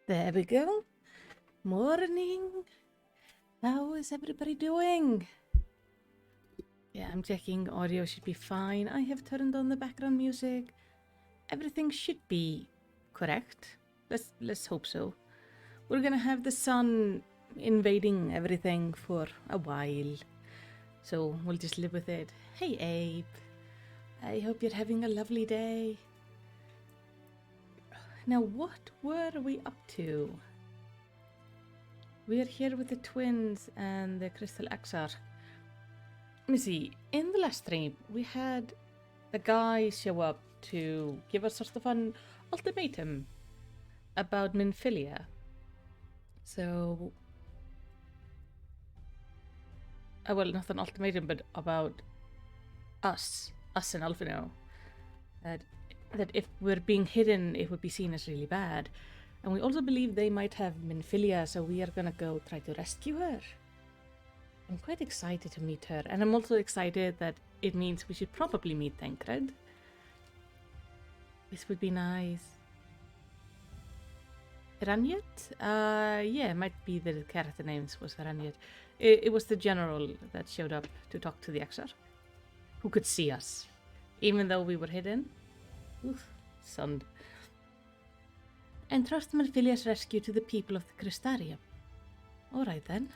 There we go. Morning. How is everybody doing? Yeah, I'm checking audio should be fine. I have turned on the background music. Everything should be correct. Let's hope so. We're gonna have the sun invading everything for a while. So we'll just live with it. Hey Abe. I hope you're having a lovely day. Now what were we up to? We're here with the twins and the Crystal Exarch. Let me see, in the last stream we had the guy show up to give us sort of an ultimatum about Minfilia. So, well, not an ultimatum, but about us in Alphino. That if we're being hidden, it would be seen as really bad. And we also believe they might have Minfilia, so we are gonna go try to rescue her. I'm quite excited to meet her, and I'm also excited that it means we should probably meet Tancred. This would be nice. Ranyet? Yeah, it might be the character names was Ranyet. It was the general that showed up to talk to the Exar, who could see us, even though we were hidden. Oof, sunned. Entrust Minfilia's rescue to the people of the Crystarium. Alright then.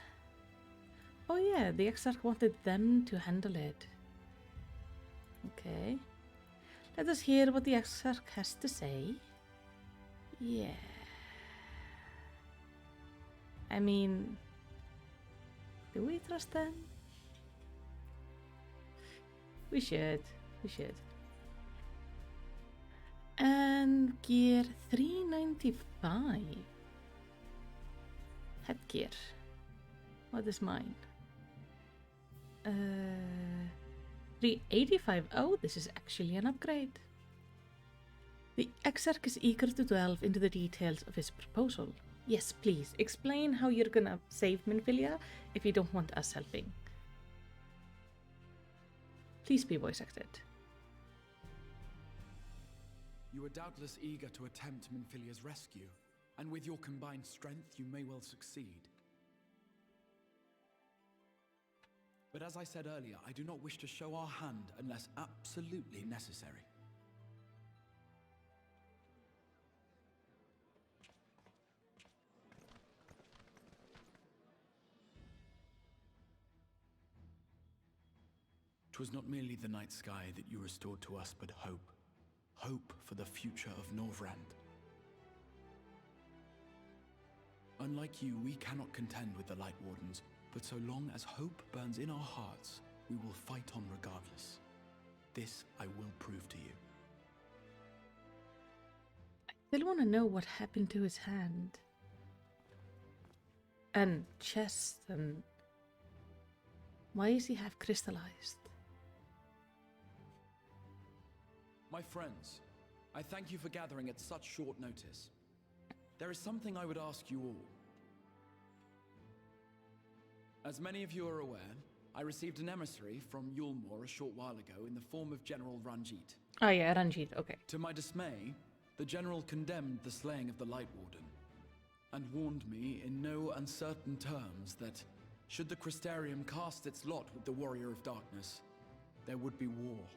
Oh yeah, the Exarch wanted them to handle it. Okay. Let us hear what the Exarch has to say. Yeah. I mean, do we trust them? We should. And gear 395. Headgear. What is mine? 385. Oh, this is actually an upgrade. The Exarch is eager to delve into the details of his proposal. Yes, please, explain how you're gonna save Minfilia if you don't want us helping. Please be voice acted. You are doubtless eager to attempt Minfilia's rescue, and with your combined strength, you may well succeed. But as I said earlier, I do not wish to show our hand unless absolutely necessary. "'Twas not merely the night sky that you restored to us, but hope. Hope for the future of Norvrand. Unlike you, we cannot contend with the Light Wardens, but so long as hope burns in our hearts, we will fight on regardless. This I will prove to you." I still want to know what happened to his hand. And chest, and why is he half crystallized? My friends, I thank you for gathering at such short notice. There is something I would ask you all. As many of you are aware, I received an emissary from Yulmore a short while ago in the form of General Ranjit. Oh yeah, Ranjit, okay. To my dismay, the General condemned the slaying of the Light Warden, and warned me in no uncertain terms that, should the Crystarium cast its lot with the Warrior of Darkness, there would be war.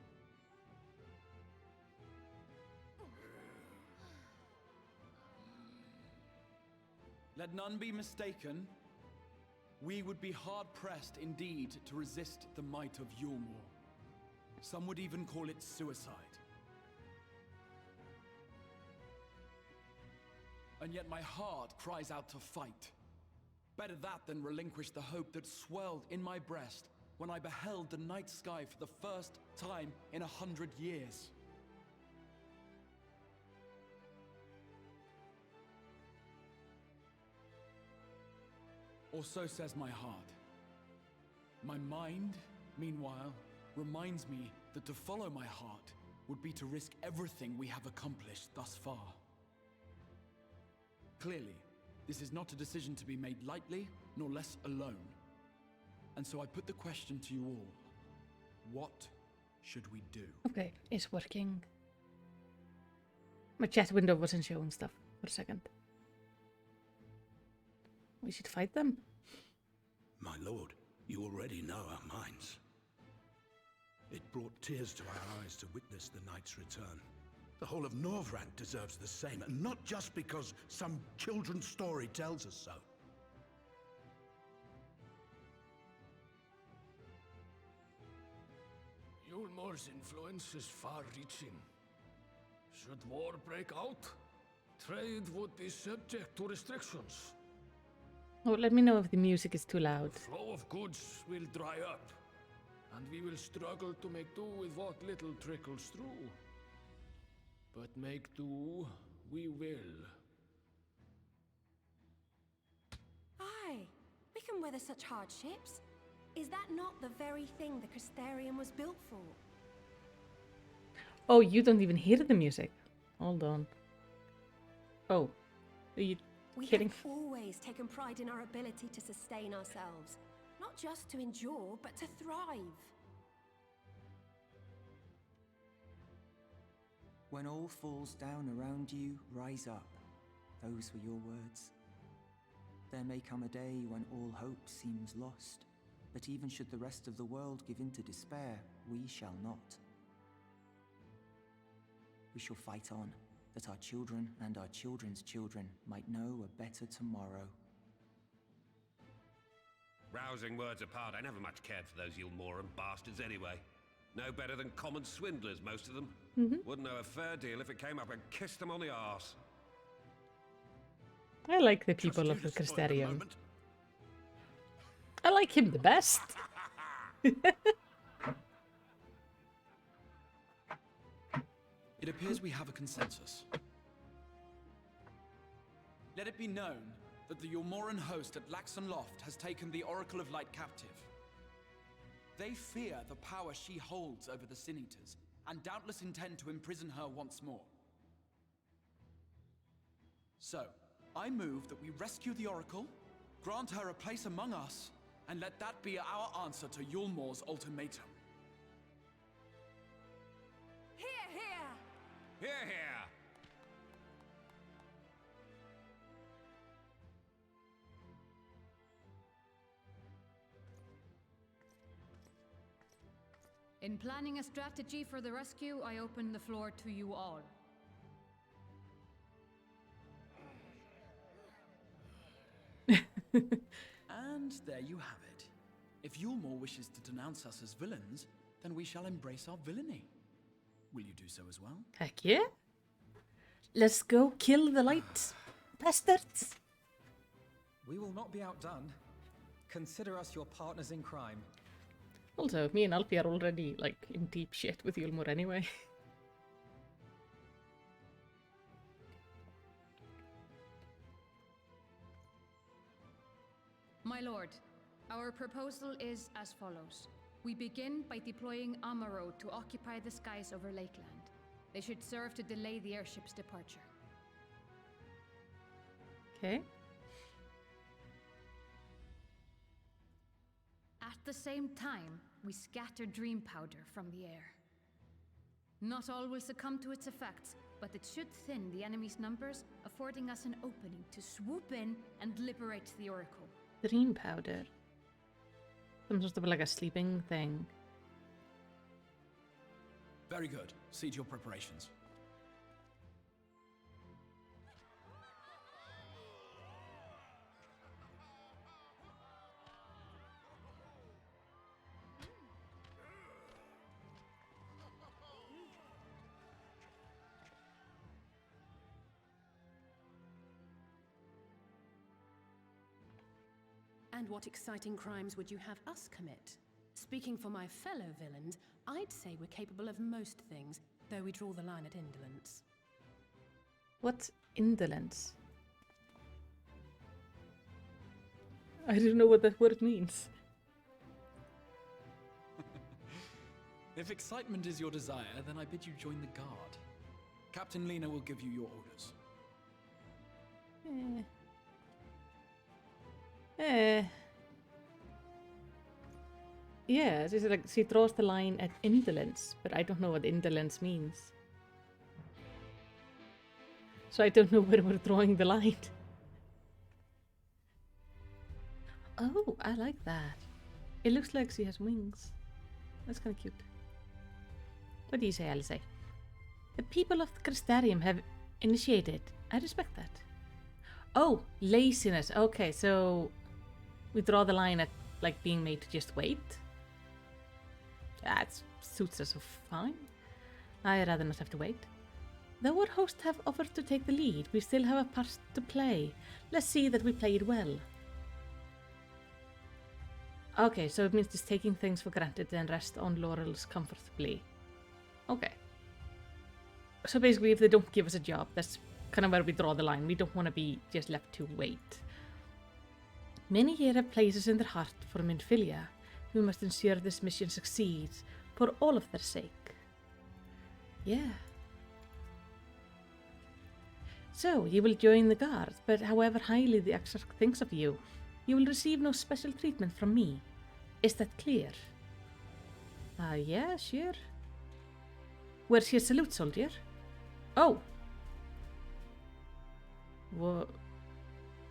Let none be mistaken. We would be hard-pressed indeed to resist the might of Yulmore. Some would even call it suicide. And yet my heart cries out to fight. Better that than relinquish the hope that swelled in my breast when I beheld the night sky for the first time in 100 years. Or so says my heart. My mind, meanwhile, reminds me that to follow my heart would be to risk everything we have accomplished thus far. Clearly, this is not a decision to be made lightly, nor less alone. And so I put the question to you all. What should we do? Okay, it's working. My chat window wasn't showing stuff for a second. We should fight them. My lord, you already know our minds. It brought tears to our eyes to witness the knight's return. The whole of Norvrant deserves the same, and not just because some children's story tells us so. Yulmor's influence is far-reaching. Should war break out, trade would be subject to restrictions. Oh, let me know if the music is too loud. The flow of goods will dry up, and we will struggle to make do with what little trickles through. But make do we will. Aye, we can weather such hardships. Is that not the very thing the Crystarium was built for? Oh, you don't even hear the music. Hold on. Oh, are you kidding? We have always taken pride in our ability to sustain ourselves. Not just to endure, but to thrive. When all falls down around you, rise up. Those were your words. There may come a day when all hope seems lost, but even should the rest of the world give in to despair, we shall not. We shall fight on, that our children and our children's children might know a better tomorrow. Rousing words apart, I never much cared for those Yulmoran bastards anyway. No better than common swindlers, most of them. Wouldn't know a fair deal if it came up and kissed them on the arse. I like the people of the Crystarium. I like him the best. It appears we have a consensus. Let it be known that the Yulmoran host at Laxon Loft has taken the Oracle of Light captive. They fear the power she holds over the Sin Eaters, and doubtless intend to imprison her once more. So, I move that we rescue the Oracle, grant her a place among us, and let that be our answer to Yulmor's ultimatum. Hear, hear! Hear, hear! In planning a strategy for the rescue, I open the floor to you all. And there you have it. If Yulmor wishes to denounce us as villains, then we shall embrace our villainy. Will you do so as well? Heck yeah. Let's go kill the light bastards. We will not be outdone. Consider us your partners in crime. Also, me and Alfie are already, like, in deep shit with Yulmor anyway. My lord, our proposal is as follows. We begin by deploying Amaro to occupy the skies over Lakeland. They should serve to delay the airship's departure. Okay. At the same time, we scatter dream powder from the air. Not all will succumb to its effects, but it should thin the enemy's numbers, affording us an opening to swoop in and liberate the Oracle. Dream powder. Some sort of like a sleeping thing. Very good. See to your preparations. And what exciting crimes would you have us commit? Speaking for my fellow villains, I'd say we're capable of most things, though we draw the line at indolence. What's indolence? I don't know what that word means. If excitement is your desire, then I bid you join the guard. Captain Lena will give you your orders. Yeah, it's like she draws the line at indolence, but I don't know what indolence means. So I don't know where we're drawing the line. Oh, I like that. It looks like she has wings. That's kind of cute. What do you say, Alice? The people of the Crystarium have initiated. I respect that. Oh, laziness. Okay, so we draw the line at like being made to just wait. That suits us fine. I'd rather not have to wait. Though our hosts have offered to take the lead, we still have a part to play. Let's see that we play it well. Okay, so it means just taking things for granted and rest on laurels comfortably. Okay. So basically, if they don't give us a job, that's kind of where we draw the line. We don't want to be just left to wait. Many here have places in their heart for Minfilia. We must ensure this mission succeeds for all of their sake. Yeah. So, you will join the guard, but however highly the Exarch thinks of you, you will receive no special treatment from me. Is that clear? Yeah, sure. Where's your salute, soldier? Oh! Whoa.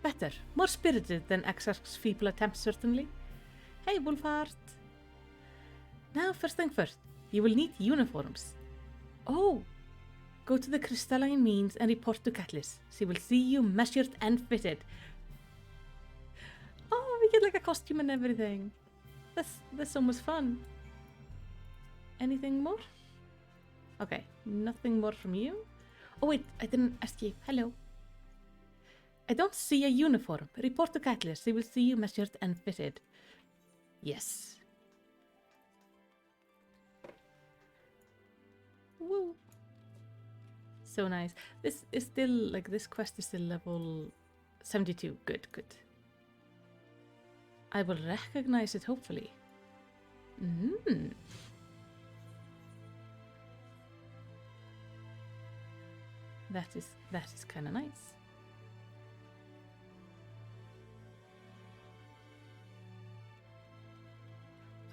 Better. More spirited than Exarch's feeble attempts, certainly. Hey, Wolfheart. Now, first thing first, you will need uniforms. Oh! Go to the crystalline means and report to Cutlass. She will see you measured and fitted. Oh, we get like a costume and everything. That's almost fun. Anything more? Okay, nothing more from you. Oh wait, I didn't ask you. Hello. I don't see a uniform. Report to Cutlass. She will see you measured and fitted. Yes. Woo. So nice. This is still, like, this quest is still level 72. Good, good. I will recognize it, hopefully. That is kind of nice.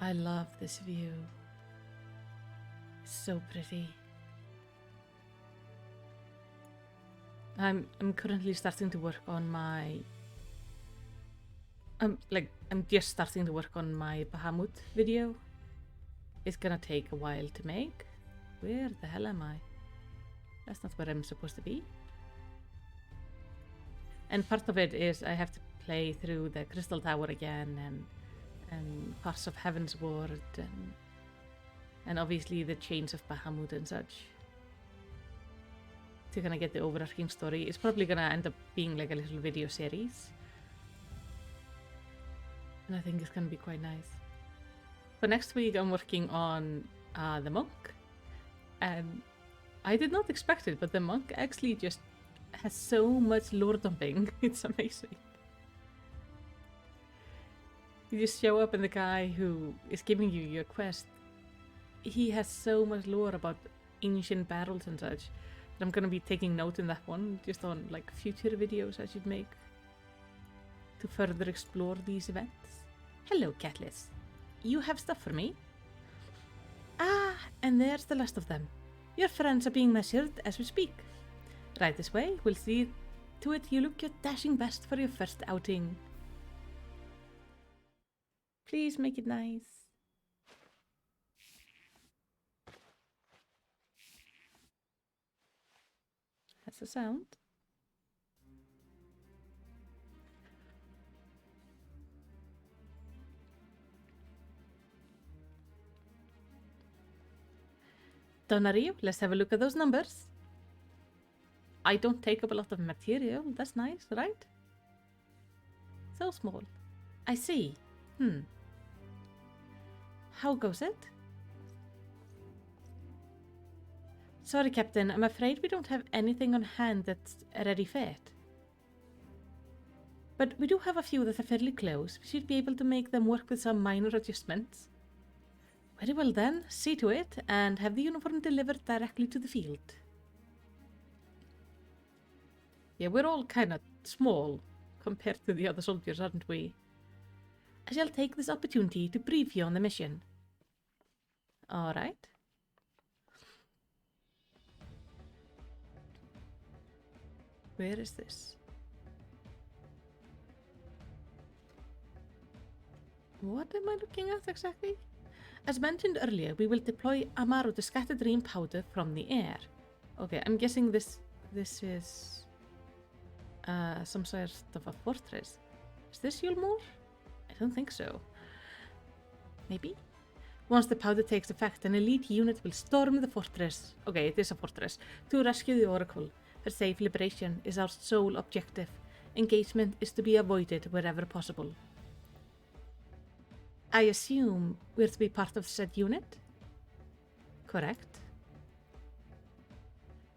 I love this view. So pretty. I'm currently starting to work on my I'm just starting to work on my Bahamut video. It's gonna take a while to make. Where the hell am I? That's not where I'm supposed to be. And part of it is I have to play through the Crystal Tower again and parts of Heaven's Ward and obviously the Chains of Bahamut and such. To kind of get the overarching story. It's probably gonna end up being like a little video series. And I think it's gonna be quite nice. But next week I'm working on the monk. And I did not expect it, but the monk actually just has so much lore dumping. It's amazing. You just show up and the guy who is giving you your quest, he has so much lore about ancient battles and such. I'm gonna be taking note in that one, just on like future videos I should make to further explore these events. Hello, Cutlass. You have stuff for me? Ah, and there's the last of them. Your friends are being measured as we speak. Right this way, we'll see to it you look your dashing best for your first outing. Please make it nice. That's the sound. Donario, let's have a look at those numbers. I don't take up a lot of material. That's nice, right? So small. I see. How goes it? Sorry, Captain. I'm afraid we don't have anything on hand that's ready fit. But we do have a few that are fairly close. We should be able to make them work with some minor adjustments. Very well then, see to it, and have the uniform delivered directly to the field. Yeah, we're all kind of small compared to the other soldiers, aren't we? I shall take this opportunity to brief you on the mission. Alright. Where is this? What am I looking at exactly? As mentioned earlier, we will deploy Amaru to scatter dream powder from the air. Okay, I'm guessing this is some sort of a fortress. Is this Yulmore? I don't think so. Maybe? Once the powder takes effect, an elite unit will storm the fortress. Okay, it is a fortress. To rescue the Oracle. Her safe liberation is our sole objective. Engagement is to be avoided wherever possible. I assume we're to be part of said unit? Correct.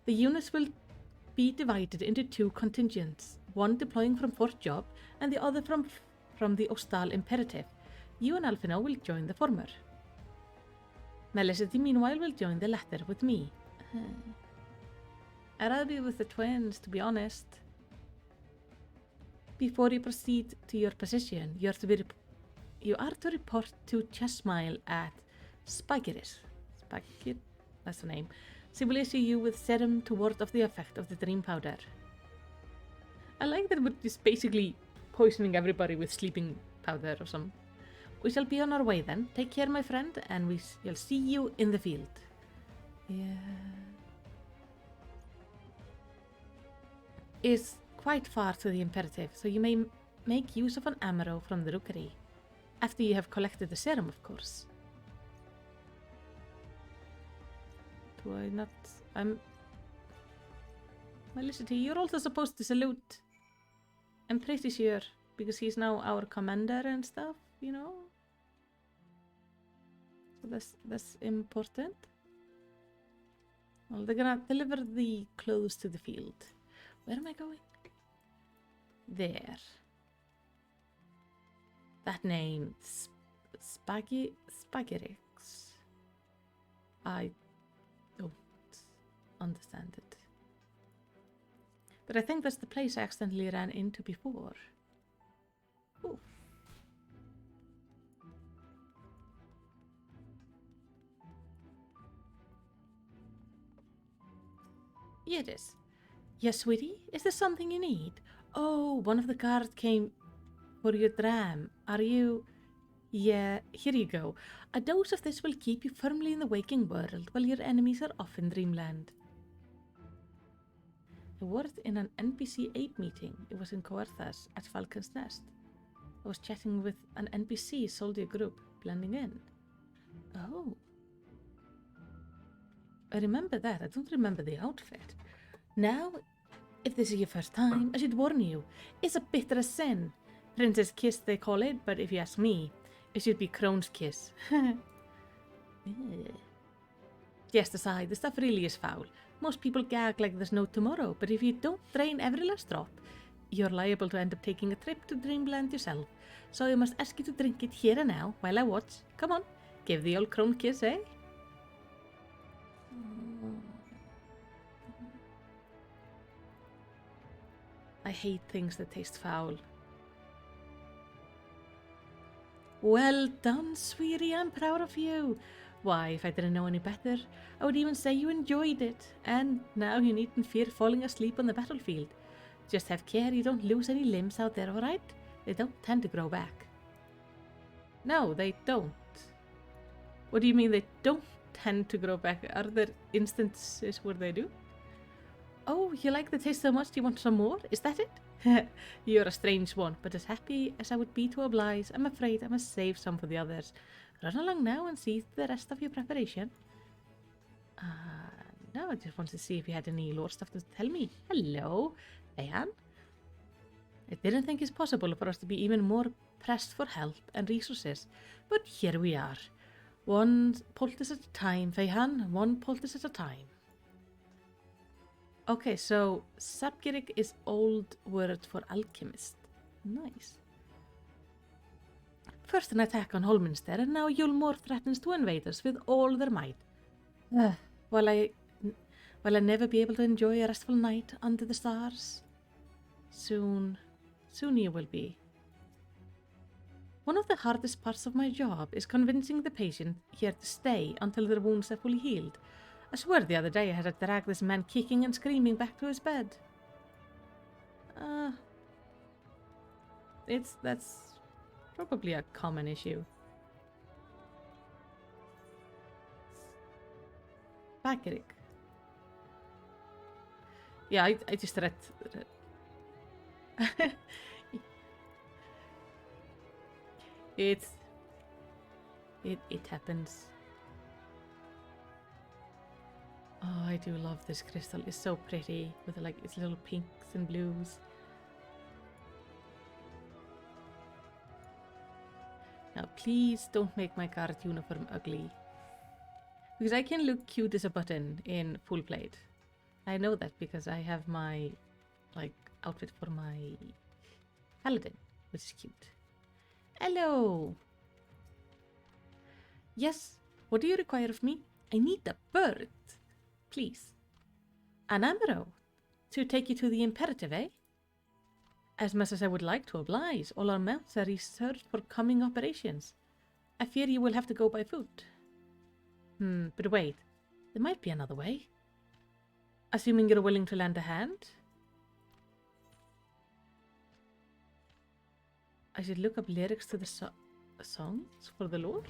The units will be divided into 2 contingents, one deploying from Fort Job and the other from the Ostal Imperative. You and Alfino will join the former. Melicity, meanwhile, will join the latter with me. I'd rather be with the twins, to be honest. Before you proceed to your position, you are to report to Chessmile at Spigeris. That's the name. She will issue you with serum to ward off the effect of the dream powder. I like that we're just basically poisoning everybody with sleeping powder or something. We shall be on our way then. Take care, my friend, and we shall see you in the field. Yeah. It's quite far to the Imperative, so you may make use of an ammo from the rookery. After you have collected the serum, of course. Do I not... Melicity, you're also supposed to salute. I'm pretty sure, because he's now our commander and stuff, you know? So that's important. Well, they're gonna deliver the clothes to the field. Where am I going? There. That name, Spagerix. I don't understand it. But I think that's the place I accidentally ran into before. Ooh. Here it is. Yes, sweetie? Is there something you need? Oh, one of the guards came for your dram. Are you... Yeah, here you go. A dose of this will keep you firmly in the waking world while your enemies are off in dreamland. I worked in an NPC aid meeting. It was in Coerthas at Falcon's Nest. I was chatting with an NPC soldier group, blending in. Oh. I remember that. I don't remember the outfit. Now, if this is your first time, I should warn you. It's a bitter sin. Princess kiss, they call it, but if you ask me, it should be Crone's kiss. Jest aside, the stuff really is foul. Most people gag like there's no tomorrow, but if you don't drain every last drop, you're liable to end up taking a trip to Dreamland yourself. So I must ask you to drink it here and now while I watch. Come on, give the old Crone kiss, eh? I hate things that taste foul. Well done, sweetie, I'm proud of you. Why, if I didn't know any better, I would even say you enjoyed it. And now you needn't fear falling asleep on the battlefield. Just have care you don't lose any limbs out there, alright? They don't tend to grow back. No, they don't. What do you mean they don't tend to grow back? Are there instances where they do? Oh, you like the taste so much you want some more? Is that it? You're a strange one, but as happy as I would be to oblige, I'm afraid I must save some for the others. Run along now and see the rest of your preparation. No, I just wanted to see if you had any lore stuff to tell me. Hello, Leanne. I didn't think it's possible for us to be even more pressed for help and resources, but here we are. One poultice at a time, Feihan, one poultice at a time. Okay, so Sapgirik is old word for alchemist. Nice. First an attack on Holminster, and now Yulmore threatens to invade us with all their might. Will I never be able to enjoy a restful night under the stars? Soon you will be. One of the hardest parts of my job is convincing the patient here to stay until their wounds are fully healed. I swear the other day I had to drag this man kicking and screaming back to his bed. That's Probably a common issue. Bakerik. Yeah, I just read. It happens. Oh, I do love this crystal. It's so pretty with like its little pinks and blues. Now, please don't make my guard uniform ugly. Because I can look cute as a button in full plate. I know that because I have my, like, outfit for my paladin, which is cute. Hello! Yes, what do you require of me? I need a bird, please. An arrow to take you to the Imperative, eh? As much as I would like to oblige, all our mounts are reserved for coming operations. I fear you will have to go by foot. But wait, there might be another way. Assuming you're willing to lend a hand? I should look up lyrics to the songs for the lore?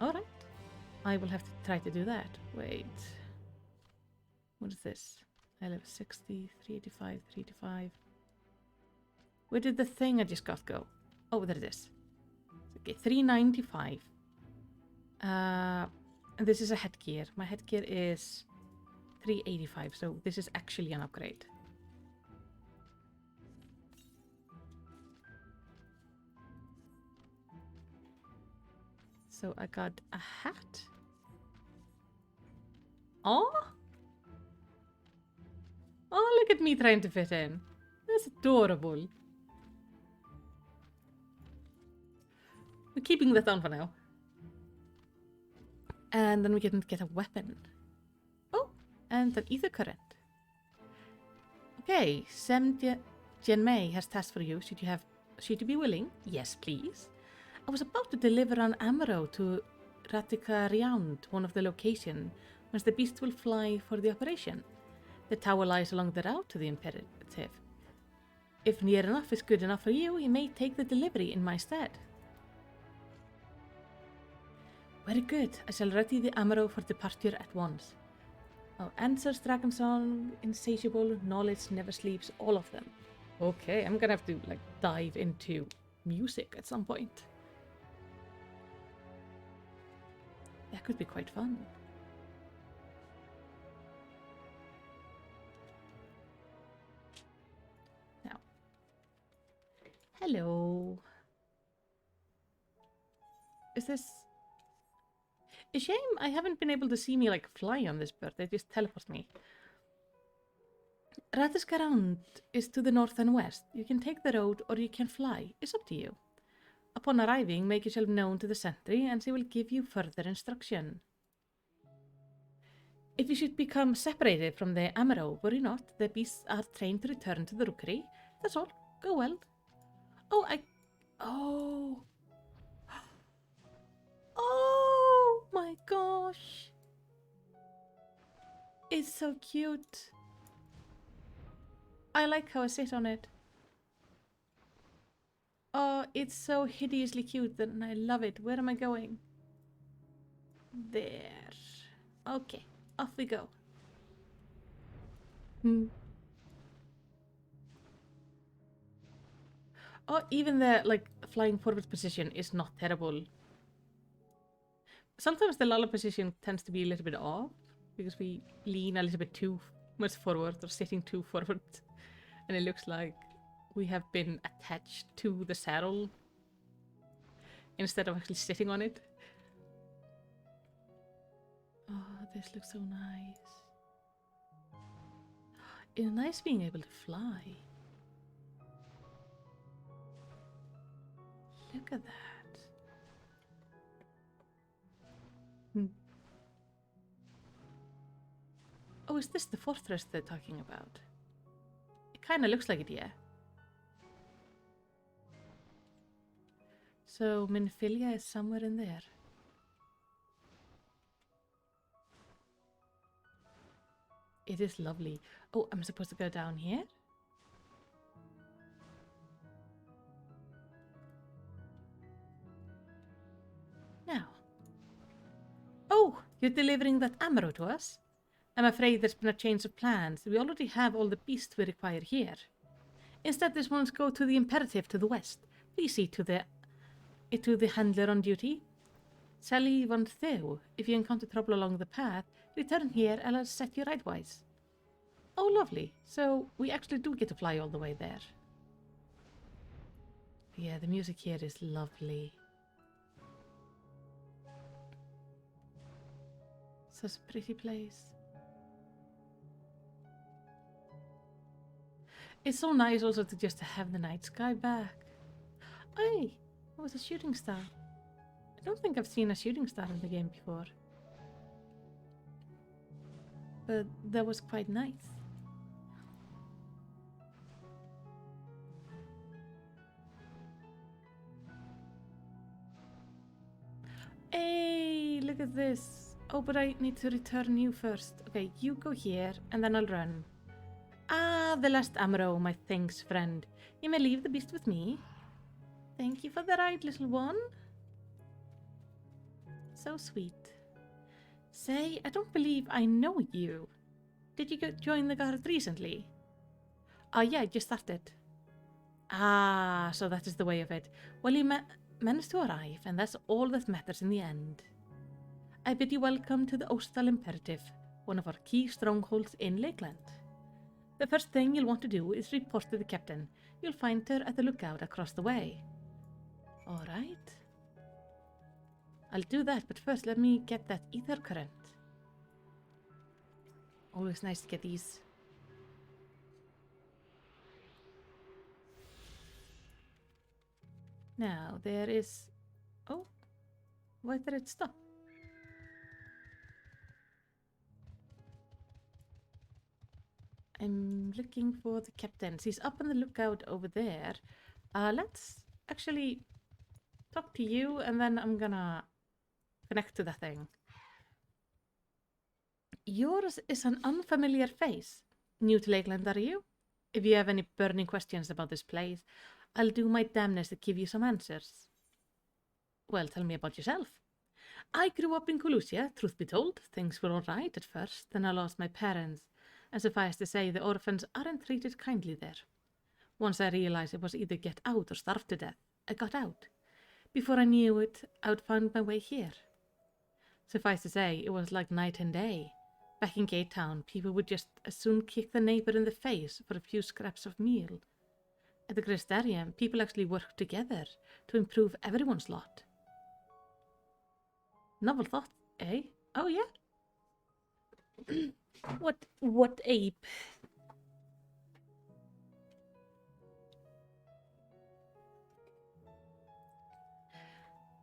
Alright. I will have to try to do that. Wait. What is this? I live 60, 385, 385. Where did the thing I just got go? Oh, there it is. Okay, 395. And this is a headgear. My headgear is 385, so this is actually an upgrade. So I got a hat. Oh! Oh, look at me trying to fit in. That's adorable. We're keeping that on for now. And then we can get a weapon. Oh, and an ether current. Okay, Jen May has tasks for you. Should you be willing? Yes, please. I was about to deliver an arrow to Ratika Riand, one of the location, whence the beast will fly for the operation. The tower lies along the route to the Imperative. If near enough is good enough for you, you may take the delivery in my stead. Very good. I shall ready the arrow for departure at once. Oh, answers, Dragon Song, Insatiable, Knowledge Never Sleeps, all of them. Okay, I'm gonna have to like dive into music at some point. That could be quite fun. Now. Hello. Is this... A shame I haven't been able to see me like fly on this bird. They just teleport me. Ratiskarand is to the north and west. You can take the road or you can fly. It's up to you. Upon arriving, make yourself known to the sentry and she will give you further instruction. If you should become separated from the arrow, worry not. The beasts are trained to return to the rookery. That's all. Go well. Oh, Oh! Oh my gosh! It's so cute. I like how I sit on it. Oh, it's so hideously cute and I love it. Where am I going? There. Okay, off we go. Oh, even the like flying forward position is not terrible. Sometimes the Lala position tends to be a little bit off because we lean a little bit too much forward or sitting too forward. And it looks like we have been attached to the saddle instead of actually sitting on it. Oh, this looks so nice. It's nice being able to fly. Look at that. Oh, is this the fortress they're talking about? It kind of looks like it, yeah. So Minfilia is somewhere in there. It is lovely. Oh, I'm supposed to go down here? You're delivering that ammo to us? I'm afraid there's been a change of plans. We already have all the beasts we require here. Instead, this one's go to the Imperative to the west. Please see to the handler on duty. Sally Von Theo, if you encounter trouble along the path, return here and I'll set you rightwise. Oh, lovely. So, we actually do get to fly all the way there. Yeah, the music here is lovely. Such a pretty place. It's so nice also to just have the night sky back. Hey, it was a shooting star. I don't think I've seen a shooting star in the game before. But that was quite nice. Hey, look at this. Oh, but I need to return you first. Okay, you go here, and then I'll run. Ah, the last ammo, my thanks, friend. You may leave the beast with me. Thank you for the ride, little one. So sweet. Say, I don't believe I know you. Did you join the guard recently? Oh yeah, I just started. Ah, so that is the way of it. Well, you managed to arrive, and that's all that matters in the end. I bid you welcome to the Ostal Imperative, one of our key strongholds in Lakeland. The first thing you'll want to do is report to the captain. You'll find her at the lookout across the way. Alright. I'll do that, but first let me get that ether current. Always nice to get these. Now, there is... Oh, why did it stop? I'm looking for the captain. He's up on the lookout over there. Let's actually talk to you, and then I'm gonna connect to the thing. Yours is an unfamiliar face. New to Lakeland, are you? If you have any burning questions about this place, I'll do my damnedest to give you some answers. Well, tell me about yourself. I grew up in Colusia, truth be told. Things were alright at first, then I lost my parents. And suffice to say, the orphans aren't treated kindly there. Once I realized it was either get out or starve to death, I got out. Before I knew it, I'd found my way here. Suffice to say, it was like night and day. Back in Gate Town, people would just as soon kick the neighbor in the face for a few scraps of meal. At the Crystarium, people actually worked together to improve everyone's lot. Novel thought, eh? Oh yeah? What ape?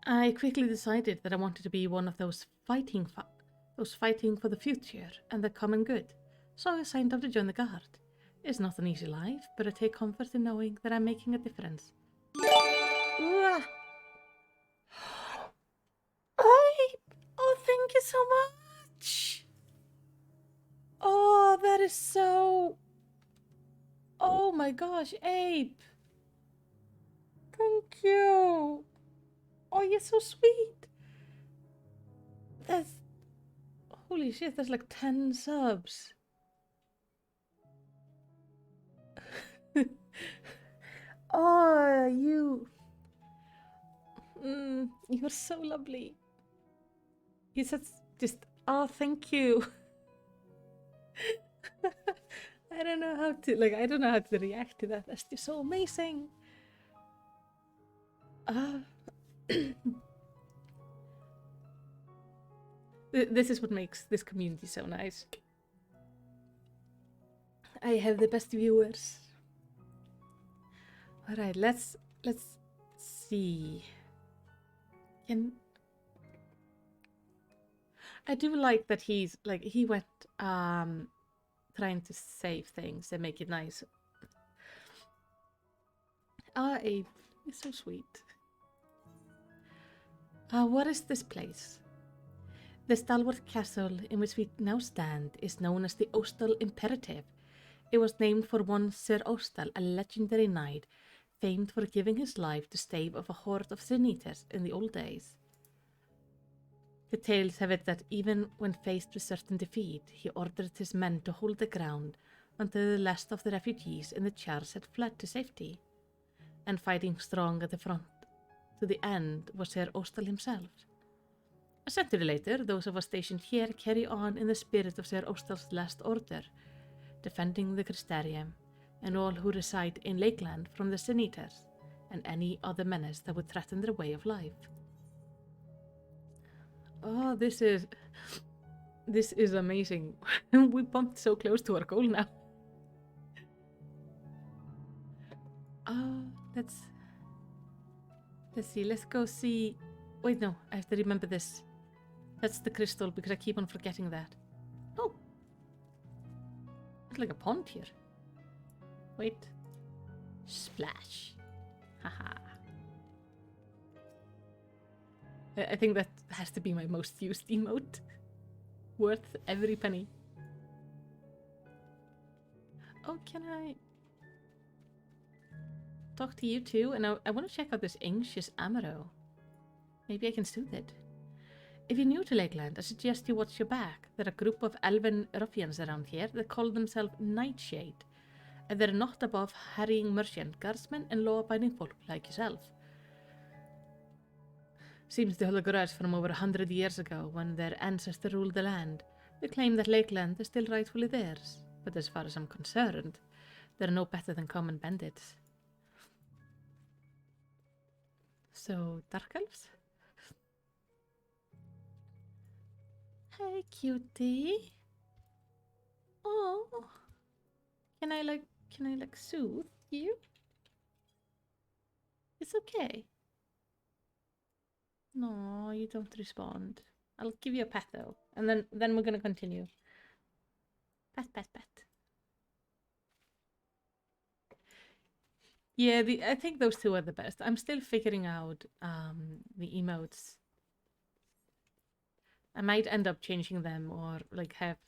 I quickly decided that I wanted to be one of those fighting for the future and the common good, so I signed up to join the guard. It's not an easy life, but I take comfort in knowing that I'm making a difference. Oh, thank you so much! Oh, that is so... Oh my gosh, Ape! Thank you! Oh, you're so sweet! That's... Holy shit, that's like 10 subs. Oh, you... you're so lovely. You said just... Oh, thank you. I don't know how to react to that. That's just so amazing. This is what makes this community so nice. I have the best viewers. All right, let's see. I do like that he went trying to save things and make it nice. Abe, you're so sweet. What is this place? The stalwart castle in which we now stand is known as the Ostal Imperative. It was named for one Sir Ostal, a legendary knight, famed for giving his life to stave off a horde of sin eaters in the old days. The tales have it that even when faced with certain defeat, he ordered his men to hold the ground until the last of the refugees in the chars had fled to safety. And fighting strong at the front to the end was Ser Ostal himself. A century later, those of us stationed here carry on in the spirit of Ser Ostal's last order, defending the Crystarium and all who reside in Lakeland from the Sin Eaters and any other menace that would threaten their way of life. Oh, this is amazing. We bumped so close to our goal now. Let's see. Let's go see. Wait, no, I have to remember this. That's the crystal because I keep on forgetting that. Oh, it's like a pond here. Wait, splash. Haha. I think that has to be my most used emote. Worth every penny. Oh, can I talk to you too? And I want to check out this anxious Amaro. Maybe I can soothe it. If you're new to Lakeland, I suggest you watch your back. There are a group of elven ruffians around here that call themselves Nightshade. And they're not above harrying merchant guardsmen and law-abiding folk like yourself. Seems to hold a grudge from over 100 years ago when their ancestor ruled the land. They claim that Lakeland is still rightfully theirs, but as far as I'm concerned, they're no better than common bandits. So, Dark Elves? Hey, cutie. Oh, can I soothe you? It's okay. No, you don't respond. I'll give you a pat though, and then we're gonna continue. Pat, pat, pat. Yeah, I think those two are the best. I'm still figuring out the emotes. I might end up changing them or like have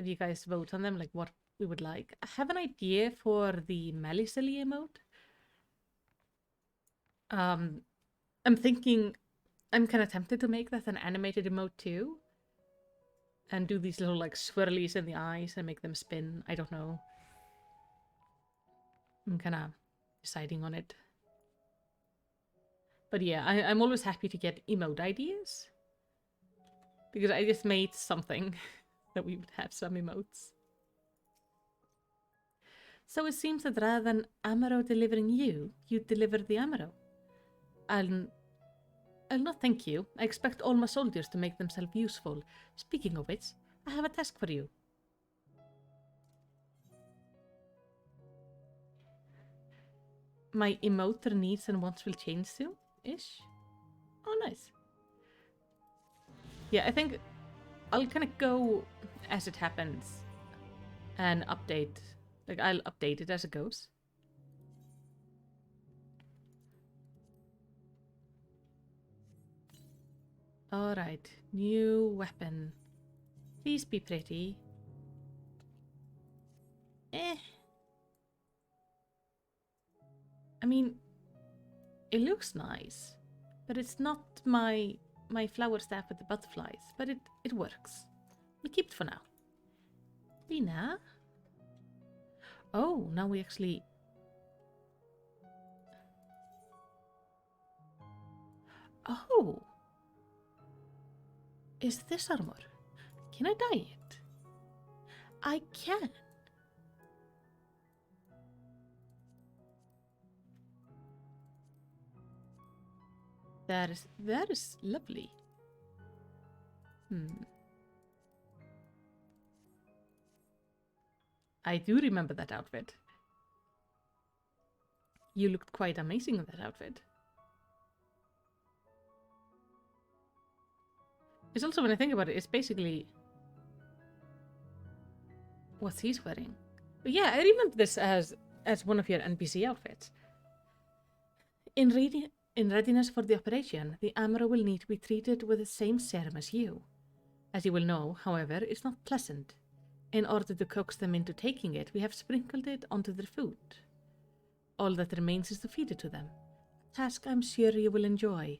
you guys vote on them, like what we would like. I have an idea for the Melisily emote. I'm thinking I'm kind of tempted to make that an animated emote too. And do these little like swirlies in the eyes and make them spin. I don't know. I'm kind of deciding on it. But yeah, I'm always happy to get emote ideas. Because I just made something that we would have some emotes. So it seems that rather than Amaro delivering you, you deliver the Amaro. I'll not thank you. I expect all my soldiers to make themselves useful. Speaking of which, I have a task for you. My emoter needs and wants will change soon-ish. Oh, nice. Yeah, I think I'll kind of go as it happens and update. Like, I'll update it as it goes. Alright, new weapon. Please be pretty. I mean, it looks nice, but it's not my flower staff with the butterflies, but it works. We'll keep it for now. Lina? Oh, now we actually... Oh! Is this armor? Can I dye it? I can! That is lovely. I do remember that outfit. You looked quite amazing in that outfit. It's also, when I think about it, it's basically what he's wearing. But yeah, I remember this as one of your NPC outfits. In readiness for the operation, the Amaro will need to be treated with the same serum as you. As you will know, however, it's not pleasant. In order to coax them into taking it, we have sprinkled it onto their food. All that remains is to feed it to them. A task I'm sure you will enjoy.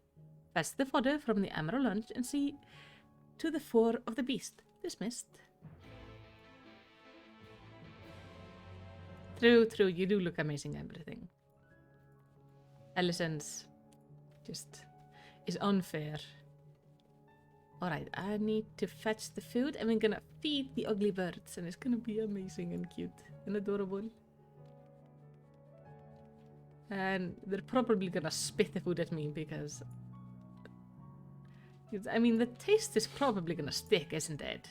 Fetch the fodder from the Amaro lunch and see to the fore of the beast. Dismissed. True, you do look amazing, everything. Allison's just is unfair. Alright, I need to fetch the food and we're gonna feed the ugly birds and it's gonna be amazing and cute and adorable. And they're probably gonna spit the food at me because... I mean, the taste is probably gonna stick, isn't it?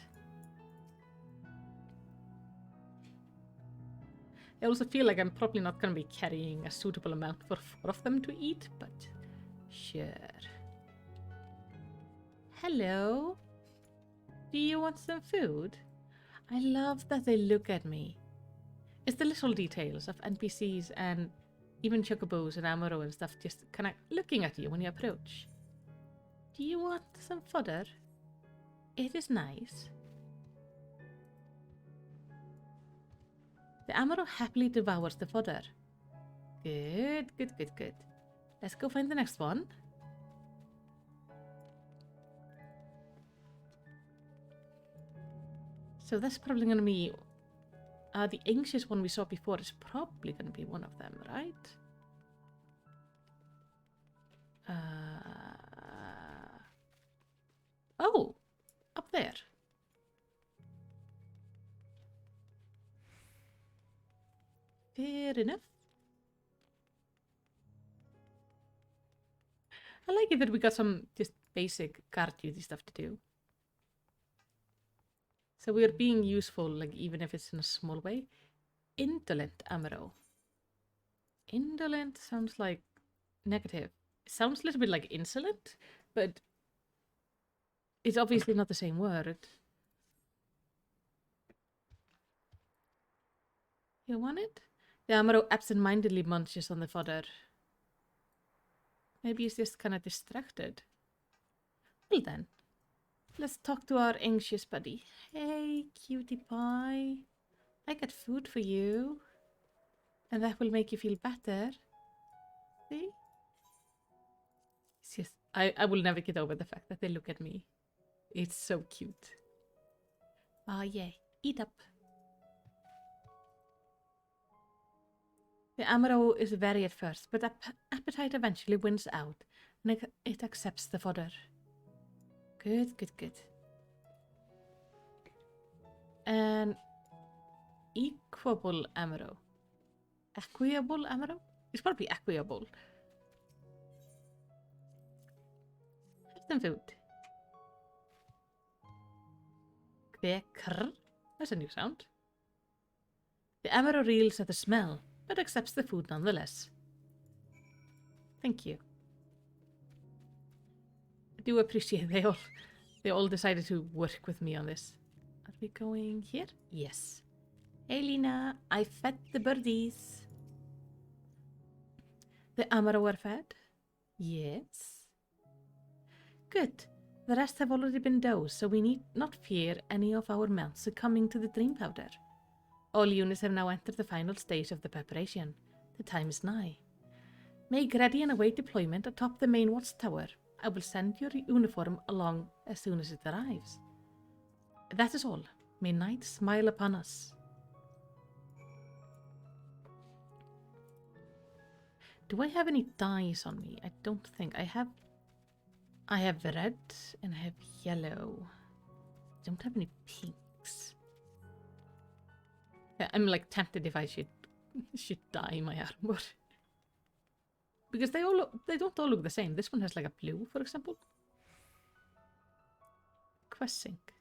I also feel like I'm probably not gonna be carrying a suitable amount for 4 of them to eat, but sure. Hello? Do you want some food? I love that they look at me. It's the little details of NPCs and even chocobos and Amaro and stuff just kind of looking at you when you approach. Do you want some fodder? It is nice. The Amaro happily devours the fodder. Good. Let's go find the next one. So that's probably going to be... the anxious one we saw before is probably going to be one of them, right? Oh! Up there. Fair enough. I like it that we got some just basic guard duty stuff to do. So we are being useful, like even if it's in a small way. Indolent Amaro. Indolent sounds like negative. It sounds a little bit like insolent, but it's obviously not the same word. You want it? The Amaro absent-mindedly munches on the fodder. Maybe he's just kind of distracted. Well then, let's talk to our anxious buddy. Hey, cutie pie. I got food for you. And that will make you feel better. See? It's just, I will never get over the fact that they look at me. It's so cute. Oh yeah, eat up. The Amaro is wary at first, but appetite eventually wins out, and it accepts the fodder. Good. And equable Amaro. Equable Amaro? It's probably equable. Have some food. Kvekrr. That's a new sound. The Amaro reels at the smell, but accepts the food nonetheless. Thank you. I do appreciate they all decided to work with me on this. Are we going here? Yes. Hey Lena, I fed the birdies. The Amaro were fed? Yes. Good. The rest have already been dosed, so we need not fear any of our mounts succumbing to the dream powder. All units have now entered the final stage of the preparation. The time is nigh. Make ready and await deployment atop the main watchtower. I will send your uniform along as soon as it arrives. That is all. May night smile upon us. Do I have any dyes on me? I don't think. I have red and I have yellow. I don't have any pinks. Yeah, I'm like tempted if I should dye my armor. Because they don't all look the same. This one has like a blue, for example. Quest sync.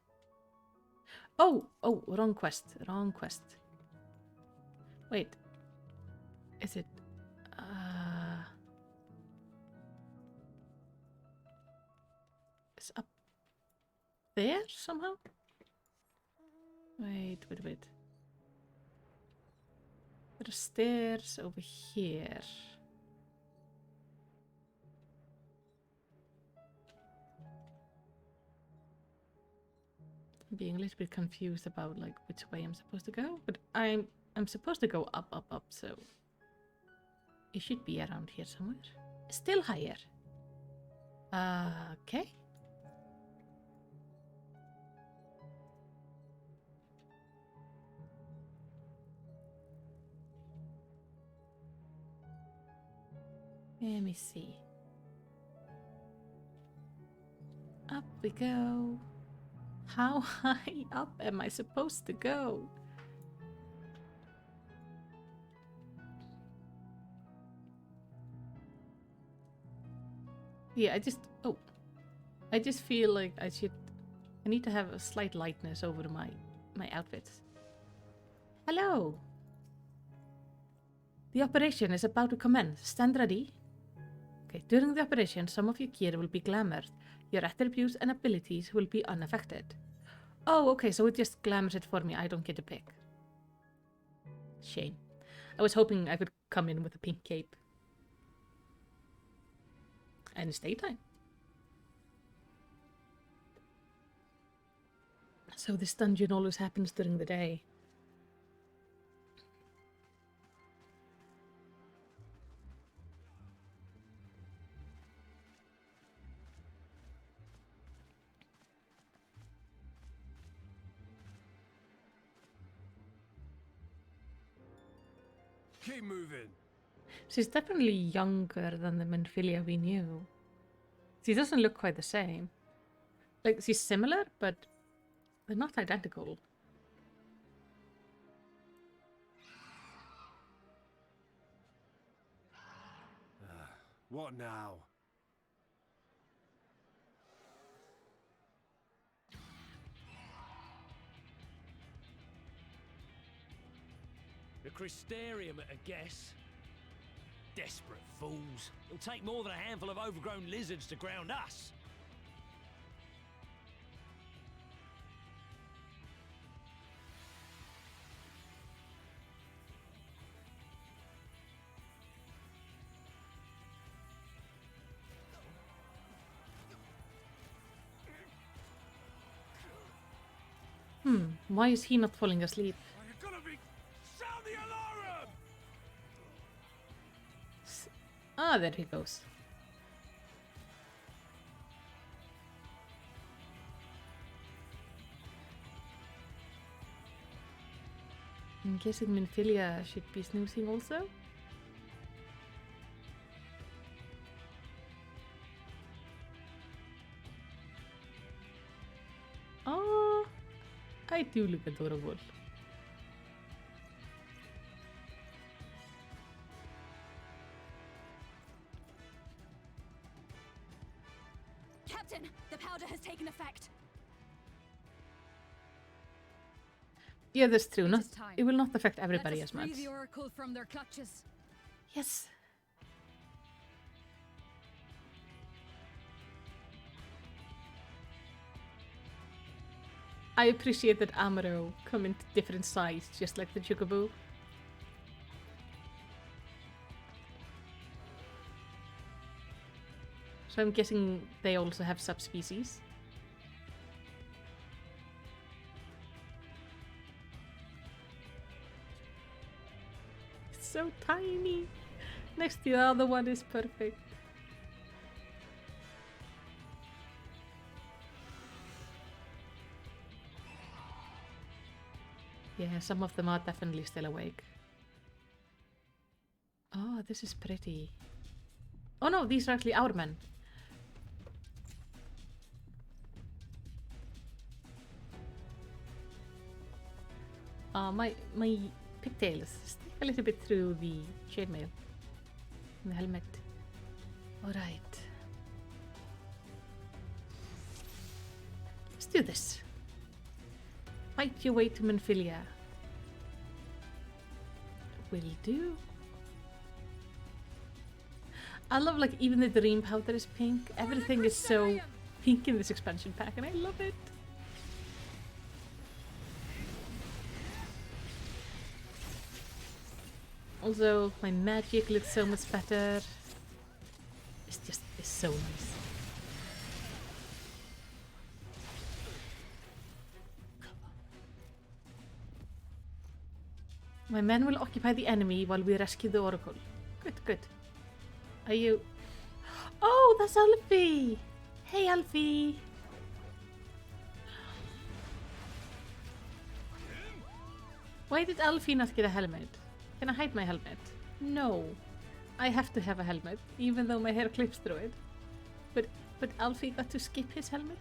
Oh, wrong quest. Wait. Is it it's up there somehow? Wait. There are stairs over here. I'm being a little bit confused about like which way I'm supposed to go, but I'm supposed to go up, so it should be around here somewhere. Still higher. Okay. Let me see. Up we go. How high up am I supposed to go? Yeah, I just feel like I need to have a slight lightness over my outfits. Hello. The operation is about to commence. Stand ready. Okay, during the operation, some of your gear will be glamored. Your attributes and abilities will be unaffected. Oh, okay, so it just glamours it for me. I don't get to pick. Shame. I was hoping I could come in with a pink cape. And it's daytime. So this dungeon always happens during the day. Keep moving. She's definitely younger than the Menphilia we knew. She doesn't look quite the same. Like, she's similar, but they're not identical. What now? The Crystarium at a guess. Desperate fools. It'll take more than a handful of overgrown lizards to ground us. Why is he not falling asleep? Sound the alarm! Ah, there he goes. I'm guessing Menphilia should be snoozing also? Oh, I do look adorable. Captain, the powder has taken effect. Yeah, that's true. It is time. It will not affect everybody Let us as much. free the Oracle from their clutches. Yes. I appreciate that Amaro come in different size, just like the Chocobo. So I'm guessing they also have subspecies. It's so tiny. Next to the other one is perfect. Yeah, some of them are definitely still awake. Oh, this is pretty. Oh no, these are actually our men. My pigtails stick a little bit through the chainmail. The helmet. Alright. Let's do this. Fight your way to Menphilia. Will do. I love, like, even the dream powder is pink. Everything is so pink in this expansion pack and I love it. Also, my magic looks so much better. It's so nice. My men will occupy the enemy while we rescue the Oracle. Good, good. Are you... Oh, that's Alfie! Hey, Alfie! Why did Alfie not get a helmet? Can I hide my helmet? No. I have to have a helmet, even though my hair clips through it. But Alfie got to skip his helmet?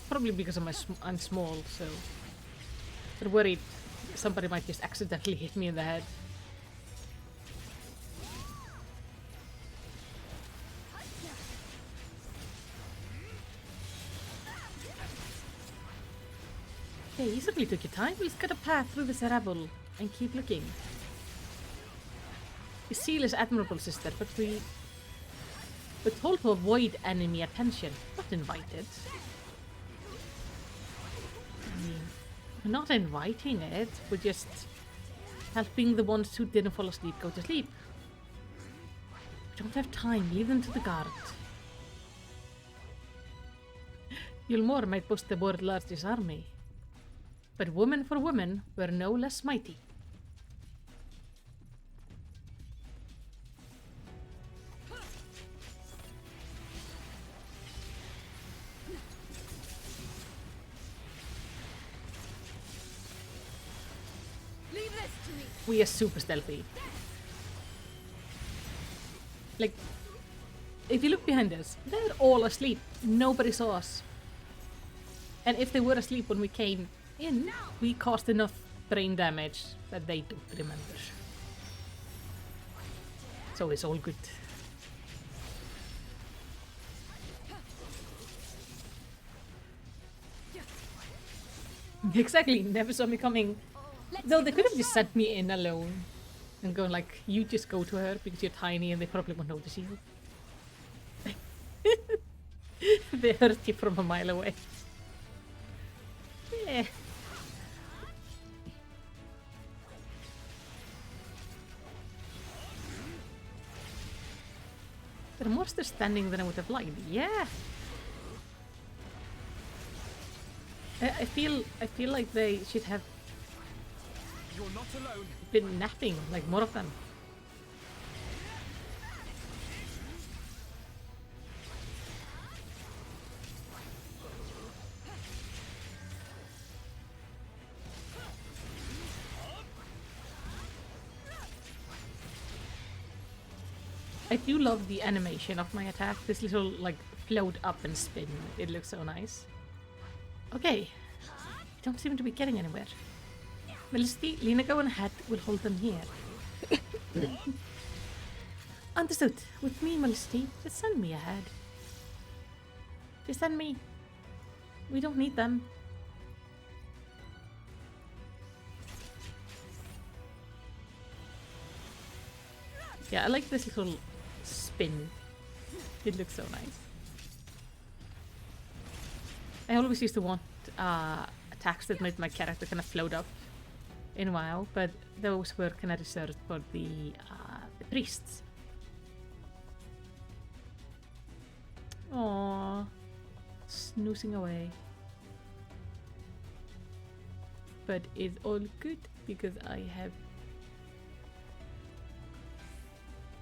Probably because I'm small, so... I'm worried somebody might just accidentally hit me in the head. Okay, you certainly took your time. We'll just cut a path through this rubble and keep looking. The seal is admirable, sister, but we're told to avoid enemy attention, not invited. I mean, we're not inviting it, we're just helping the ones who didn't fall asleep go to sleep. We don't have time, leave them to the guard. Yulmore might boast the world's largest army, but woman for woman, we're no less mighty. Leave this to me. We are super stealthy. Like, if you look behind us, they're all asleep. Nobody saw us. And if they were asleep when we came in, we caused enough brain damage that they don't remember. So it's all good. Exactly, never saw me coming. Though they could have just sent me in alone and gone like, you just go to her because you're tiny and they probably won't notice you. They heard you from a mile away. Yeah. There are more still standing than I would have liked. Yeah. I feel like they should have You're not alone. been napping, like more of them. I do love the animation of my attack. This little like float up and spin. It looks so nice. Okay. We don't seem to be getting anywhere. Felicity, Lena, go on ahead. We'll hold them here. Understood. With me, Felicity. Just send me ahead. Just send me. We don't need them. Yeah, I like this little spin. It looks so nice. I always used to want attacks that made my character kind of float up in WoW, but those were kind of reserved for the priests. Aww, snoozing away. But it's all good because I have.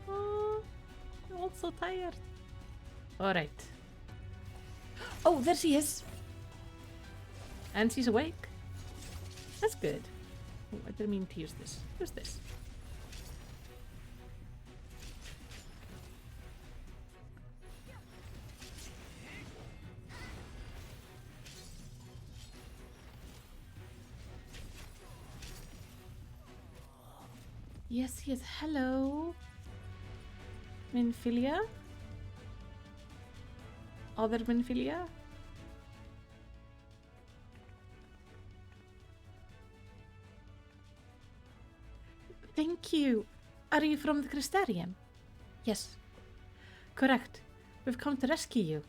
Oh, I'm all so tired. All right. Oh, there she is. And she's awake. That's good. Oh, I didn't mean to use this. Who's this? Yes, yes. Hello. Minfilia? Other Minfilia? Thank you. Are you from the Crystarium? Yes. Correct. We've come to rescue you.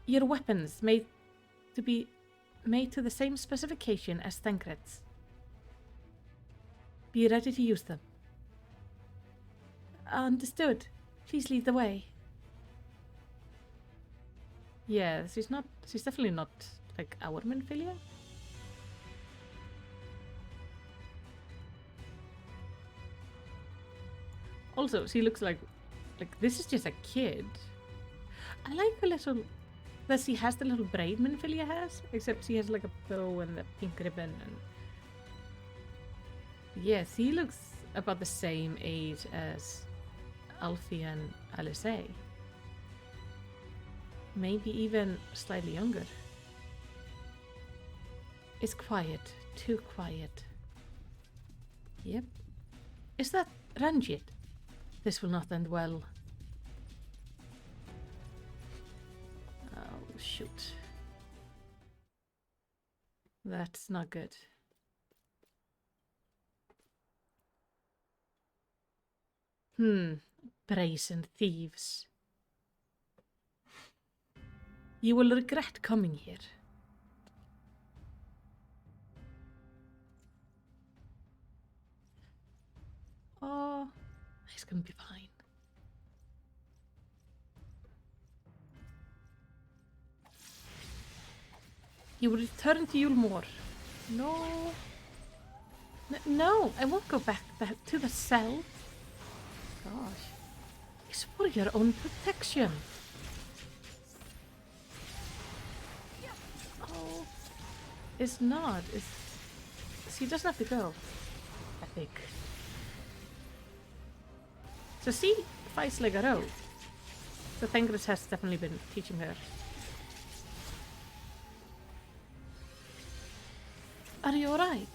Your weapons made to the same specification as Thancred's. Be ready to use them. Understood. Please lead the way. Yeah, she's definitely not like our Minfilia. Also, she looks like this is just a kid. I like her little, that she has the little braid Minfilia has, except she has like a bow and the pink ribbon. And yeah, she looks about the same age as Alfie and Alice. Maybe even slightly younger. It's quiet, too quiet. Yep. Is that Ranjit? This will not end well. Oh, shoot. That's not good. Brazen thieves. You will regret coming here. Oh, he's gonna be fine. You will return to Yulmore. No. No, I won't go back to the cell. Gosh. It's for your own protection. Oh. It's not. She doesn't have to go. Epic. So she fights like a rogue. So Thengris has definitely been teaching her. Are you alright?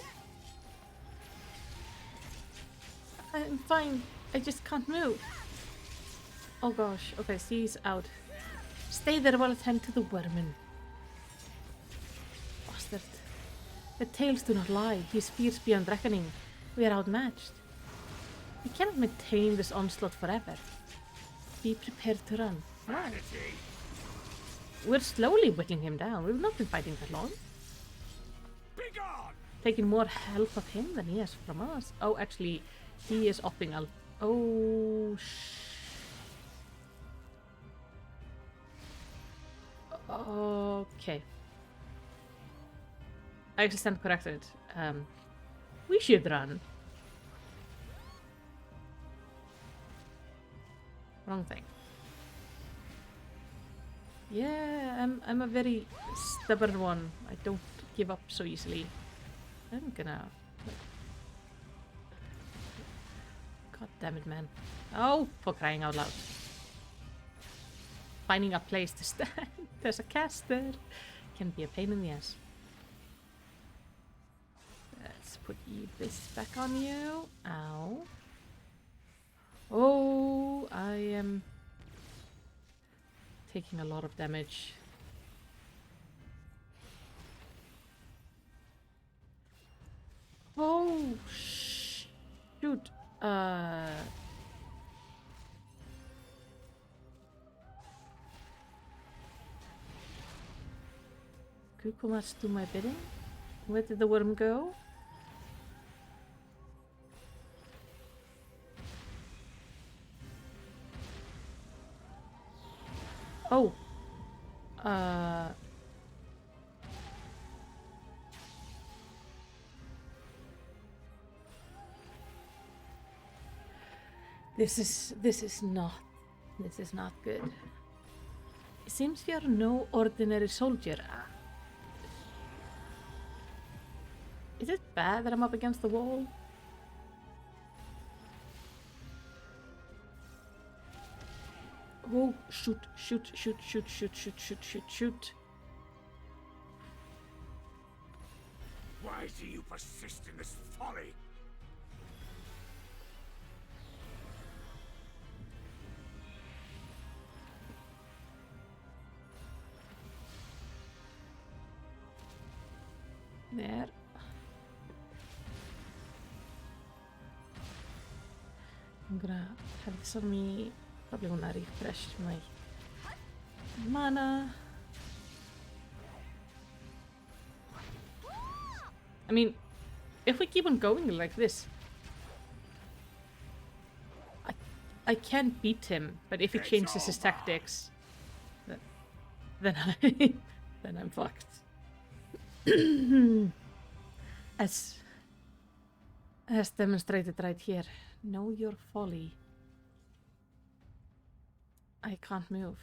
I'm fine. I just can't move. Oh gosh. Okay, she's out. Stay there while I tend to the vermin. Bastard. The tales do not lie. His fears beyond reckoning. We are outmatched. We cannot maintain this onslaught forever. Be prepared to run. Why? We're slowly whittling him down. We've not been fighting that long. Taking more help of him than he has from us. Oh, actually, he is upping out. Oh, okay. I actually stand corrected. We should run. Wrong thing. Yeah, I'm a very stubborn one. I don't give up so easily. I'm gonna... God damn it, man. Oh, for crying out loud. Finding a place to stand. There's a caster. Can be a pain in the ass. Let's put this back on you. Ow. Oh, I am taking a lot of damage. Oh, shoot. Kukumas do my bidding? Where did the worm go? Oh. This is not good. It seems you're no ordinary soldier. Is it bad that I'm up against the wall? Oh, shoot. Why do you persist in this folly? There. I'm gonna have this on me. Probably gonna refresh my mana. I mean, if we keep on going like this, I can't beat him. But if he changes his tactics, then I'm fucked. As demonstrated right here. Know your folly. I can't move.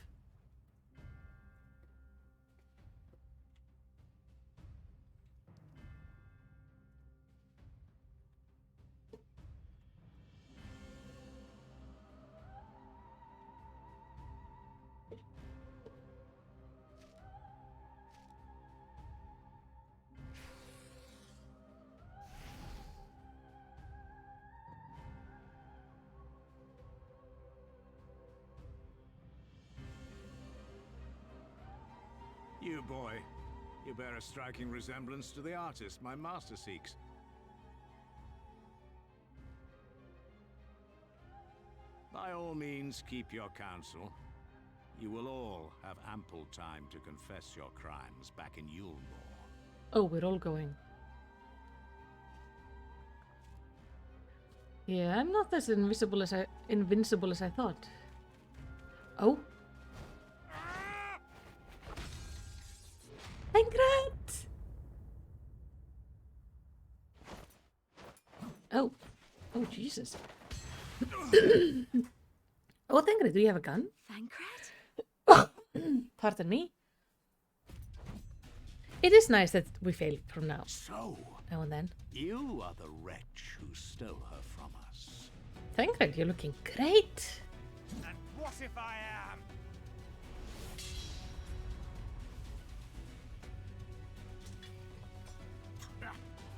You boy, you bear a striking resemblance to the artist my master seeks. By all means, keep your counsel. You will all have ample time to confess your crimes back in Yulmore. Oh, we're all going. Yeah, I'm not as invincible as I thought. Oh. Thancred! Oh. Oh, Jesus. Oh, Thancred, do you have a gun? Thancred? Pardon me. It is nice that we failed from now. So, Now and then. you are the wretch who stole her from us. Thancred, you're looking great. And what if I am?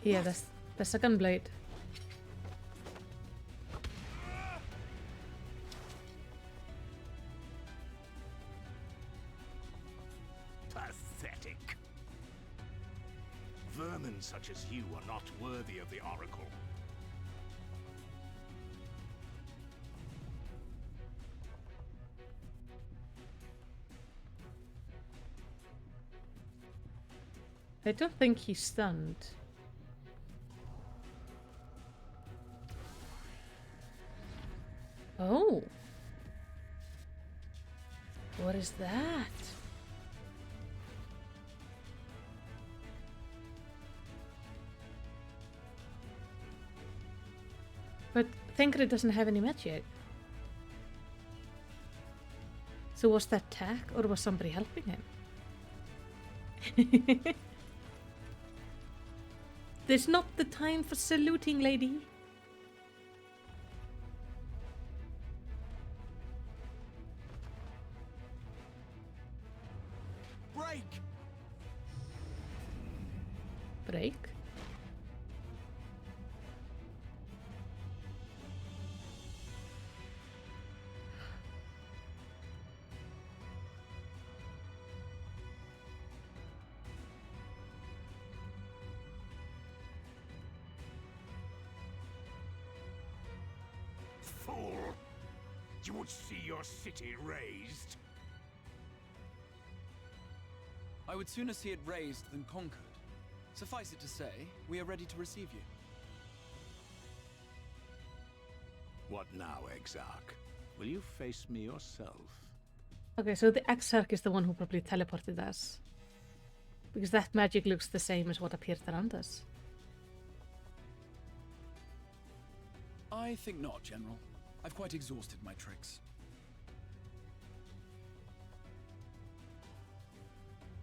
Yeah, that's the second blade. Pathetic. Vermin such as you are not worthy of the Oracle. I don't think he's stunned. Oh. What is that? But Thancred doesn't have any magic. So was that tech or was somebody helping him? There's not the time for saluting, lady. Break! Break? Fool! You would see your city razed. I would sooner see it razed than conquered. Suffice it to say, we are ready to receive you. What now, Exarch? Will you face me yourself? Okay, so the Exarch is the one who probably teleported us. Because that magic looks the same as what appeared around us. I think not, General. I've quite exhausted my tricks.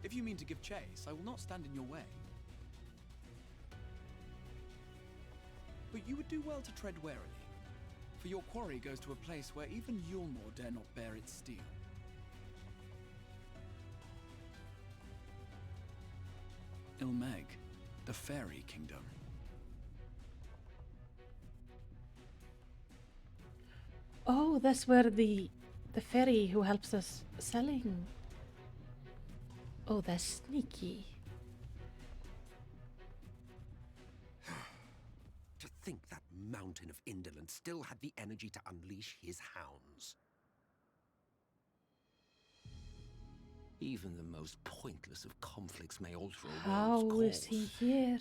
If you mean to give chase, I will not stand in your way. But you would do well to tread warily, for your quarry goes to a place where even Yulmore dare not bear its steel. Ilmeg, the fairy kingdom. Oh, that's where the fairy who helps us selling. Oh, that's sneaky. To think that mountain of indolence still had the energy to unleash his hounds. Even the most pointless of conflicts may alter a How world's is he course. here?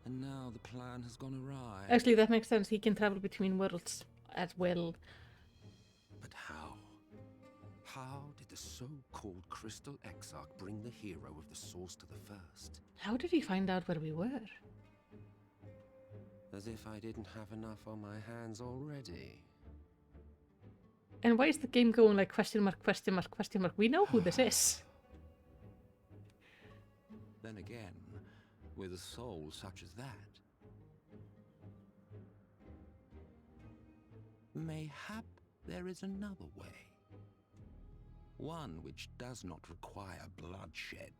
And now the plan has gone awry. Actually, that makes sense. He can travel between worlds at will. But how? How did the so-called Crystal Exarch bring the hero of the source to the first? How did he find out where we were? As if I didn't have enough on my hands already. And why is the game going like question mark, question mark, question mark? We know who this is. Then again, with a soul such as that, mayhap there is another way. One which does not require bloodshed.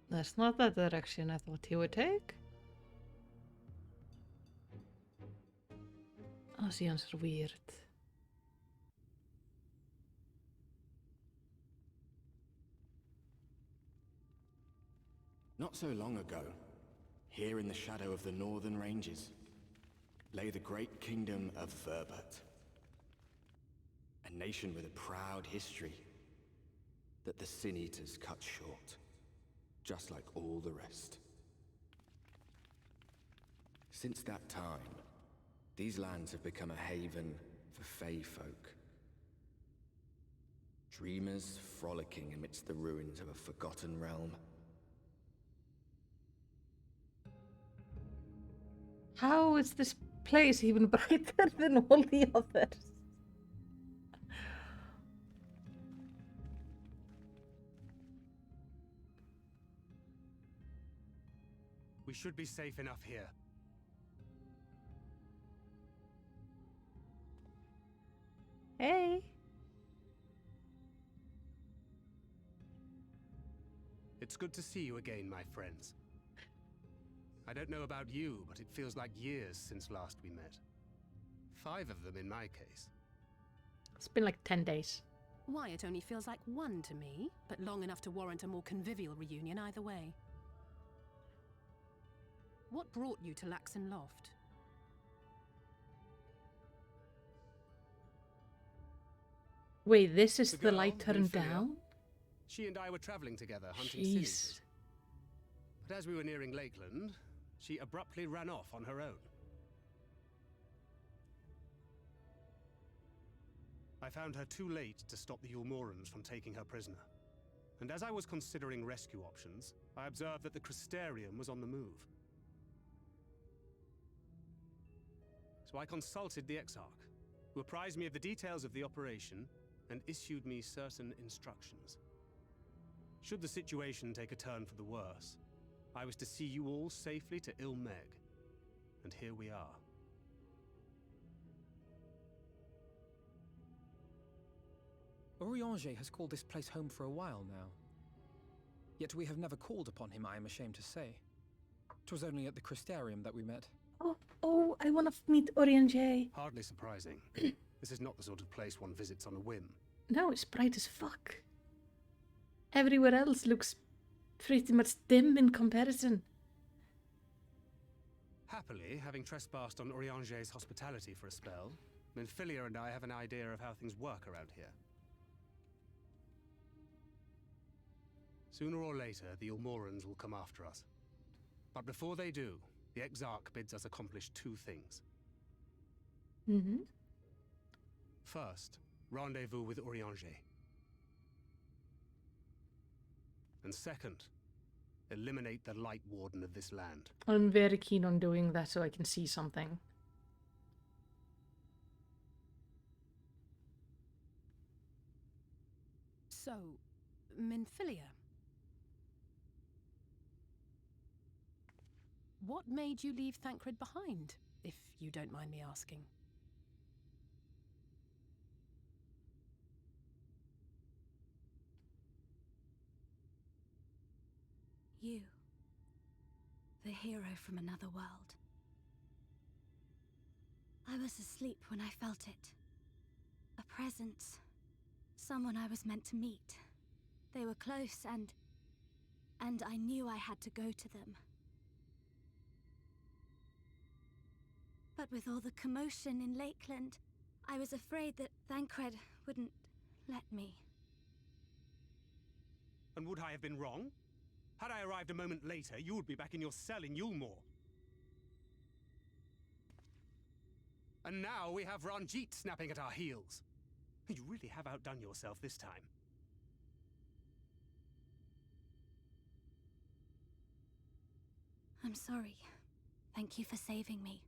That's not the direction I thought he would take. Oceans are weird. Not so long ago, here in the shadow of the northern ranges, lay the great kingdom of Verbert. A nation with a proud history that the Sin Eaters cut short, just like all the rest. Since that time, these lands have become a haven for Fae folk. Dreamers frolicking amidst the ruins of a forgotten realm. How is this place even brighter than all the others? We should be safe enough here. Hey. It's good to see you again, my friends. I don't know about you, but it feels like years since last we met. 5 of them in my case. It's been like 10 days. Why, it only feels like 1 to me, but long enough to warrant a more convivial reunion either way. What brought you to Laxon Loft? Wait, this is the girl, light turned Minfilia, down? She and I were traveling together, hunting Jeez. Sin Eaters. But as we were nearing Lakeland, she abruptly ran off on her own. I found her too late to stop the Ulmorans from taking her prisoner. And as I was considering rescue options, I observed that the Crystarium was on the move. So I consulted the Exarch, who apprised me of the details of the operation and issued me certain instructions. Should the situation take a turn for the worse, I was to see you all safely to Ilmeg. And here we are. Orianger has called this place home for a while now. Yet we have never called upon him, I am ashamed to say. 'Twas only at the Crystarium that we met. Oh, I want to meet Orianger. Hardly surprising. This is not the sort of place one visits on a whim. No, it's bright as fuck. Everywhere else looks pretty much dim in comparison. Happily, having trespassed on Orianger's hospitality for a spell, Minfilia and I have an idea of how things work around here. Sooner or later, the Ulmorans will come after us. But before they do, the Exarch bids us accomplish 2 things. First, rendezvous with Orianger. And second, eliminate the Light Warden of this land. I'm very keen on doing that so I can see something. So, Minfilia. What made you leave Thancred behind, if you don't mind me asking? You. The hero from another world. I was asleep when I felt it. A presence. Someone I was meant to meet. They were close and I knew I had to go to them. But with all the commotion in Lakeland, I was afraid that Thancred wouldn't let me. And would I have been wrong? Had I arrived a moment later, you would be back in your cell in Yulmore. And now we have Ranjit snapping at our heels. You really have outdone yourself this time. I'm sorry. Thank you for saving me.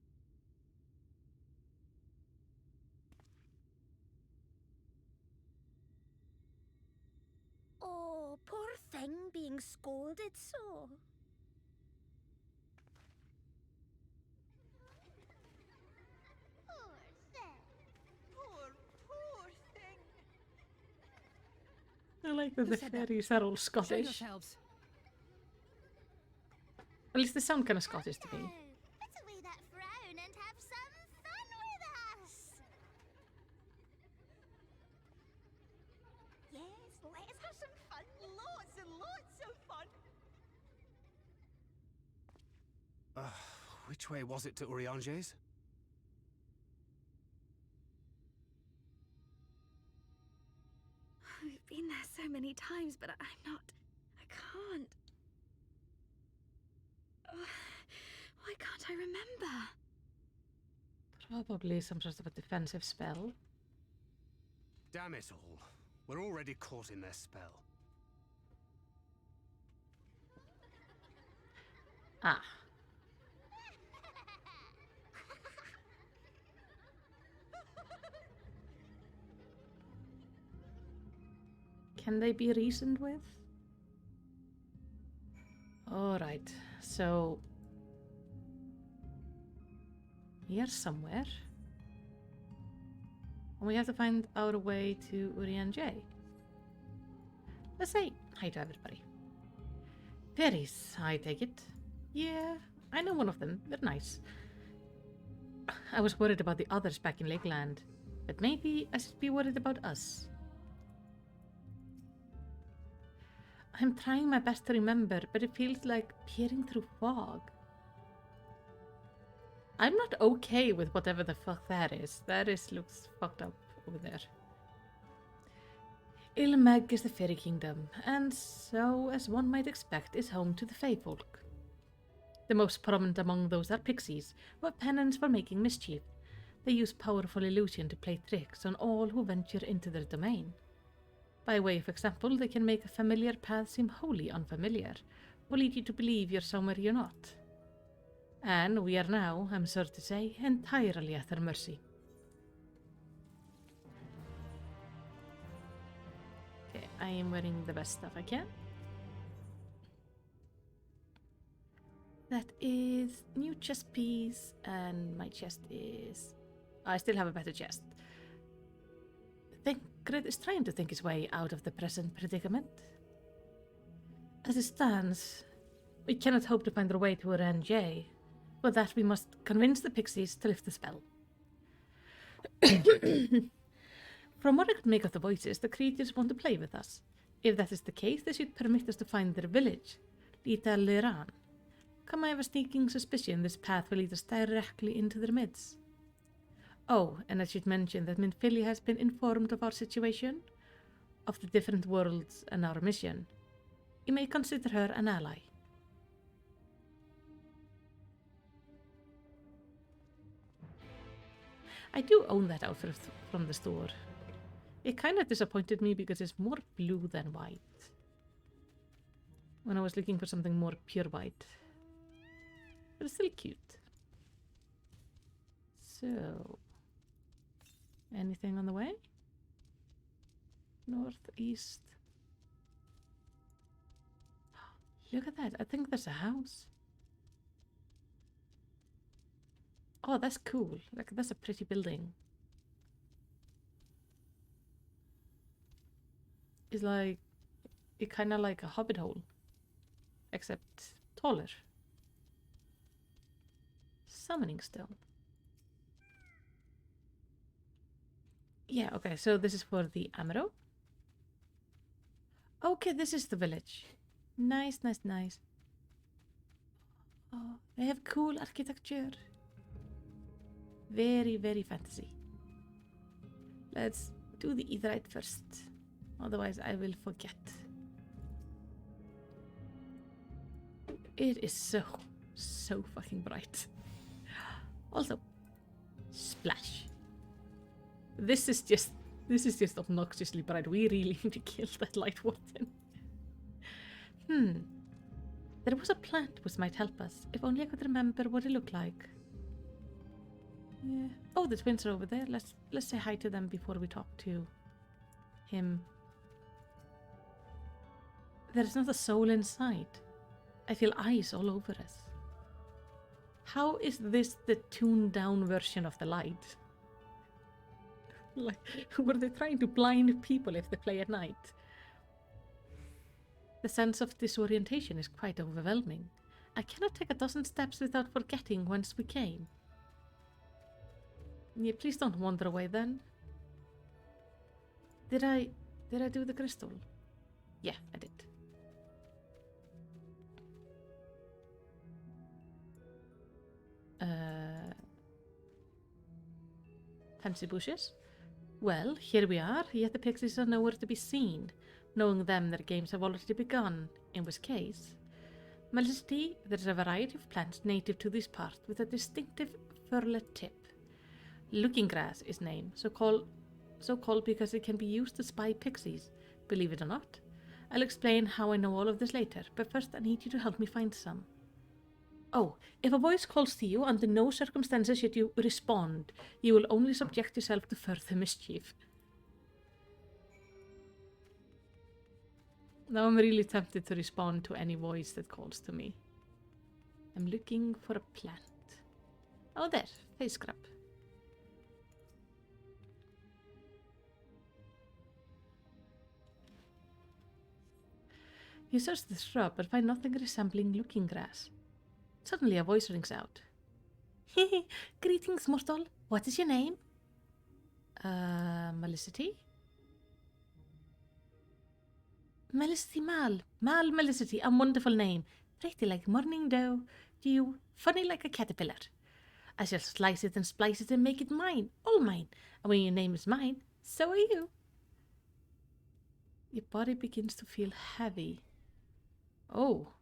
being scolded so. Poor thing. Poor thing. I like that Who the said that? fairies are all Show Scottish. yourselves. At least they sound kind of Scottish to me. Put away that frown and have some fun with us. Yes, let's have some fun. Lots and lots of fun. Which way was it to Urianger's? We've been there so many times, but I can't. Why can't I remember? Probably some sort of a defensive spell. Damn it all. We're already caught in their spell. Ah. Can they be reasoned with? Alright, so here somewhere. And we have to find our way to Urianger. Let's say hi to everybody. Fairies, I take it. Yeah, I know one of them. They're nice. I was worried about the others back in Lakeland, but maybe I should be worried about us. I'm trying my best to remember, but it feels like peering through fog. I'm not okay with whatever the fuck that is. That looks fucked up over there. Ilmeg is the fairy kingdom, and so, as one might expect, is home to the fae folk. The most prominent among those are pixies, who have penance for making mischief. They use powerful illusion to play tricks on all who venture into their domain. By way of example, they can make a familiar path seem wholly unfamiliar, or lead you to believe you're somewhere you're not. And we are now, I'm sorry to say, entirely at their mercy. Okay, I am wearing the best stuff I can. That is new chest piece, and my chest is... I still have a better chest. Grid is trying to think his way out of the present predicament. As it stands, we cannot hope to find our way to Urianger. For that, we must convince the pixies to lift the spell. From what I could make of the voices, the creatures want to play with us. If that is the case, they should permit us to find their village, Lita Liran. Come, I have a sneaking suspicion this path will lead us directly into their midst. Oh, and I should mention that Minfilia has been informed of our situation, of the different worlds and our mission. You may consider her an ally. I do own that outfit from the store. It kind of disappointed me because it's more blue than white. When I was looking for something more pure white. But it's still cute. So... anything on the way? Northeast. Look at that. I think there's a house. Oh, that's cool. Like, that's a pretty building. It's like... it's kind of like a hobbit hole. Except taller. Summoning stone. Yeah, okay, so this is for the Amaro. Okay, this is the village. Nice, nice, nice. Oh, they have cool architecture. Very, very fantasy. Let's do the Aetheryte first. Otherwise, I will forget. It is so fucking bright. Also, splash. This is just obnoxiously bright. We really need to kill that light warden. There was a plant which might help us. If only I could remember what it looked like. Yeah. Oh, the twins are over there. Let's say hi to them before we talk to him. There's not a soul inside. I feel eyes all over us. How is this the tuned down version of the light? Like, were they trying to blind people if they play at night? The sense of disorientation is quite overwhelming. I cannot take a dozen steps without forgetting whence we came. Yeah, please don't wander away then. Did I do the crystal? Yeah, I did. Fancy bushes? Well, here we are, yet the pixies are nowhere to be seen. Knowing them, their games have already begun, in which case... Melicity, there is a variety of plants native to this part with a distinctive furlet tip. Looking grass is named, so called because it can be used to spy pixies, believe it or not. I'll explain how I know all of this later, but first I need you to help me find some. Oh, if a voice calls to you, under no circumstances should you respond. You will only subject yourself to further mischief. Now I'm really tempted to respond to any voice that calls to me. I'm looking for a plant. Oh, there, face scrub. You search the shrub but find nothing resembling looking grass. Suddenly a voice rings out. Greetings, mortal. What is your name? Melicity? Melicity Mal. Mal Melicity, a wonderful name. Pretty like morning dew, funny like a caterpillar. I shall slice it and splice it and make it mine, all mine. And when your name is mine, so are you. Your body begins to feel heavy. Oh.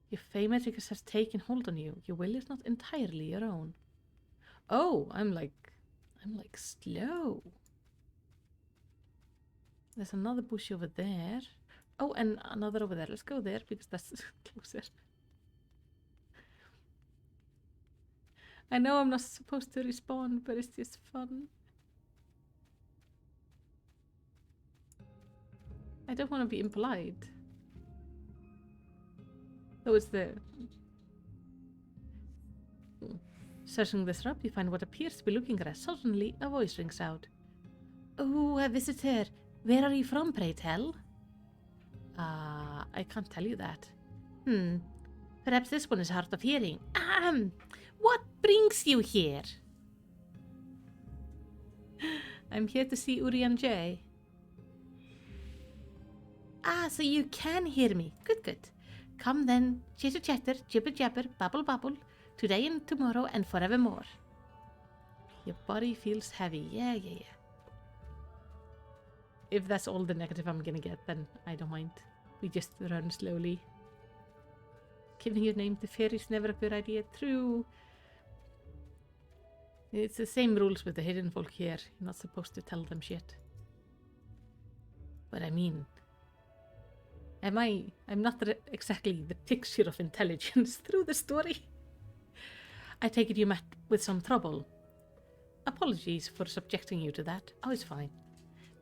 Your fey magic has taken hold on you. Your will is not entirely your own. Oh, I'm like slow. There's another bush over there. Oh, and another over there. Let's go there because that's closer. I know I'm not supposed to respawn, but it's just fun. I don't want to be impolite. Oh, it's there. Searching the shrub, you find what appears to be looking grass. Suddenly, a voice rings out. Oh, a visitor. Where are you from, pray tell? I can't tell you that. Perhaps this one is hard of hearing. What brings you here? I'm here to see Urian J. So you can hear me. Good. Come then, chitter-chatter, jibber-jabber, babble-babble, today and tomorrow and forevermore. Your body feels heavy. Yeah. If that's all the negative I'm gonna get, then I don't mind. We just run slowly. Giving your name to fairies is never a good idea. True. It's the same rules with the hidden folk here. You're not supposed to tell them shit. But I mean... I'm not exactly the picture of intelligence through the story. I take it you met with some trouble. Apologies for subjecting you to that. Oh, it's fine.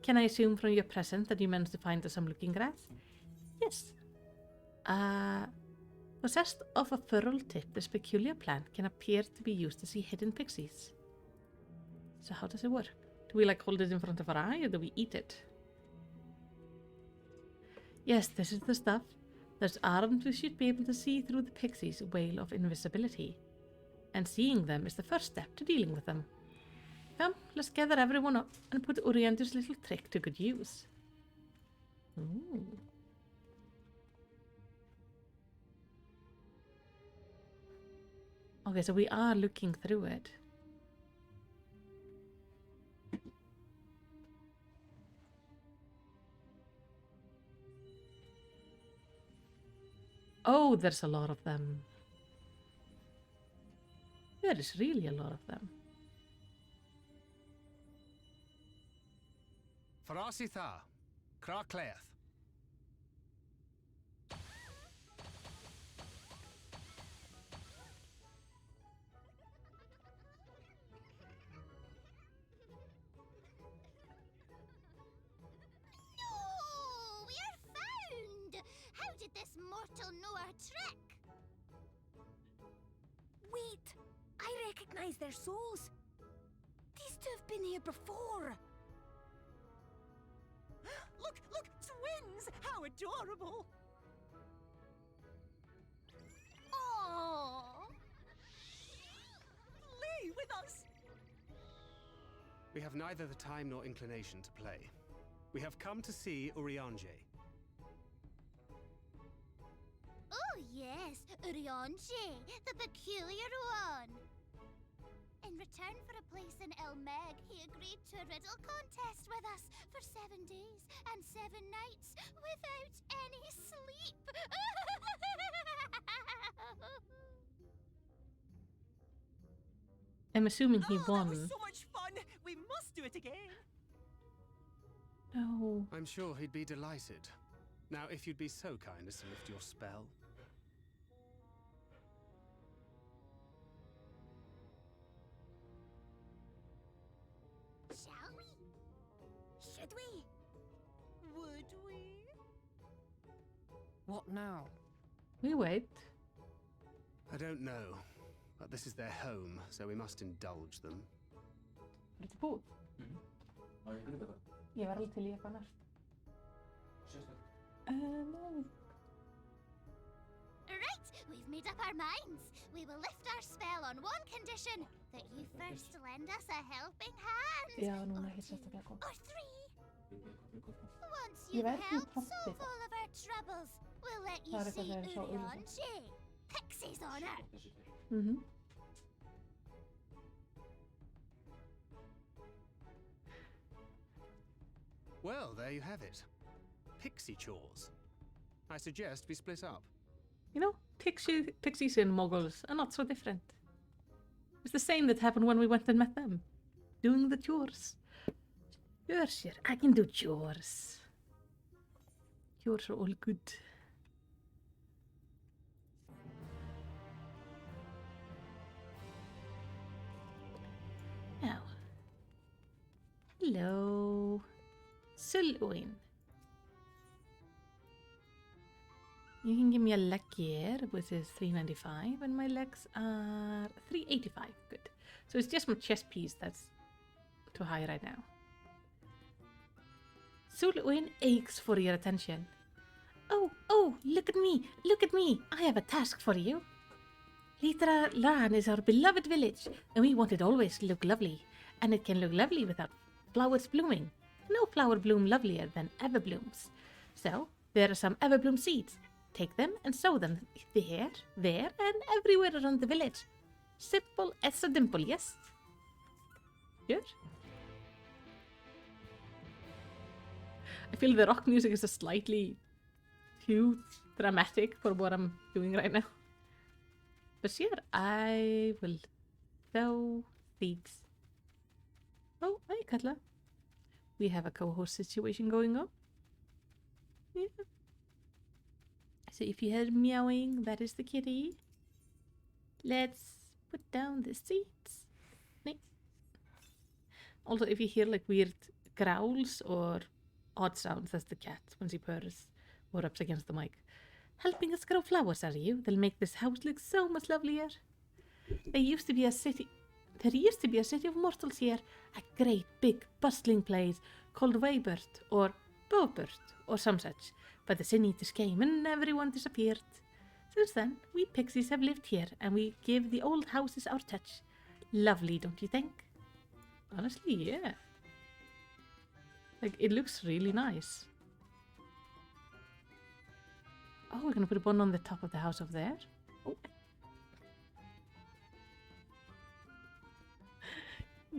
Can I assume from your present that you managed to find some looking grass? Yes. Possessed of a feral tip, this peculiar plant can appear to be used to see hidden pixies. So how does it work? Do we like hold it in front of our eye or do we eat it? Yes, this is the stuff. Thus armed we should be able to see through the pixies' veil of invisibility. And seeing them is the first step to dealing with them. Come, let's gather everyone up and put Uriander's little trick to good use. Ooh. Okay, so we are looking through it. Oh, there's a lot of them. There is really a lot of them. Farasitha, Krakleath. mortal know our trick. Wait! I recognize their souls. These two have been here before. Look! Twins! How adorable! Aww. Play with us! We have neither the time nor inclination to play. We have come to see Urianger. Oh yes, Urianger, the peculiar one. In return for a place in Elmeg, he agreed to a riddle contest with us for 7 days and 7 nights without any sleep. I'm assuming he won. That was so much fun! We must do it again! No. I'm sure he'd be delighted. Now, if you'd be so kind as to lift your spell. Shall we? Should we? Would we? What now? We wait. I don't know, but this is their home, so we must indulge them. Lite på. Ég var alveg til í eitthvað næst. No. Right, we've made up our minds. We will lift our spell on one condition, that you first lend us a helping hand. Já, núna ekki sérstaklega gott. Or 3. Once Ég you've verð ekki helped promptið. solve all of our troubles, we'll let you Það er eitthvað see sem er svo Urianger. Pixie's honor. Well, there you have it. Pixie chores. I suggest we split up. You know, pixies and muggles are not so different. It's the same that happened when we went and met them. Doing the chores. Sure, I can do chores. Chores are all good. Now. Hello. Sulwin. You can give me a leg here, which is 395, and my legs are 385. Good. So it's just my chest piece that's too high right now. Sulwin aches for your attention. Oh, look at me, I have a task for you. Litra Lan is our beloved village, and we want it always to look lovely, and it can look lovely without flowers blooming. No flower bloom lovelier than everblooms. So, there are some everbloom seeds. Take them and sow them there, and everywhere around the village. Simple as a dimple, yes? Good. I feel the rock music is a slightly too dramatic for what I'm doing right now. But sure, I will sow seeds. Oh, hi, Katla. We have a co-host situation going on. Yeah. So if you hear meowing, that is the kitty. Let's put down the seeds. Also, if you hear like weird growls or odd sounds, that's the cat when she purrs or rubs against the mic. Helping us grow flowers, are you? They'll make this house look so much lovelier. There used to be a city of mortals here. A great, big, bustling place called Weybert or Bobert or some such. But the Sin Eaters came and everyone disappeared. Since then, we pixies have lived here and we give the old houses our touch. Lovely, don't you think? Honestly, yeah. Like, it looks really nice. Oh, we're gonna put one on the top of the house over there. Oh.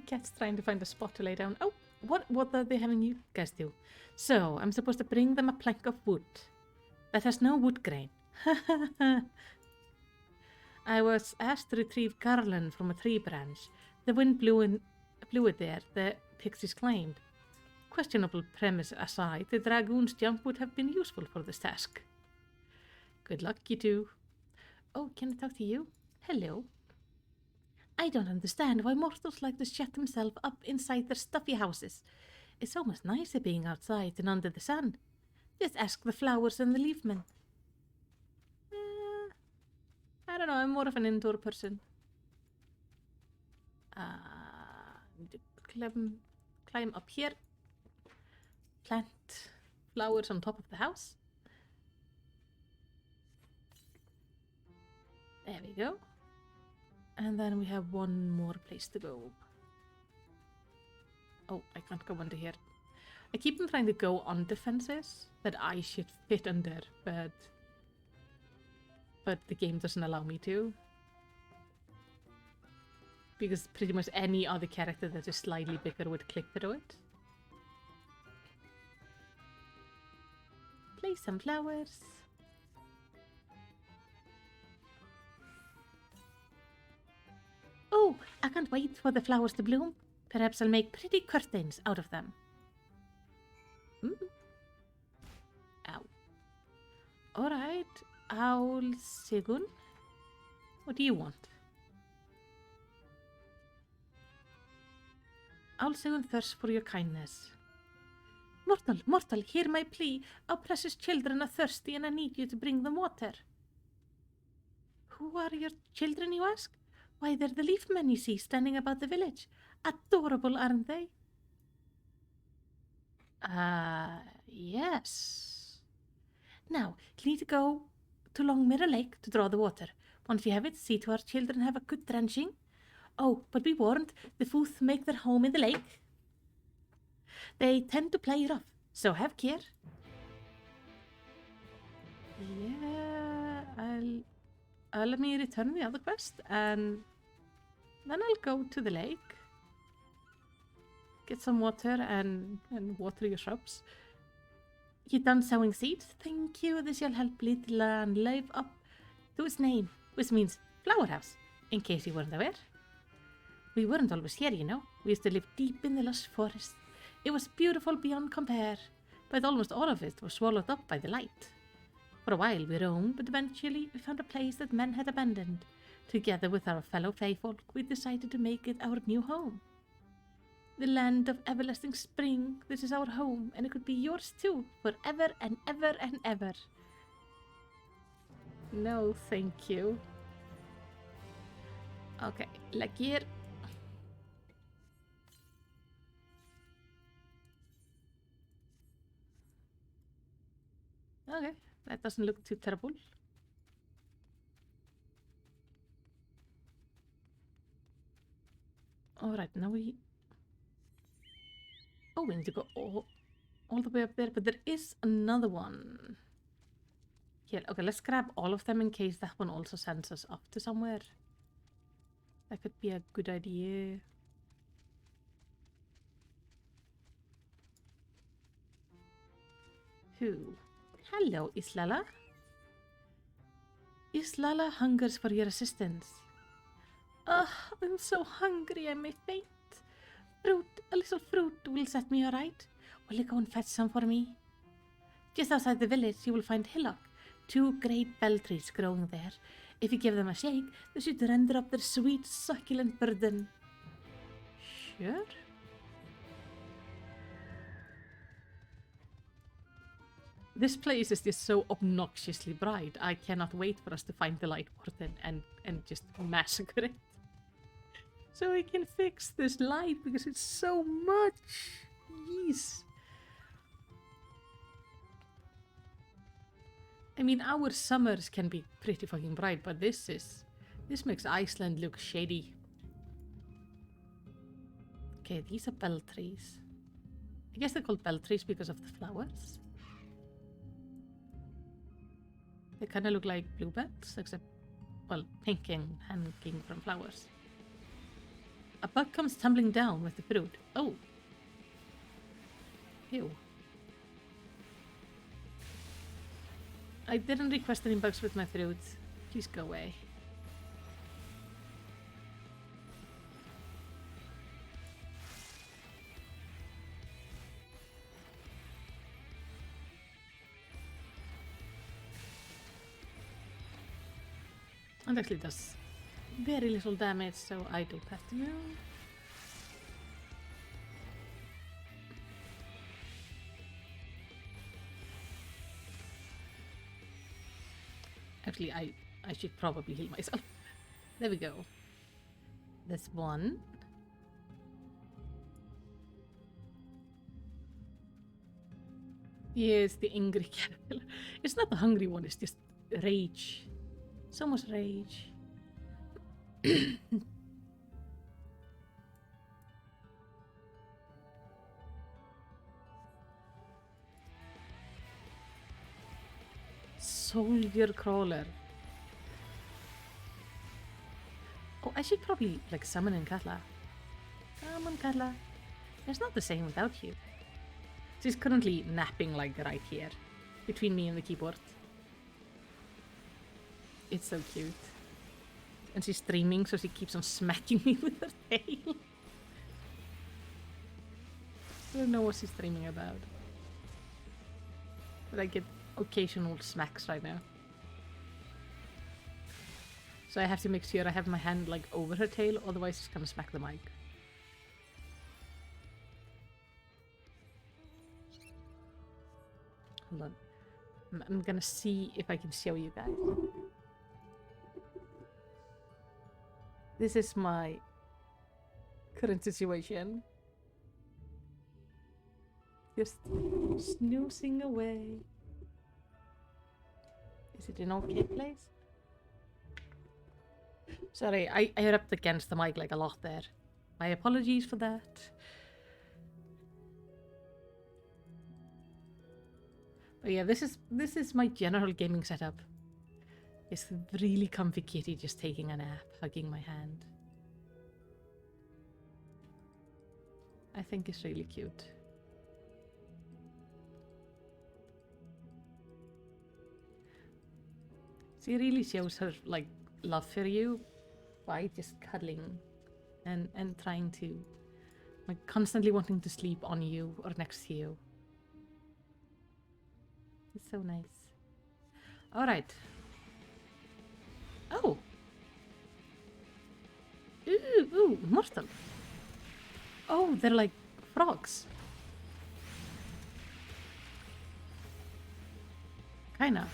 Cat's trying to find a spot to lay down. Oh, what are they having you guys do? So, I'm supposed to bring them a plank of wood that has no wood grain. I was asked to retrieve garland from a tree branch. The wind blew it there, the pixies claimed. Questionable premise aside, the dragoon's jump would have been useful for this task. Good luck, you two. Oh, can I talk to you? Hello. I don't understand why mortals like to shut themselves up inside their stuffy houses. It's so much nicer being outside and under the sun. Just ask the flowers and the leafmen. don't know, I'm more of an indoor person. Need to climb up here. Plant flowers on top of the house. There we go. And then we have one more place to go. Oh, I can't go under here. I keep on trying to go on the fences that I should fit under, but the game doesn't allow me to. Because pretty much any other character that is slightly bigger would clip through it. Place some flowers. Oh, I can't wait for the flowers to bloom. Perhaps I'll make pretty curtains out of them. Ow. Alright, Owl Sigun. What do you want? Owl Sigun thirsts for your kindness. Mortal, hear my plea. Our precious children are thirsty and I need you to bring them water. Who are your children, you ask? Why, they're the leaf men you see standing about the village. Adorable, aren't they? Yes. Now, you need to go to Long Mirror Lake to draw the water. Once you have it, see to our children have a good drenching. Oh, but be warned, the Footh make their home in the lake. They tend to play rough, so have care. Yeah, let me return the other quest, and then I'll go to the lake. Get some water and water your shrubs. You done sowing seeds? Thank you. This shall help little land live up to its name, which means flower house, in case you weren't aware. We weren't always here, you know. We used to live deep in the lush forest. It was beautiful beyond compare, but almost all of it was swallowed up by the light. For a while we roamed, but eventually we found a place that men had abandoned. Together with our fellow Faefolk, we decided to make it our new home. The land of everlasting spring, this is our home, and it could be yours too, forever and ever and ever. No, thank you. Okay, Lakir. Okay, that doesn't look too terrible. Alright, now we... Oh, we need to go all the way up there, but there is another one. Here, okay, let's grab all of them in case that one also sends us up to somewhere. That could be a good idea. Who? Hello, Islala. Islala hungers for your assistance. I'm so hungry I may faint. Fruit, a little fruit will set me alright. Will you go and fetch some for me? Just outside the village you will find hillock. 2 great bell trees growing there. If you give them a shake, they should render up their sweet, succulent burden. Sure? This place is just so obnoxiously bright. I cannot wait for us to find the light warden and just massacre it. So we can fix this light because it's so much. Jeez. I mean, our summers can be pretty fucking bright, but this makes Iceland look shady. Okay, these are bell trees. I guess they're called bell trees because of the flowers. They kind of look like bluebells, except, well, pink and hanging from flowers. A bug comes tumbling down with the fruit. Oh. Ew. I didn't request any bugs with my fruit. Please go away. And actually does very little damage, so I don't have to move. Actually, I should probably heal myself. There we go. That's one. Yes, the angry caterpillar. It's not the hungry one, it's just rage. So much rage. Soldier crawler. Oh, I should probably like summon in Katla. Come on, Katla. It's not the same without you. She's currently napping like right here, between me and the keyboard. It's so cute. And she's streaming, so she keeps on smacking me with her tail. I don't know what she's streaming about. But I get occasional smacks right now. So I have to make sure I have my hand like over her tail, otherwise she's gonna smack the mic. Hold on. I'm gonna see if I can show you guys. This is my current situation. Just snoozing away. Is it an okay place? Sorry, I rubbed against the mic like a lot there. My apologies for that. But yeah, this is my general gaming setup. It's really comfy kitty just taking a nap, hugging my hand. I think it's really cute. She really shows her like love for you by just cuddling and trying to like constantly wanting to sleep on you or next to you. It's so nice. All right. Oh. Ooh, mortal. Oh, they're like frogs. Kinda.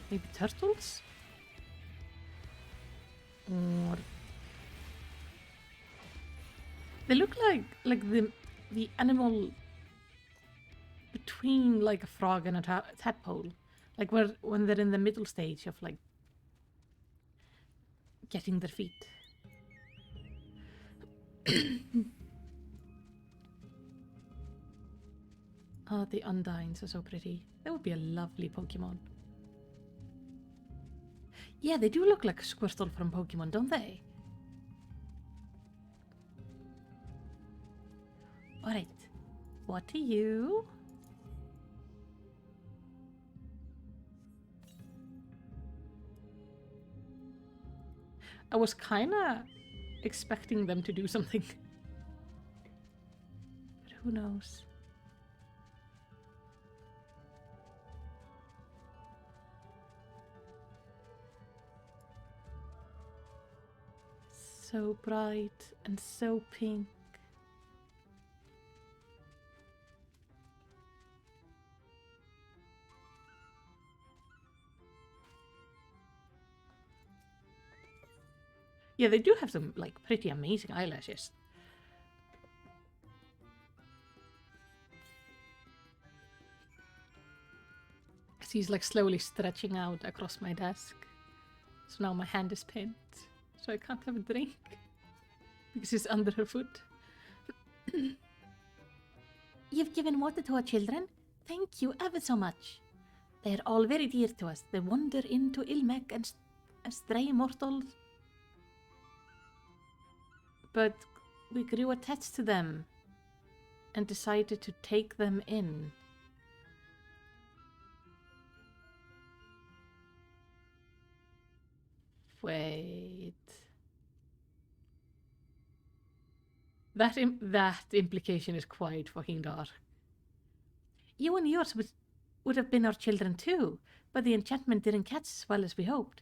Maybe turtles? Or they look like the animal between like a frog and a tadpole, like when they're in the middle stage of like getting their feet. Oh, the Undines are so pretty. That would be a lovely Pokemon. Yeah, they do look like Squirtle from Pokemon, don't they? Alright, what are you? I was kinda expecting them to do something. But who knows? So bright and so pink. Yeah, they do have some like pretty amazing eyelashes. She's like slowly stretching out across my desk. So now my hand is pinned. So I can't have a drink. Because it's under her foot. You've given water to our children? Thank you ever so much. They are all very dear to us. They wander into Ilmek and stray mortals. But we grew attached to them and decided to take them in. Wait. That implication is quite fucking dark. You and yours would have been our children too, but the enchantment didn't catch as well as we hoped.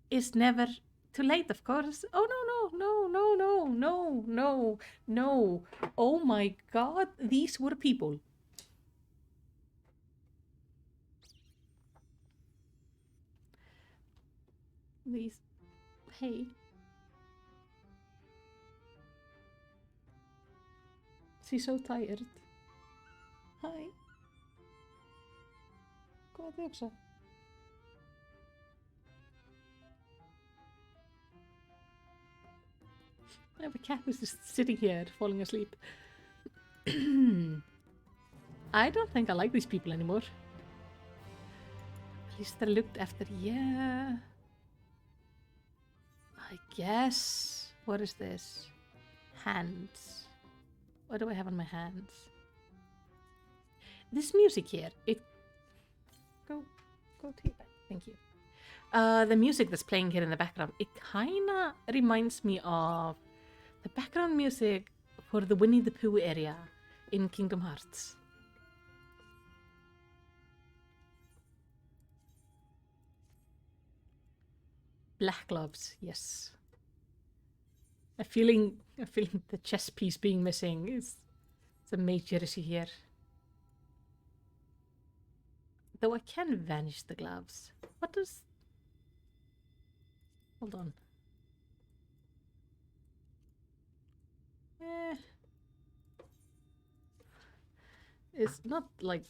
It's never too late, of course. Oh, no. Oh my god, these were people. these... Hey. She's so tired. Hi. Hvað er það? I have a cat who's just sitting here, falling asleep. I don't think I like these people anymore. At least they're looked after. Yeah. I guess. What is this? Hands. What do I have on my hands? This music here, it... Go to your bed. Thank you. The music that's playing here in the background, it kinda reminds me of the background music for the Winnie the Pooh area in Kingdom Hearts. Black gloves, yes. A feeling the chess piece being missing is a major issue here. Though I can vanish the gloves. What does... Hold on. It's not like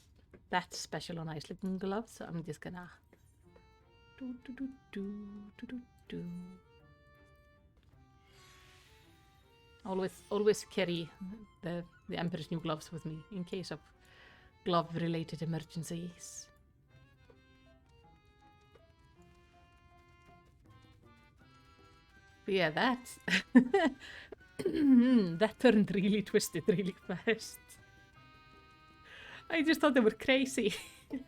that special or nice looking gloves, so I'm just gonna... Always carry the Emperor's new gloves with me in case of glove-related emergencies. But yeah, that's... that turned really twisted really fast. I just thought they were crazy.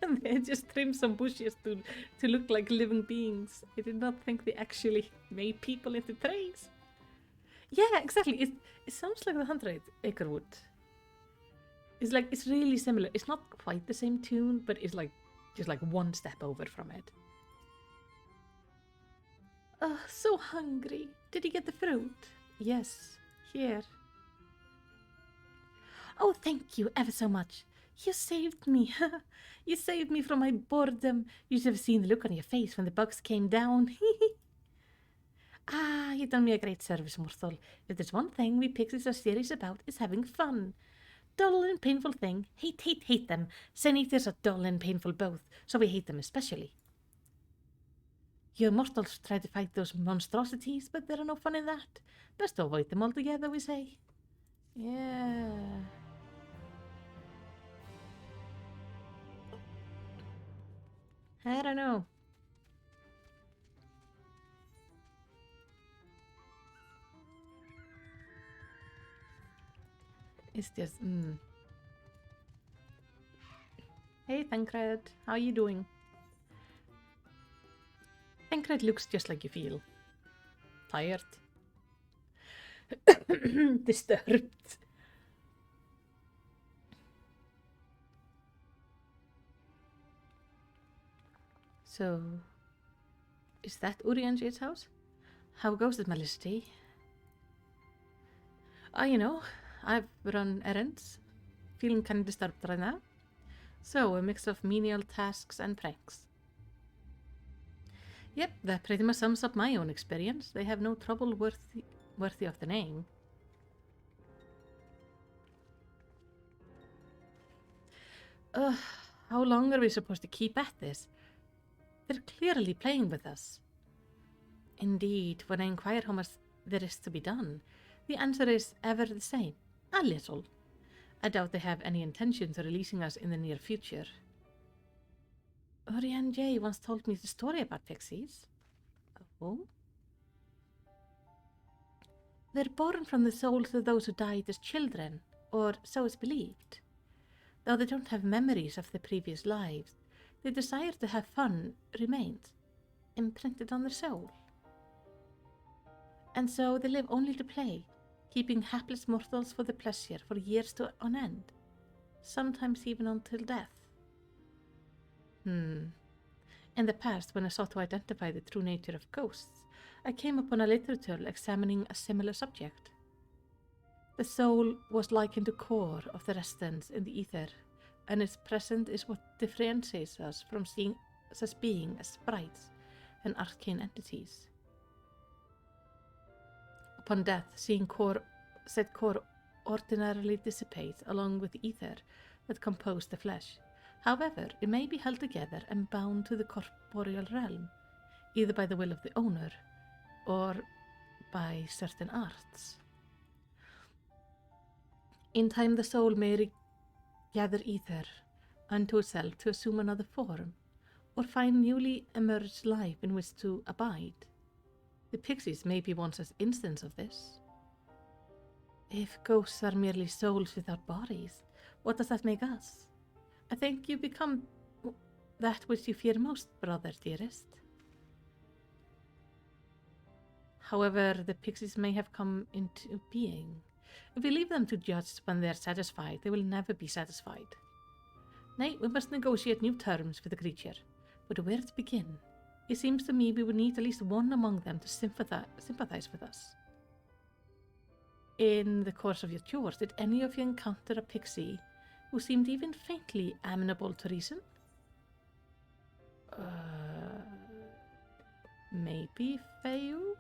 And they just trimmed some bushes to look like living beings. I did not think they actually made people into trays. Yeah, exactly. It sounds like the 100 Acre Wood. It's like, it's really similar. It's not quite the same tune, but it's like just like one step over from it. Oh, so hungry. Did you get the fruit? Yes, here. Oh, thank you ever so much. You saved me. You saved me from my boredom. You should have seen the look on your face when the bugs came down. Ah, you've done me a great service, Mortal. If there's one thing we pixies are serious about, is having fun. Dull and painful thing. Hate them. Sin eaters are dull and painful both, so we hate them especially. You mortals try to fight those monstrosities, but there are no fun in that. Best to avoid them altogether, we say. Yeah. I don't know. It's just, Hey, Thancred. How you doing? Thancred looks just like you feel. Tired. Disturbed. So, is that Urianji's house? How goes it, Malicity? You know, I've run errands. Feeling kind of disturbed right now. So, a mix of menial tasks and pranks. Yep, that pretty much sums up my own experience. They have no trouble worthy of the name. How long are we supposed to keep at this? They're clearly playing with us. Indeed, when I inquire how much there is to be done, the answer is ever the same. A little. I doubt they have any intentions of releasing us in the near future. Urian J once told me the story about pixies. Oh? They're born from the souls of those who died as children, or so it's believed. Though they don't have memories of their previous lives, the desire to have fun remains, imprinted on their soul. And so they live only to play, keeping hapless mortals for the pleasure for years on end, sometimes even until death. In the past, when I sought to identify the true nature of ghosts, I came upon a literature examining a similar subject. The soul was likened to core of the residents in the ether, and its presence is what differentiates us from seeing us as being as sprites, and arcane entities. Upon death, said core ordinarily dissipates along with the ether that compose the flesh. However, it may be held together and bound to the corporeal realm, either by the will of the owner or by certain arts. In time, the soul may gather ether unto itself to assume another form, or find newly emerged life in which to abide. The pixies may be one such instance of this. If ghosts are merely souls without bodies, what does that make us? I think you become that which you fear most, brother dearest. However, the pixies may have come into being. If we leave them to judge when they are satisfied, they will never be satisfied. Nay, we must negotiate new terms with the creature. But where to begin? It seems to me we would need at least one among them to sympathize with us. In the course of your tours, did any of you encounter a pixie who seemed even faintly amenable to reason? Maybe Fayu?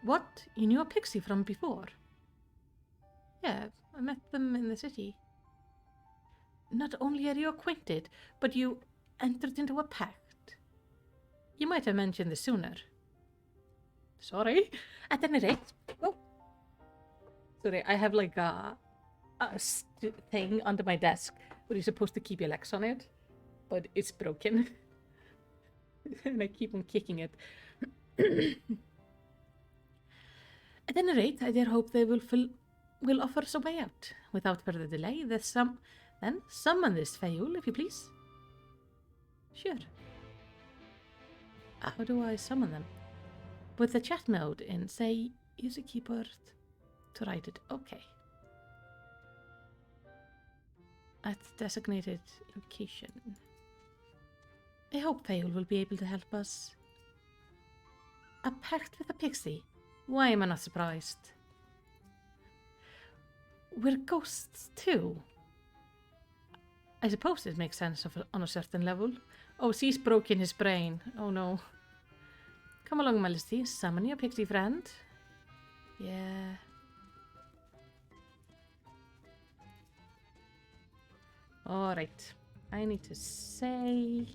What? You knew a pixie from before? Yeah, I met them in the city. Not only are you acquainted, but you entered into a pact. You might have mentioned this sooner. Sorry. At any rate... Oh. Sorry, I have like a thing under my desk where you're supposed to keep your legs on it, but it's broken. And I keep on kicking it. At any rate, I dare hope they will offer us a way out. Without further delay, then summon this Fayul, if you please. Sure. How do I summon them? With the chat mode in, say, use a keyboard to write it. Okay. At designated location. I hope Fayul will be able to help us. A pact with a pixie? Why am I not surprised? We're ghosts too. I suppose it makes sense on a certain level. Oh, she's broken his brain. Oh no. Come along, Melody. Summon your pixie friend. Yeah. Alright. I need to say...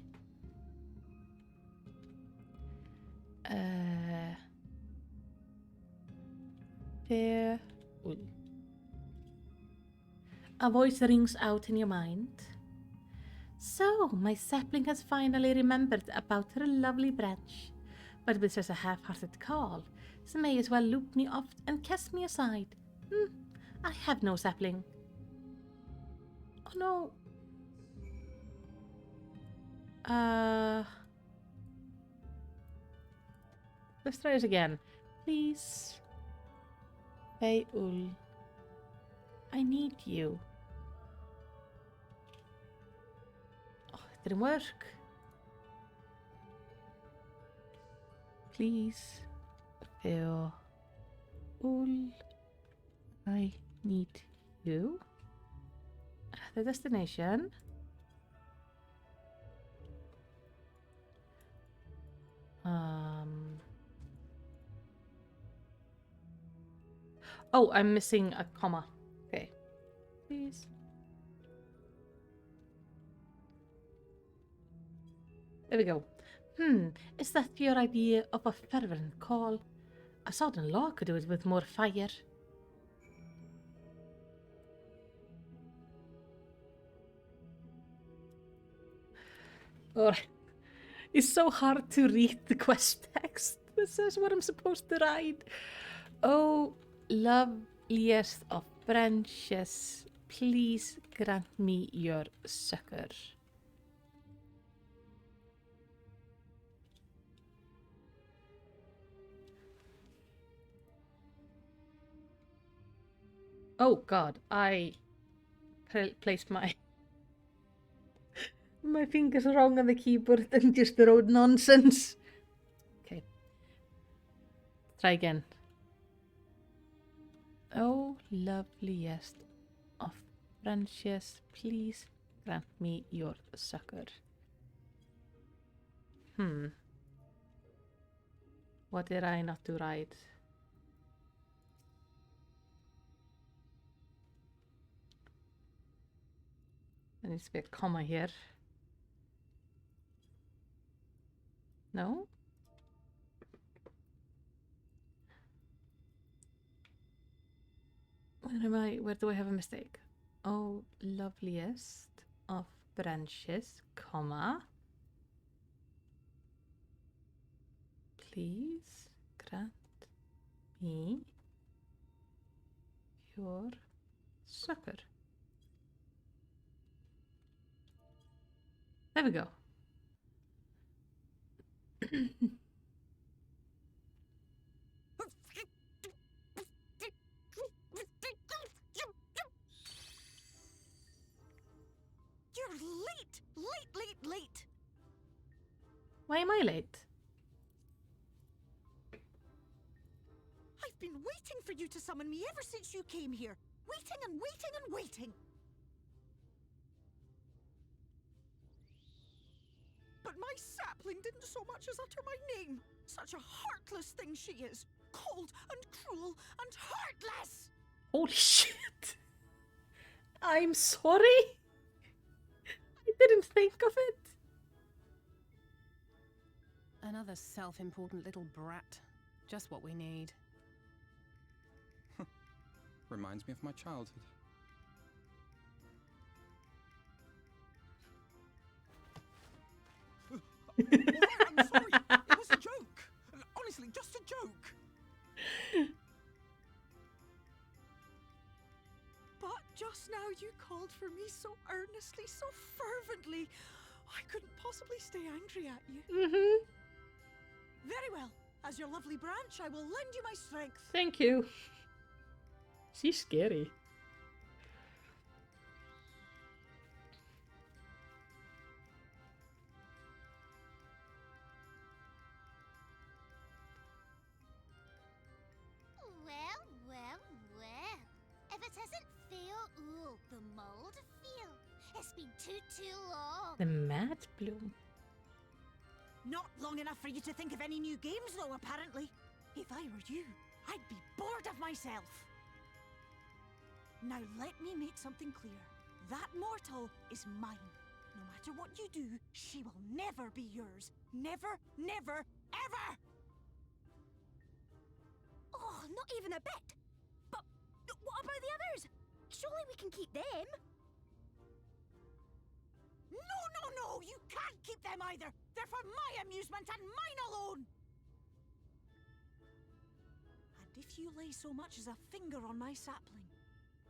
Farewell. A voice rings out in your mind. So, my sapling has finally remembered about her lovely branch. But with such a half-hearted call, she may as well loop me off and cast me aside. I have no sapling. Oh no. Let's try it again. Please. Fayul. I need you. Oh, it didn't work. Please. Fayul. I need you. The destination. Oh, I'm missing a comma. Okay. Please. There we go. Is that your idea of a fervent call? A southern law could do it with more fire. Alright. It's so hard to read the quest text. This is what I'm supposed to write. Oh, loveliest of branches, please grant me your succor. Oh god, I placed my fingers wrong on the keyboard and just wrote nonsense. Okay. Try again. Oh, loveliest of branches, please grant me your succor. What did I not do right? There needs to be a comma here. No? Where do I have a mistake? Oh, loveliest of branches, comma. Please grant me your succor. There we go. You're late! Late! Why am I late? I've been waiting for you to summon me ever since you came here. Waiting and waiting and waiting. But my sapling didn't so much as utter my name. Such a heartless thing she is. Cold and cruel and heartless! Holy shit! I'm sorry! I didn't think of it! Another self-important little brat. Just what we need. Reminds me of my childhood. I'm sorry. It was a joke. Honestly, just a joke. But just now you called for me so earnestly, so fervently. I couldn't possibly stay angry at you. Very well. As your lovely branch, I will lend you my strength. Thank you. She's scary. Well. If it isn't Theo Ool, the mold feel. It's been too long. The mad bloom. Not long enough for you to think of any new games, though, apparently. If I were you, I'd be bored of myself. Now let me make something clear. That mortal is mine. No matter what you do, she will never be yours. Never, ever! Oh, not even a bit. But what about the others? Surely we can keep them. No! You can't keep them either! They're for my amusement and mine alone! And if you lay so much as a finger on my sapling,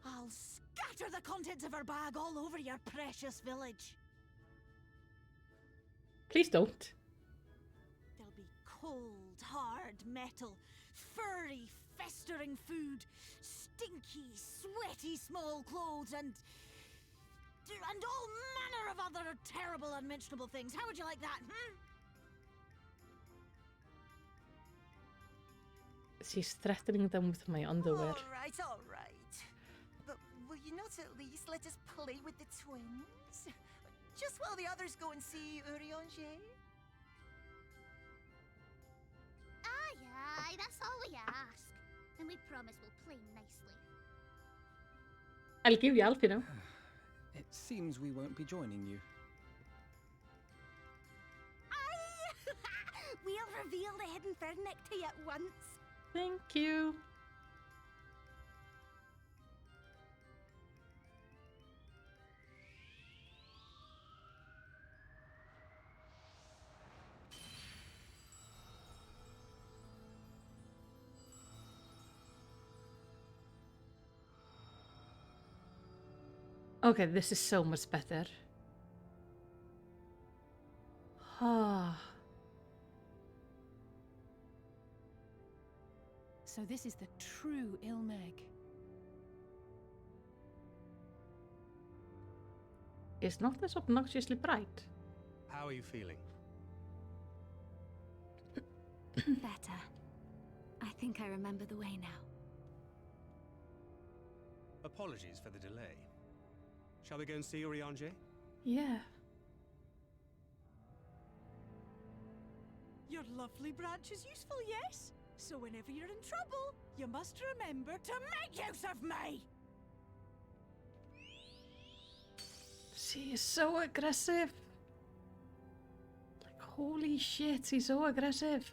I'll scatter the contents of her bag all over your precious village. Please don't. There'll be cold, hard metal, furry, festering food, stinky, sweaty small clothes, and all manner of other terrible, unmentionable things. How would you like that, She's threatening them with my underwear. All right. But will you not at least let us play with the twins? Just while the others go and see Urianger? Aye, that's all we ask. And we promise we'll play nicely. I'll give you Alfino. It seems we won't be joining you. Aye! We'll reveal the hidden Fernic to you at once. Thank you. Okay, this is so much better. Ah. So this is the true Ilmeg. It's not as obnoxiously bright. How are you feeling? Better. I think I remember the way now. Apologies for the delay. Shall we go and see Urianger? Yeah. Your lovely branch is useful, yes? So whenever you're in trouble, you must remember to make use of me! She is so aggressive. Like, holy shit, she's so aggressive.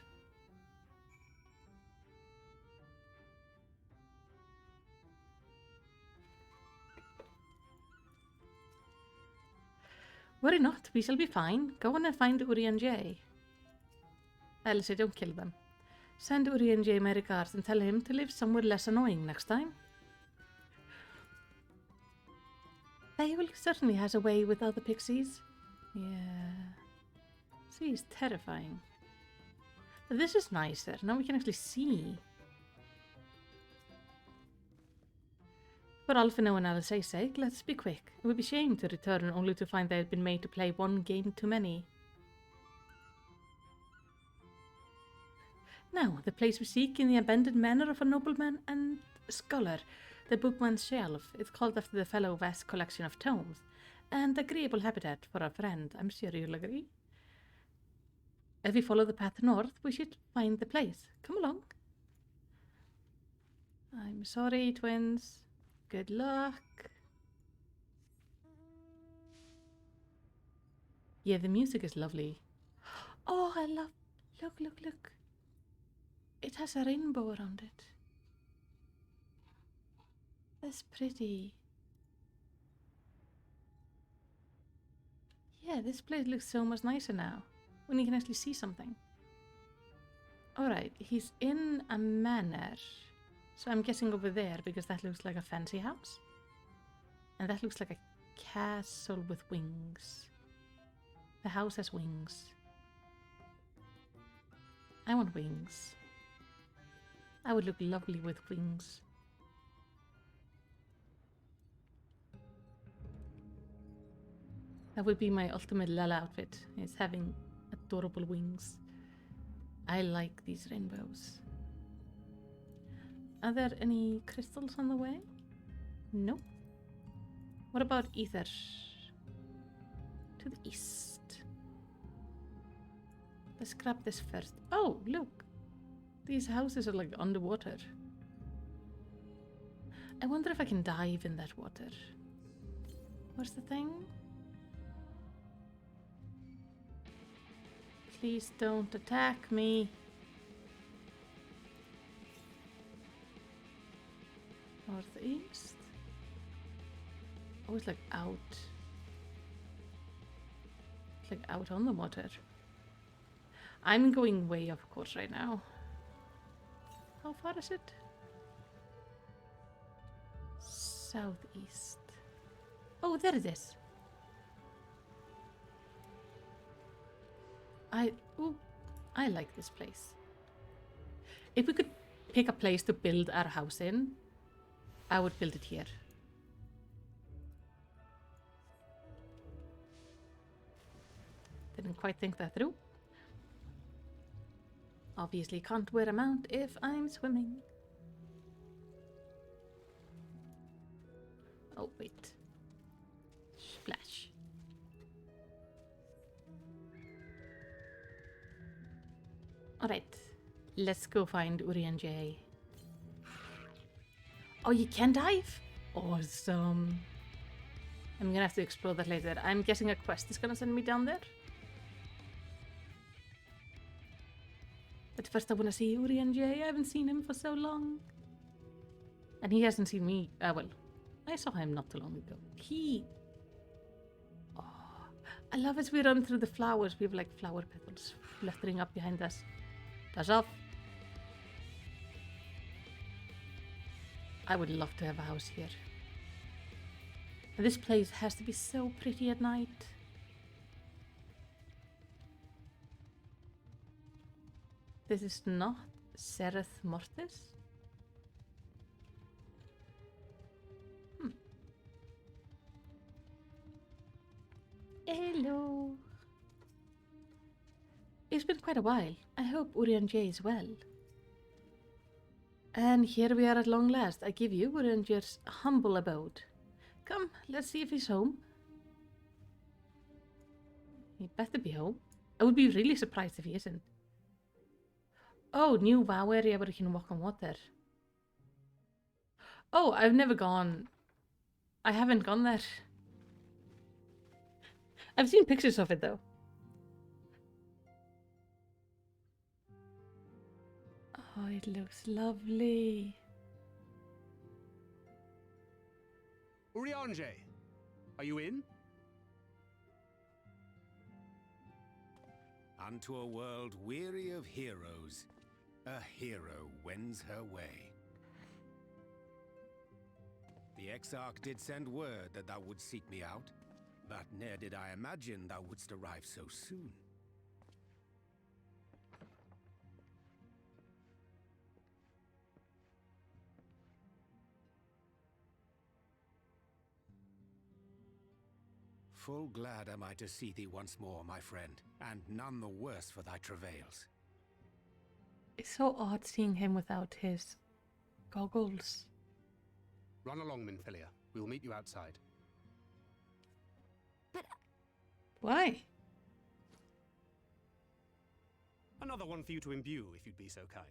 Worry not, we shall be fine. Go on and find Uri and Jay. Alice, don't kill them. Send Uri and Jay my regards and tell him to live somewhere less annoying next time. Fayul certainly has a way with other pixies. Yeah. She's terrifying. But this is nicer. Now we can actually see. For Alphino and Alice's sake, let's be quick. It would be shame to return only to find they had been made to play one game too many. Now, the place we seek in the abandoned manor of a nobleman and scholar, the Bookman's Shelf. It's called after the fellow vast collection of tomes, and agreeable habitat for a friend, I'm sure you'll agree. If we follow the path north, we should find the place. Come along. I'm sorry, twins. Good luck. Yeah, the music is lovely. Oh, I love... Look, look, look. It has a rainbow around it. That's pretty. Yeah, this place looks so much nicer now, when you can actually see something. Alright, he's in a manor. So I'm guessing over there, because that looks like a fancy house. And that looks like a castle with wings. The house has wings. I want wings. I would look lovely with wings. That would be my ultimate Lala outfit, is having adorable wings. I like these rainbows. Are there any crystals on the way? Nope. What about ether? To the east. Let's grab this first. Oh, look! These houses are like underwater. I wonder if I can dive in that water. What's the thing? Please don't attack me. Northeast? Oh, it's like out. It's like out on the water. I'm going way off course right now. How far is it? Southeast. Oh, there it is. I like this place. If we could pick a place to build our house in, I would build it here. Didn't quite think that through. Obviously can't wear a mount if I'm swimming. Oh, wait. Splash. Alright, let's go find Uri and Jay. Oh, you can dive? Awesome. I'm gonna have to explore that later. I'm guessing a quest is gonna send me down there. But first I wanna see Uri and Jay. I haven't seen him for so long. And he hasn't seen me. Well, I saw him not too long ago. Oh, I love as we run through the flowers. We have like flower petals fluttering up behind us. Dash off. I would love to have a house here. And this place has to be so pretty at night. This is not Sereth Mortis? Hello. It's been quite a while. I hope Uri and Jay is well. And here we are at long last. I give you Uri and Jay's humble abode. Come, let's see if he's home. He better be home. I would be really surprised if he isn't. Oh, new WoW area where you can walk on water. Oh, I've never gone. I haven't gone there. I've seen pictures of it though. Oh, it looks lovely. Urianger, are you in? Unto a world weary of heroes, a hero wends her way. The Exarch did send word that thou wouldst seek me out, but ne'er did I imagine thou wouldst arrive so soon. Full glad am I to see thee once more, my friend, and none the worse for thy travails. It's so odd seeing him without his goggles. Run along, Minfilia. We will meet you outside. But... Why? Another one for you to imbue, if you'd be so kind.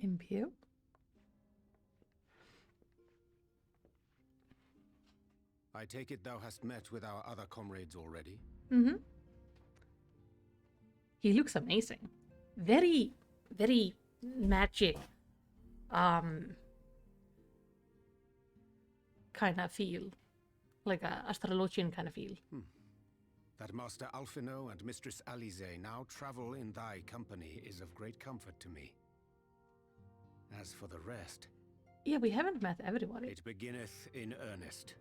Imbue? I take it thou hast met with our other comrades already? Mm-hmm. He looks amazing. Very, very magic. Kind of feel. Like a astrologian kind of feel. That Master Alphino and Mistress Alize now travel in thy company is of great comfort to me. As for the rest... Yeah, we haven't met everybody. It beginneth in earnest.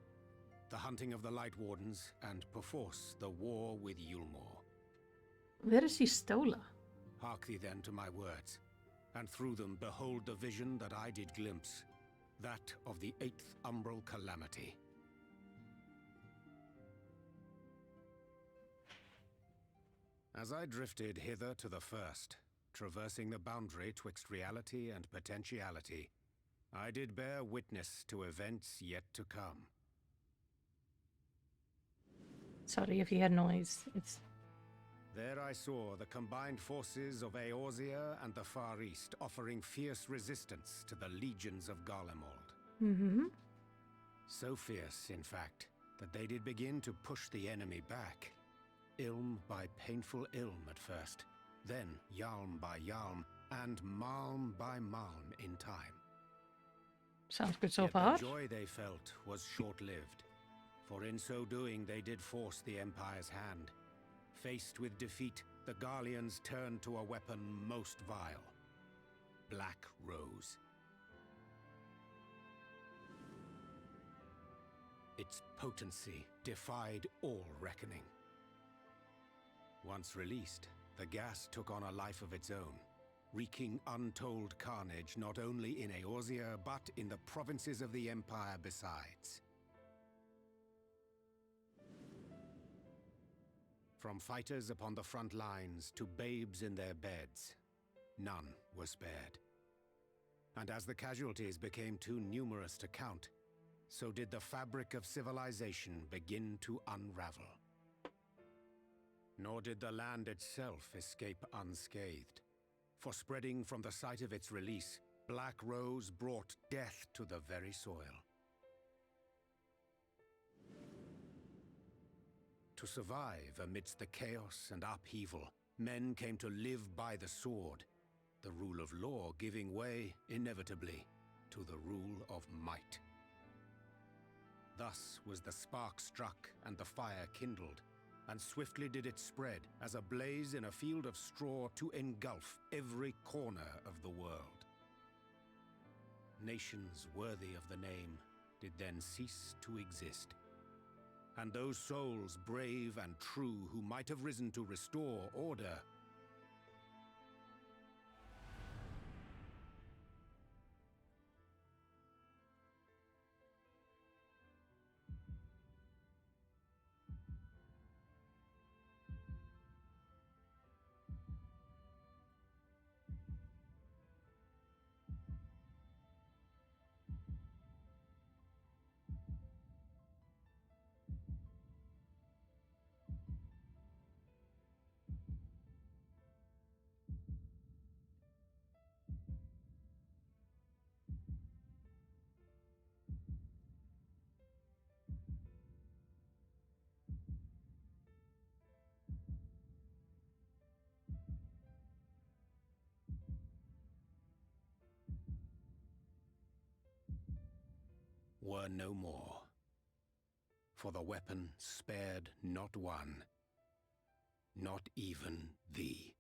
The hunting of the Light Wardens, and perforce the war with Yulmore. Where is Stola? Hark thee then to my words, and through them behold the vision that I did glimpse, that of the 8th Umbral Calamity. As I drifted hither to the first, traversing the boundary twixt reality and potentiality, I did bear witness to events yet to come. Sorry if you had noise. It's... There I saw the combined forces of Eorzea and the Far East offering fierce resistance to the legions of Garlemald. Mm-hmm. So fierce, in fact, that they did begin to push the enemy back. Ilm by painful ilm at first, then Yalm by Yalm, and Malm by Malm in time. Sounds good so Yet far. the joy they felt was short-lived, for in so doing they did force the Empire's hand. Faced with defeat, the Garleans turned to a weapon most vile. Black Rose. Its potency defied all reckoning. Once released, the gas took on a life of its own, wreaking untold carnage not only in Eorzea, but in the provinces of the Empire besides. From fighters upon the front lines to babes in their beds, none were spared. And as the casualties became too numerous to count, so did the fabric of civilization begin to unravel. Nor did the land itself escape unscathed, for spreading from the site of its release, Black Rose brought death to the very soil. To survive amidst the chaos and upheaval, men came to live by the sword, the rule of law giving way, inevitably, to the rule of might. Thus was the spark struck and the fire kindled, and swiftly did it spread as a blaze in a field of straw to engulf every corner of the world. Nations worthy of the name did then cease to exist, and those souls brave and true who might have risen to restore order were no more. For the weapon spared not one, not even thee.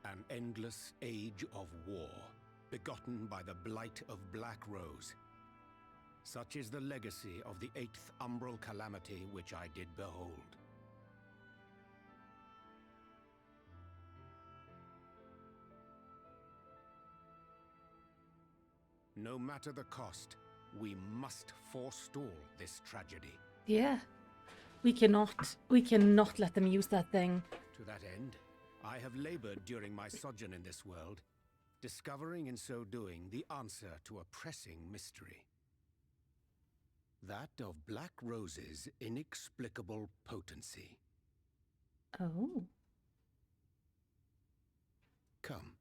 An endless age of war, begotten by the blight of Black Rose. Such is the legacy of the 8th umbral calamity which I did behold. No matter the cost, we must forestall this tragedy. Yeah. We cannot let them use that thing. To that end, I have labored during my sojourn in this world, discovering in so doing the answer to a pressing mystery. That of Black Rose's inexplicable potency. Oh. Come.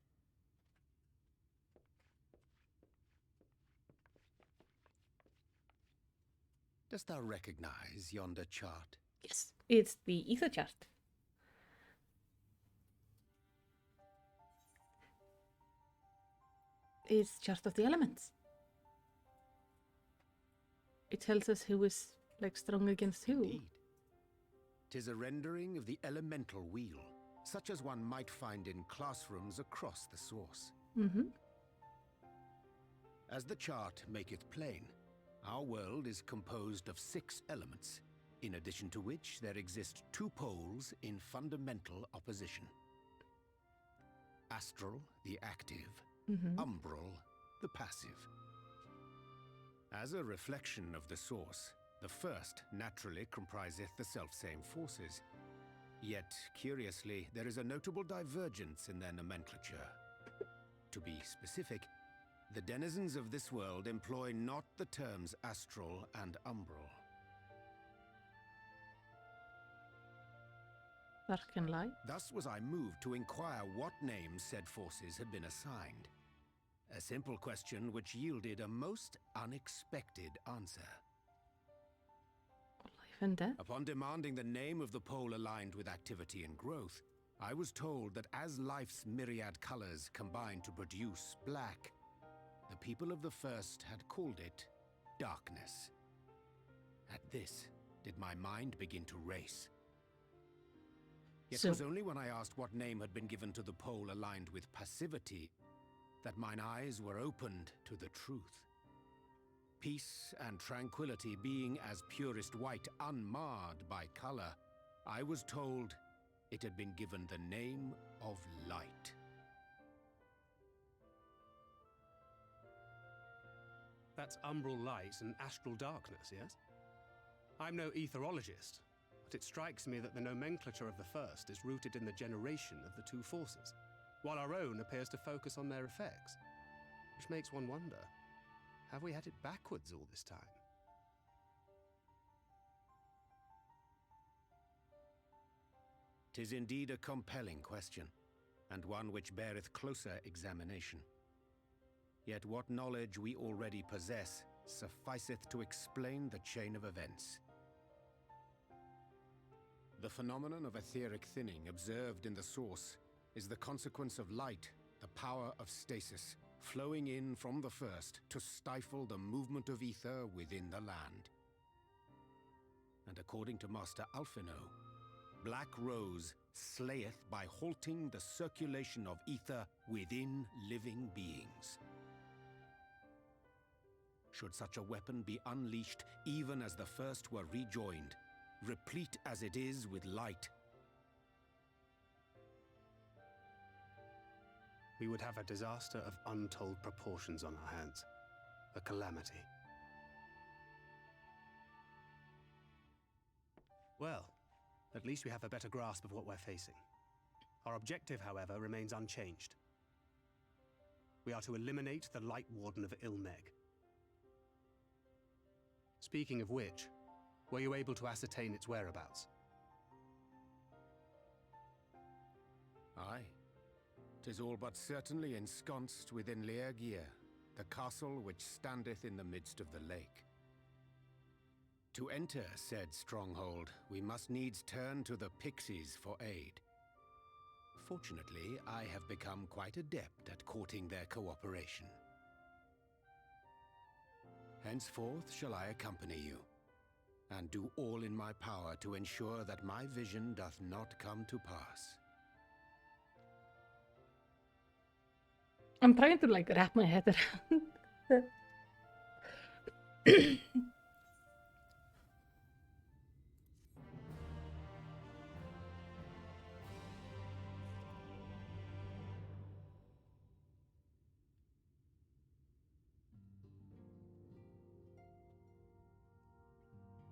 Dost thou recognize yonder chart? Yes, it's the ether chart. It's chart of the elements. It tells us who is like strong against who. Indeed. 'Tis a rendering of the elemental wheel, such as one might find in classrooms across the source. As the chart maketh plain, our world is composed of 6 elements, in addition to which there exist 2 poles in fundamental opposition. Astral, the active, umbral, the passive. As a reflection of the source, the first naturally compriseth the selfsame forces. Yet, curiously, there is a notable divergence in their nomenclature. To be specific, the denizens of this world employ not the terms astral and umbral. Dark and light. Thus was I moved to inquire what names said forces had been assigned. A simple question which yielded a most unexpected answer. Life and death. Upon demanding the name of the pole aligned with activity and growth, I was told that as life's myriad colors combine to produce black, the people of the first had called it darkness. At this, did my mind begin to race. Yet it was only when I asked what name had been given to the pole aligned with passivity that mine eyes were opened to the truth. Peace and tranquility being as purest white, unmarred by color, I was told it had been given the name of light. That's umbral light and astral darkness, yes? I'm no etherologist, but it strikes me that the nomenclature of the first is rooted in the generation of the 2 forces, while our own appears to focus on their effects. Which makes one wonder, have we had it backwards all this time? 'Tis indeed a compelling question, and one which beareth closer examination. Yet what knowledge we already possess sufficeth to explain the chain of events. The phenomenon of etheric thinning observed in the source is the consequence of light, the power of stasis, flowing in from the first to stifle the movement of ether within the land. And according to Master Alphino, Black Rose slayeth by halting the circulation of ether within living beings. Should such a weapon be unleashed even as the first were rejoined, replete as it is with light, we would have a disaster of untold proportions on our hands. A calamity. Well, at least we have a better grasp of what we're facing. Our objective, however, remains unchanged. We are to eliminate the Light Warden of Ilmeg. Speaking of which, were you able to ascertain its whereabouts? Aye. 'Tis all but certainly ensconced within Leergear, the castle which standeth in the midst of the lake. To enter said stronghold, we must needs turn to the pixies for aid. Fortunately, I have become quite adept at courting their cooperation. Henceforth shall I accompany you, and do all in my power to ensure that my vision doth not come to pass. I'm trying to like wrap my head around.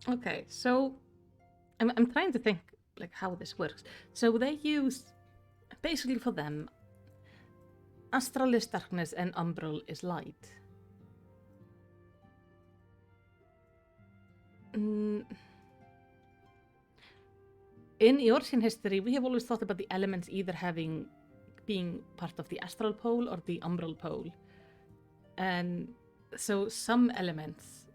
Okay, so I'm trying to think like how this works. So they use basically for them, astral is darkness and umbral is light. In Eorzean history, we have always thought about the elements either being part of the astral pole or the umbral pole. And so some elements,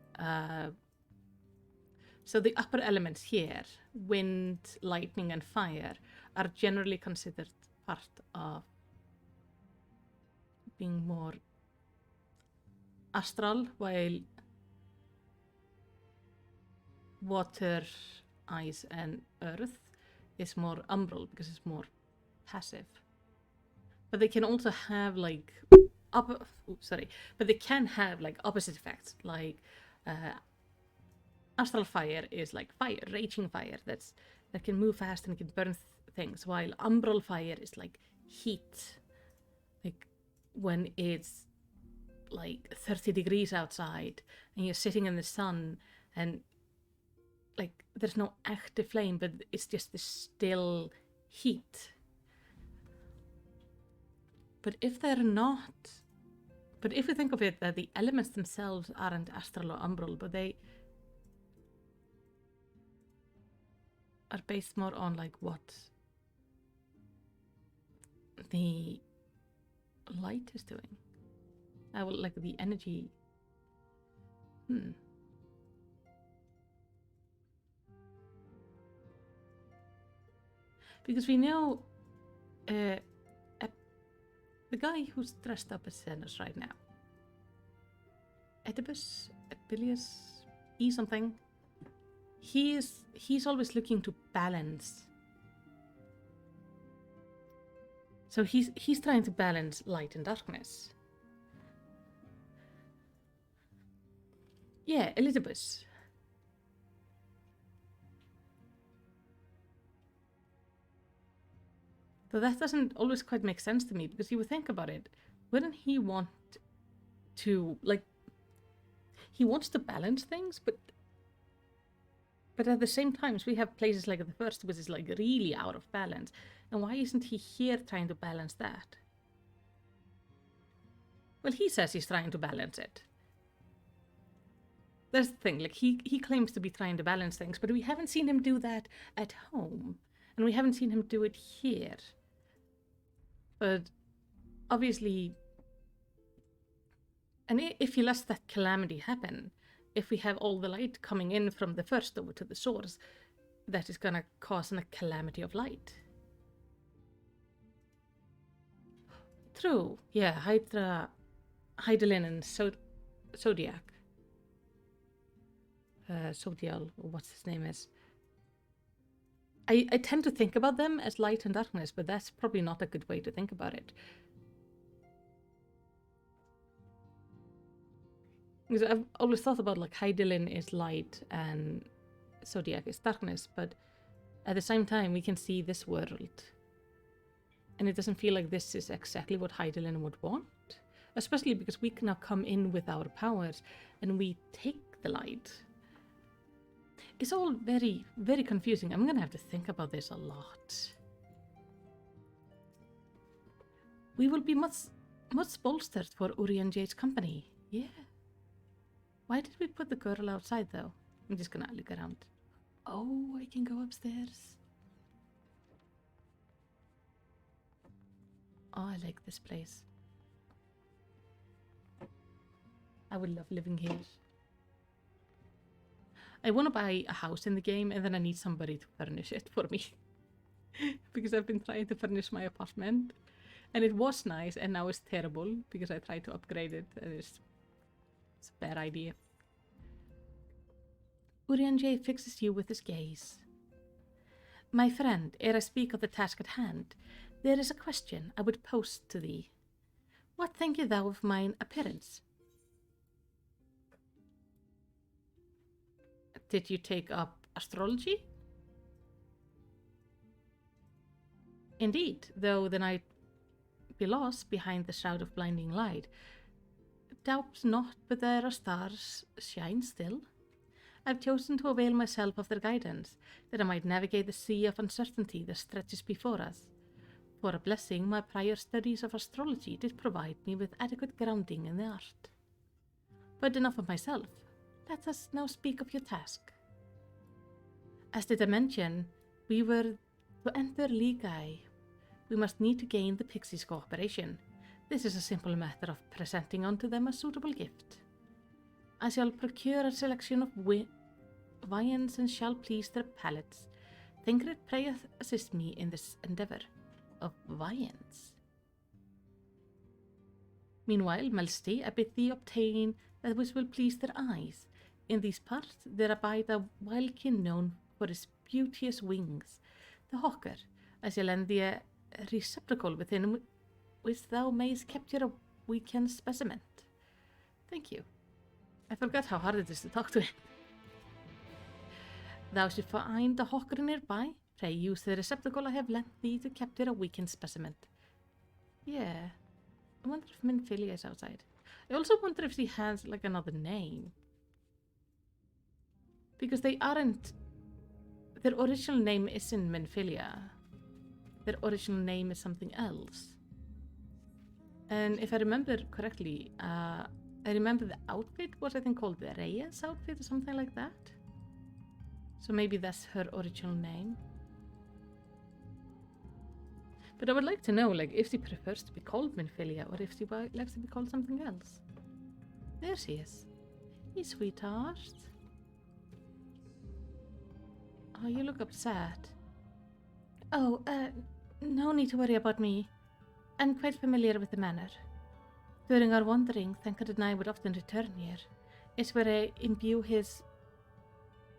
so the upper elements here, wind, lightning, and fire, are generally considered part of being more astral, while water, ice, and earth is more umbral because it's more passive. But they can also have like but they can have like opposite effects. Like astral fire is like fire, raging fire that can move fast and can burn things, while umbral fire is like heat. Like when it's like 30 degrees outside and you're sitting in the sun and like there's no active flame, but it's just this still heat. But if we think of it that the elements themselves aren't astral or umbral, but they are based more on like what the light is doing. Like the energy. Because we know the guy who's dressed up as Xenos right now, Abilius, something. He's always looking to balance. So he's trying to balance light and darkness. Yeah, Elizabeth. So that doesn't always quite make sense to me, because you would think about it, wouldn't he want to, like, he wants to balance things, but at the same time, we have places like the first, which is like really out of balance. And why isn't he here trying to balance that? Well, he says he's trying to balance it. That's the thing, like he claims to be trying to balance things, but we haven't seen him do that at home. And we haven't seen him do it here. But obviously, and if he lets that calamity happen, if we have all the light coming in from the first over to the source, that is gonna cause a calamity of light. True, yeah, Hydaelyn and Zodiac. Zodial, or what's his name is. I tend to think about them as light and darkness, but that's probably not a good way to think about it. Because I've always thought about like Hydaelyn is light and Zodiac is darkness, but at the same time we can see this world. And it doesn't feel like this is exactly what Hydaelyn would want. Especially because we can now come in with our powers and we take the light. It's all very, very confusing. I'm gonna have to think about this a lot. We will be much bolstered for Urian Jade's company. Yeah. Why did we put the girl outside though? I'm just gonna look around. Oh, I can go upstairs. Oh, I like this place. I would love living here. I want to buy a house in the game, and then I need somebody to furnish it for me. Because I've been trying to furnish my apartment. And it was nice, and now it's terrible because I tried to upgrade it, and it's a bad idea. Urianger fixes you with his gaze. My friend, ere I speak of the task at hand, there is a question I would pose to thee. What thinkest thou of mine appearance? Did you take up astrology? Indeed, though the night be lost behind the shroud of blinding light, doubt not but there are stars shine still. I've chosen to avail myself of their guidance, that I might navigate the sea of uncertainty that stretches before us. For a blessing, my prior studies of astrology did provide me with adequate grounding in the art. But enough of myself. Let us now speak of your task. As did I mention, we were to enter Ligai. We must need to gain the pixies' cooperation. This is a simple matter of presenting unto them a suitable gift. I shall procure a selection of viands and shall please their palates. Thinkred, pray assist me in this endeavour. Of viands. Meanwhile, Melsti, I bid thee obtain that which will please their eyes. In these parts there abide a wildkin known for his beauteous wings, the hawker. I shall lend thee a receptacle within which thou mayst capture a weekend specimen. Thank you. I forgot how hard it is to talk to him. Thou should find the hawker nearby. Pray use the receptacle I have lent thee to capture a weekend specimen. Yeah. I wonder if Minfilia is outside. I also wonder if she has like another name. Because they aren't... Their original name isn't Minfilia. Their original name is something else. And if I remember correctly, I remember the outfit was, I think, called the Reyes outfit or something like that. So maybe that's her original name. But I would like to know, like, if she prefers to be called Minfilia or if she likes to be called something else. There she is. Hey, sweetheart. Oh, you look upset. Oh, no need to worry about me. I'm quite familiar with the manor. During our wandering, Thancred and I would often return here. It's where I imbue his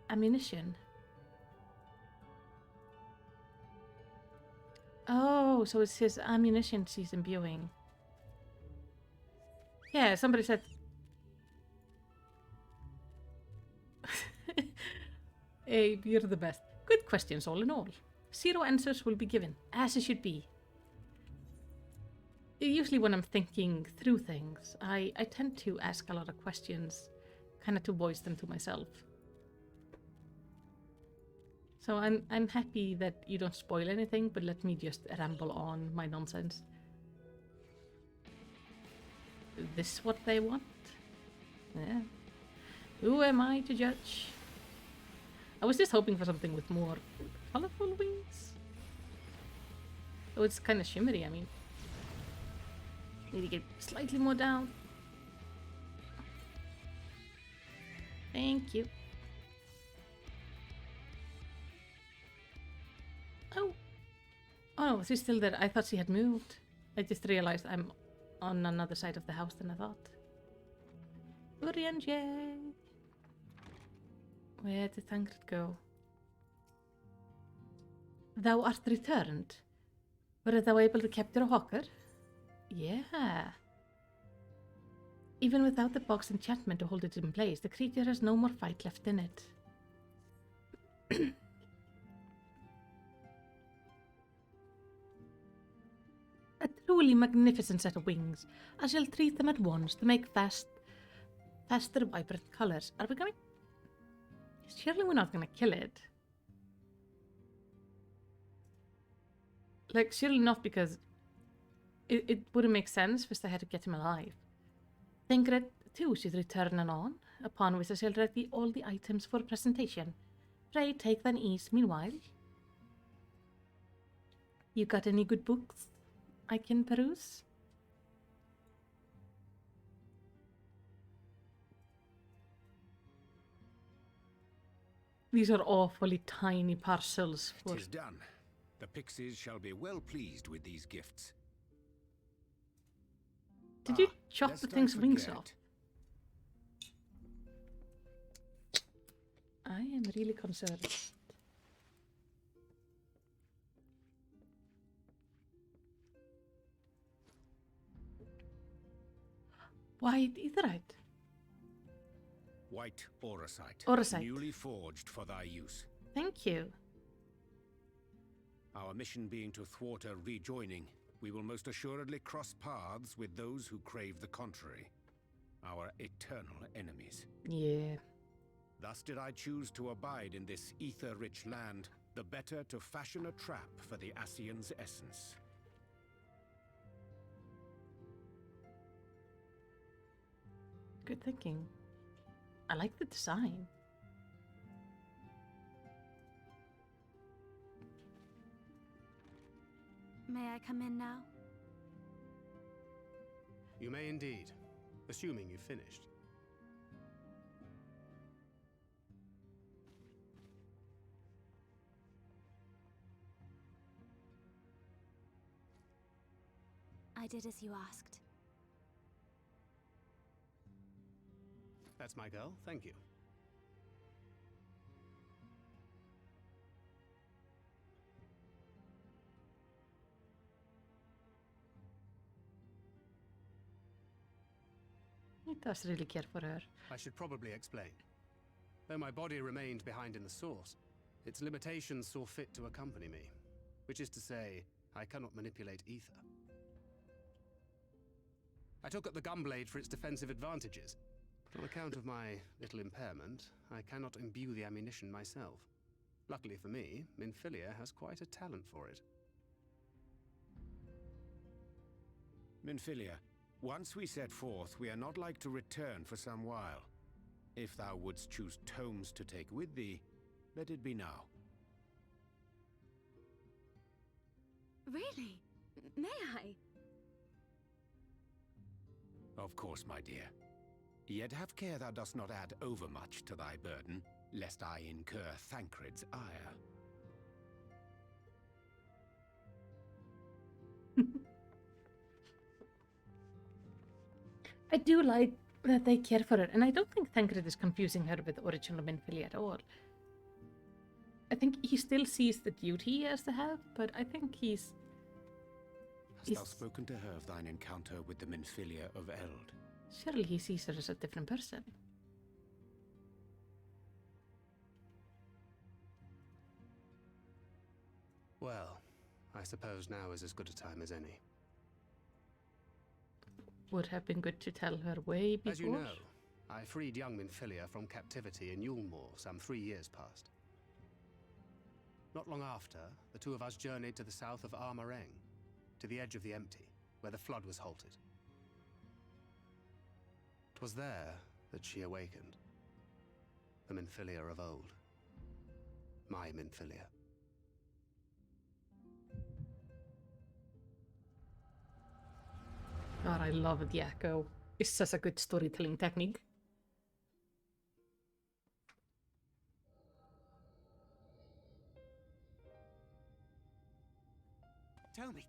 ammunition. Oh, so it's his ammunition she's imbuing. Yeah, somebody said... Hey, you're the best. Good questions all in all. 0 answers will be given, as it should be. Usually when I'm thinking through things, I tend to ask a lot of questions, kind of to voice them to myself. So I'm happy that you don't spoil anything, but let me just ramble on my nonsense. Is this what they want? Yeah. Who am I to judge? I was just hoping for something with more colorful wings. Oh, it's kind of shimmery, I mean. Need to get slightly more down. Thank you. Oh. Oh no, she's still there. I thought she had moved. I just realized I'm on another side of the house than I thought. Urianger. Where did Thancred go? Thou art returned. Were thou able to capture a hawker? Yeah. Even without the box enchantment to hold it in place, the creature has no more fight left in it. A truly magnificent set of wings. I shall treat them at once to make faster, vibrant colors. Are we going? Surely we're not going to kill it. Like, surely not, because it wouldn't make sense if I had to get him alive. Thancred too should return anon, upon which I shall ready all the items for presentation. Pray take thine ease meanwhile. You got any good books I can peruse? These are awfully tiny parcels. For... 'Tis done. The pixies shall be well pleased with these gifts. Did you chop lest the I thing's wings forget. off? I am really concerned. White etherite. White orosite. Orosite. Newly forged for thy use. Thank you. Our mission being to thwart a rejoining, we will most assuredly cross paths with those who crave the contrary. Our eternal enemies. Yeah. Thus did I choose to abide in this ether-rich land, the better to fashion a trap for the Ascian's essence. Good thinking. I like the design. May I come in now? You may indeed, assuming you've finished. I did as you asked. That's my girl, thank you. He does really care for her. I should probably explain. Though my body remained behind in the source, its limitations saw fit to accompany me. Which is to say, I cannot manipulate ether. I took up the gunblade for its defensive advantages. On account of my little impairment, I cannot imbue the ammunition myself. Luckily for me, Minfilia has quite a talent for it. Minfilia, once we set forth, we are not like to return for some while. If thou wouldst choose tomes to take with thee, let it be now. Really? May I? Of course, my dear. Yet have care thou dost not add overmuch to thy burden, lest I incur Thancred's ire. I do like that they care for her, and I don't think Thancred is confusing her with the original Minfilia at all. I think he still sees the duty he has to have, but I think he's... Hast thou spoken to her of thine encounter with the Minfilia of Eld? Surely he sees her as a different person. Well, I suppose now is as good a time as any. Would have been good to tell her way before. As you know, I freed young Minfilia from captivity in Yulmore some 3 years past. Not long after, the two of us journeyed to the south of Armareng, to the edge of the Empty, where the flood was halted. 'Twas there that she awakened. The Minfilia of old. My Minfilia. God, I love the echo. It's such a good storytelling technique.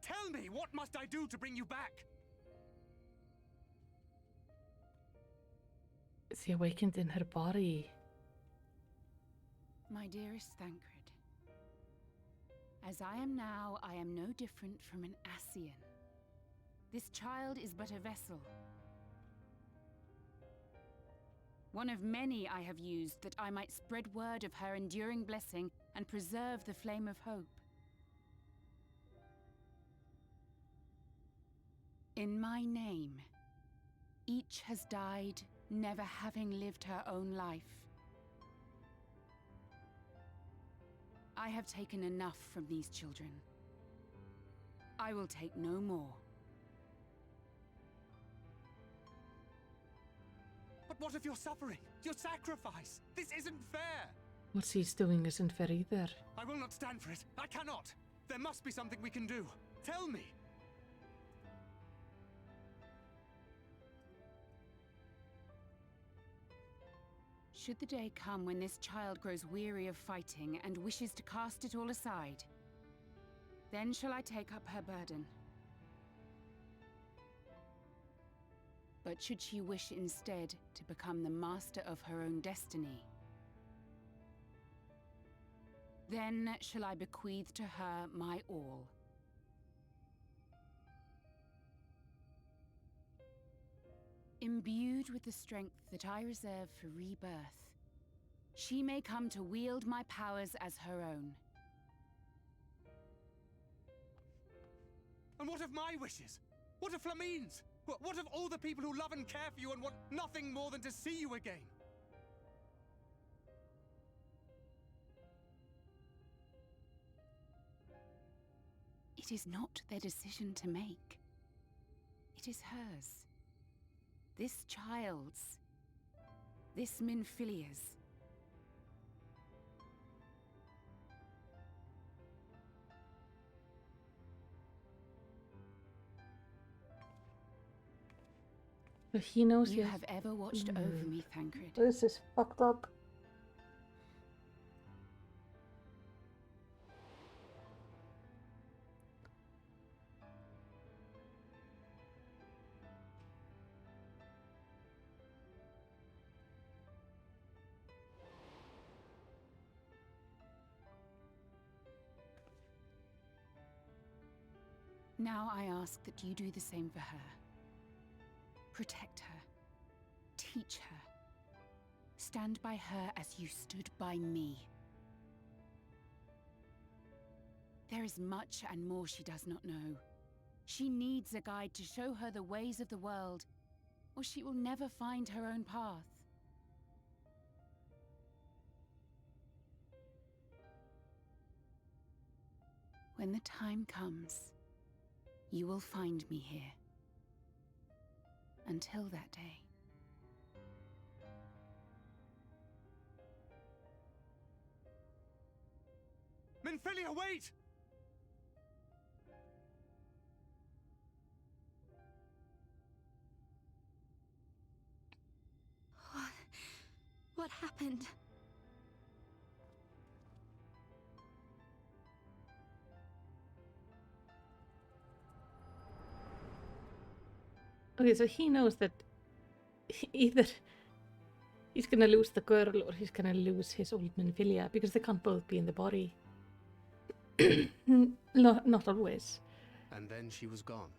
Tell me, what must I do to bring you back? She awakened in her body. My dearest Thancred, as I am now, I am no different from an Ascian. This child is but a vessel. One of many I have used that I might spread word of her enduring blessing and preserve the flame of hope. In my name, each has died, never having lived her own life. I have taken enough from these children. I will take no more. But what of your suffering? Your sacrifice? This isn't fair! What she's doing isn't fair either. I will not stand for it. I cannot. There must be something we can do. Tell me. Should the day come when this child grows weary of fighting and wishes to cast it all aside, then shall I take up her burden. But should she wish instead to become the master of her own destiny, then shall I bequeath to her my all. Imbued with the strength that I reserve for rebirth, she may come to wield my powers as her own. And what of my wishes? What of Flamine's? What of all the people who love and care for you and want nothing more than to see you again? It is not their decision to make. It is hers. This child's. This Minfilia's. But he knows You have ever watched over me, Thancred. This is fucked up. Now I ask that you do the same for her. Protect her. Teach her. Stand by her as you stood by me. There is much and more she does not know. She needs a guide to show her the ways of the world, or she will never find her own path. When the time comes, you will find me here. Until that day. Minfilia, wait! What happened? Okay, so he knows that either he's gonna lose the girl or he's gonna lose his old Minfilia, because they can't both be in the body. Not always. And then she was gone.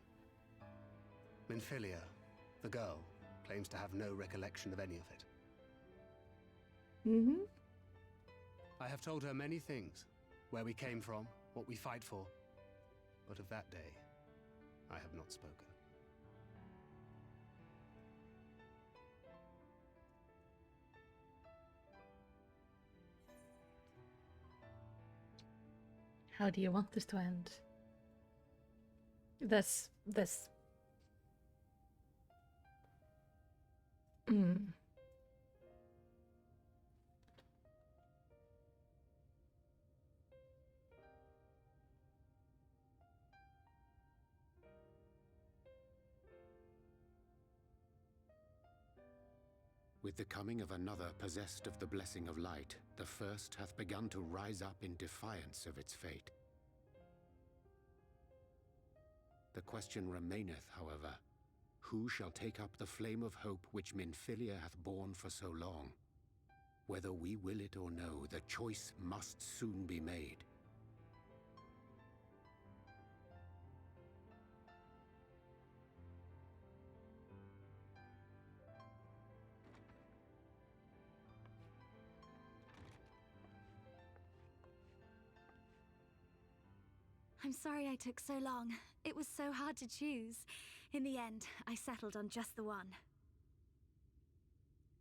Minfilia, the girl, claims to have no recollection of any of it. Mm-hmm. I have told her many things. Where we came from, what we fight for. But of that day, I have not spoken. How do you want this to end? This. With the coming of another possessed of the blessing of light, the first hath begun to rise up in defiance of its fate. The question remaineth, however, who shall take up the flame of hope which Minfilia hath borne for so long? Whether we will it or no, the choice must soon be made. I'm sorry I took so long. It was so hard to choose. In the end, I settled on just the one.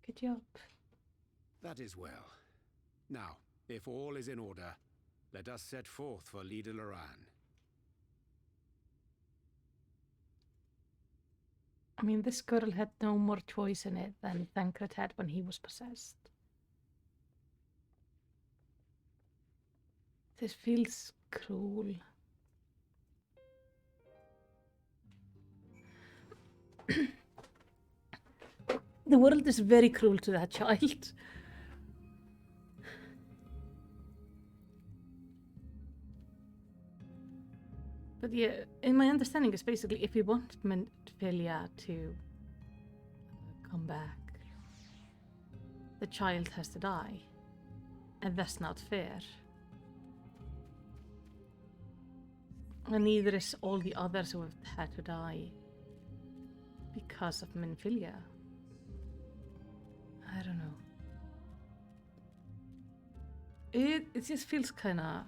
Good job. That is well. Now, if all is in order, let us set forth for Lida Loran. I mean, this girl had no more choice in it than Thancred had when he was possessed. This feels cruel. The world is very cruel to that child. But yeah, in my understanding is basically if we want Minfilia to come back, the child has to die. And that's not fair. And neither is all the others who have had to die because of Minfilia. I don't know. It just feels kinda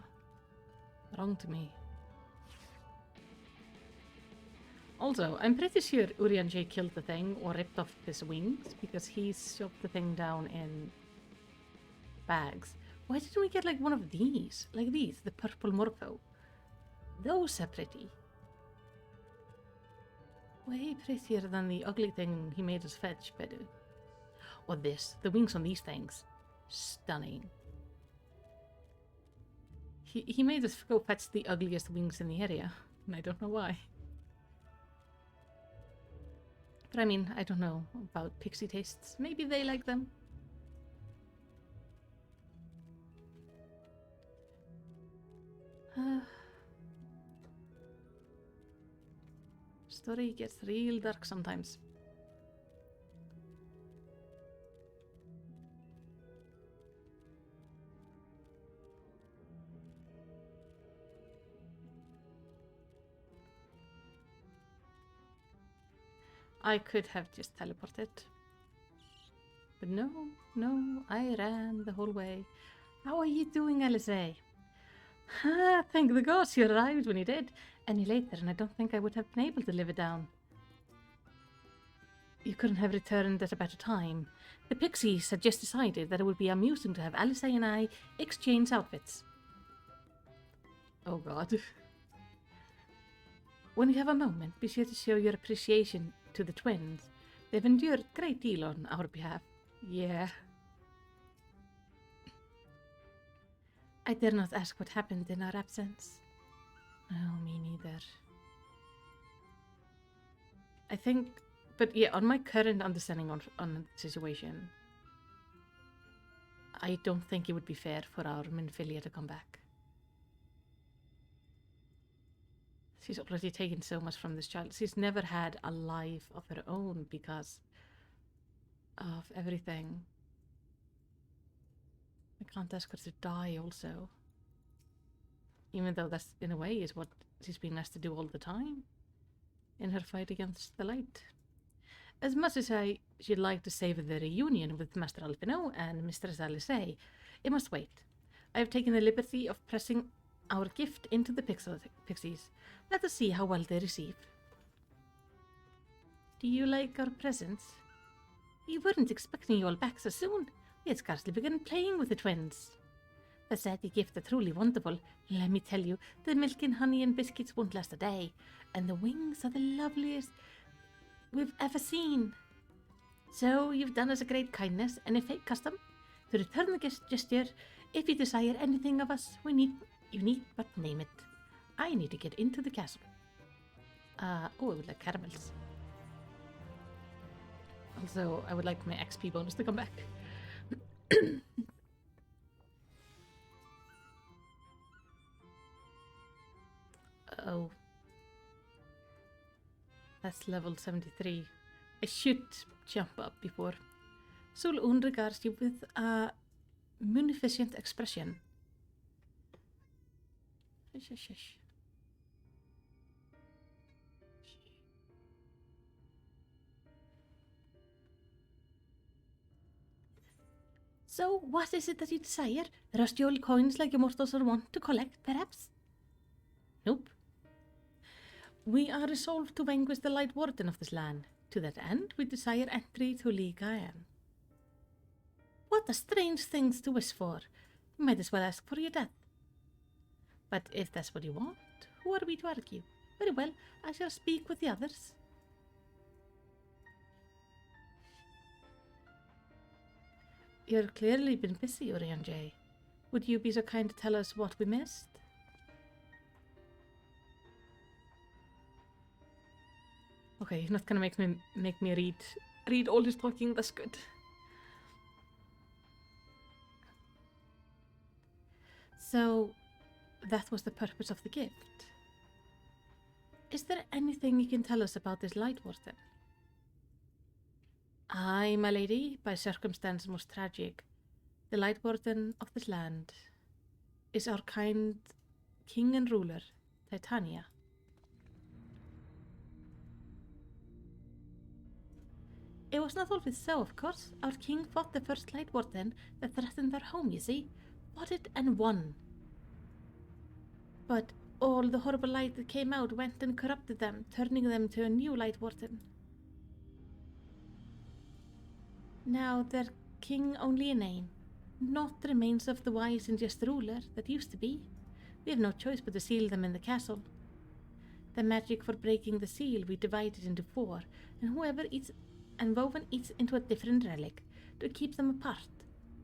wrong to me. Also, I'm pretty sure Urianger killed the thing or ripped off his wings because he shoved the thing down in bags. Why didn't we get like one of these? Like these, the purple morpho. Those are pretty. Way prettier than the ugly thing he made us fetch, but or this, the wings on these things. Stunning. He made us go fetch the ugliest wings in the area, and I don't know why. But I mean, I don't know about pixie tastes. Maybe they like them. Story gets real dark sometimes. I could have just teleported. But no, I ran the whole way. How are you doing, LSA? Thank the gods you arrived when you did. Any later, and I don't think I would have been able to live it down. You couldn't have returned at a better time. The Pixies had just decided that it would be amusing to have Alisaie and I exchange outfits. Oh god. When you have a moment, be sure to show your appreciation to the twins. They've endured a great deal on our behalf. Yeah. I dare not ask what happened in our absence. Oh, me neither. I think, but yeah, on my current understanding on the situation, I don't think it would be fair for our Minfilia to come back. She's already taken so much from this child. She's never had a life of her own because of everything. I can't ask her to die also. Even though that's, in a way, is what she's been asked to do all the time in her fight against the light. As much as she'd like to savor the reunion with Master Alphino and Mistress Alisaie, it must wait. I have taken the liberty of pressing our gift into the pixies. Let us see how well they receive. Do you like our presents? We weren't expecting you all back so soon. We had scarcely begun playing with the twins. The Seti gift are truly wonderful. Let me tell you, the milk and honey and biscuits won't last a day, and the wings are the loveliest we've ever seen. So you've done us a great kindness and a fake custom. To return the gesture, if you desire anything of us, you need but name it. I need to get into the castle. Oh, I would like caramels. Also, I would like my XP bonus to come back. Oh. That's level 73. I should jump up before. Sul-Un regards you with a munificent expression. Shush. So, what is it that you desire? Rusty old coins like your mortals are wont to collect, perhaps? Nope. We are resolved to vanquish the Light Warden of this land. To that end, we desire entry to League Iron. What a strange things to wish for. You might as well ask for your death. But if that's what you want, who are we to argue? Very well, I shall speak with the others. You've clearly been busy, Urianger. Would you be so kind to tell us what we missed? Okay, he's not gonna make me read all his talking. That's good. So, that was the purpose of the gift. Is there anything you can tell us about this light warden? Aye, my lady, by circumstance most tragic, the light warden of this land is our kind king and ruler, Titania. It was not always so, of course. Our king fought the first light warden that threatened our home, you see. Fought it and won. But all the horrible light that came out went and corrupted them, turning them to a new light warden. Now their king only in name, not the remains of the wise and just ruler that used to be. We have no choice but to seal them in the castle. The magic for breaking the seal we divided into 4, and whoever eats and woven each into a different relic to keep them apart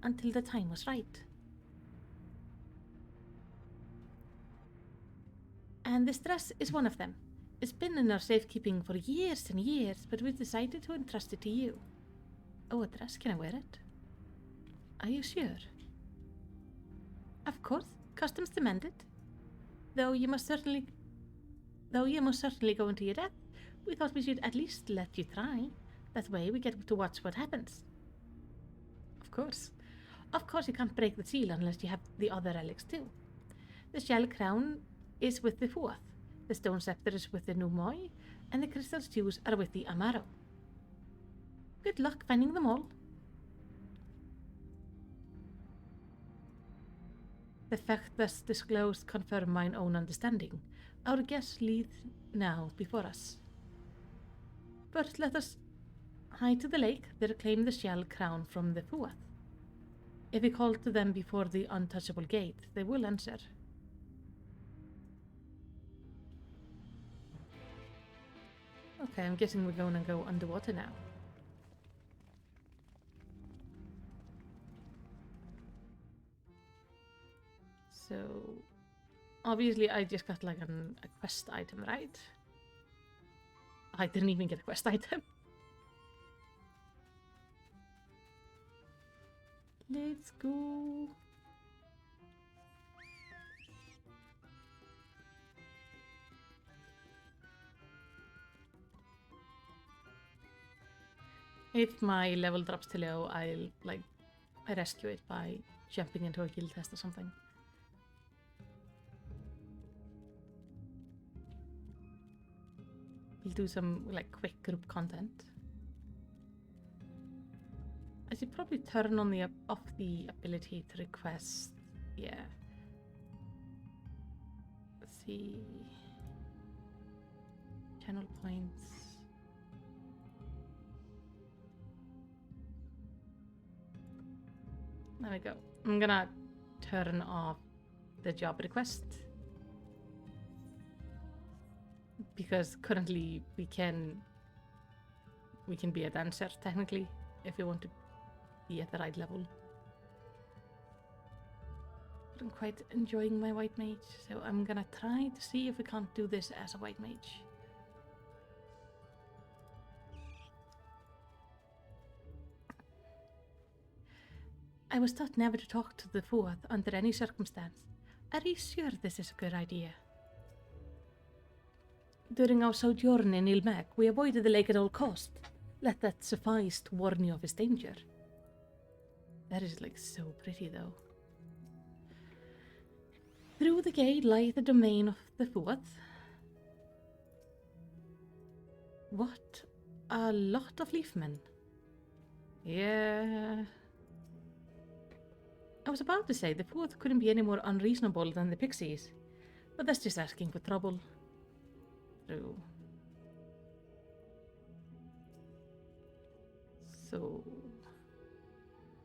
until the time was right. And this dress is one of them. It's been in our safekeeping for years and years, but we've decided to entrust it to you. Oh, a dress, can I wear it? Are you sure? Of course, customs demand it. Though you must certainly go into your death, we thought we should at least let you try. That way we get to watch what happens. Of course. Of course you can't break the seal unless you have the other relics too. The shell crown is with the 4th, the stone scepter is with the Numoi, and the crystal shoes are with the Amaro. Good luck finding them all. The fact thus disclosed confirm mine own understanding. Our guests lead now before us. But let us hie to the lake, there claim the shell crown from the 4th. If we call to them before the untouchable gate, they will answer. Okay, I'm guessing we're going to go underwater now. So, obviously I just got like a quest item, right? I didn't even get a quest item. Let's go. If my level drops too low, I rescue it by jumping into a guild test or something. We'll do some quick group content. I should probably turn on off the ability to request. Yeah. Let's see. Channel points. There we go. I'm gonna turn off the job request. Because currently we can be a dancer technically if we want to be at the right level. But I'm quite enjoying my white mage, so I'm gonna try to see if we can't do this as a white mage. I was taught never to talk to the 4th under any circumstance. Are you sure this is a good idea? During our sojourn in Ilmeg, we avoided the lake at all costs. Let that suffice to warn you of its danger. That is so pretty though. Through the gate lies the domain of the 4th. What a lot of leafmen. Yeah. I was about to say the 4th couldn't be any more unreasonable than the pixies, but that's just asking for trouble. True. So,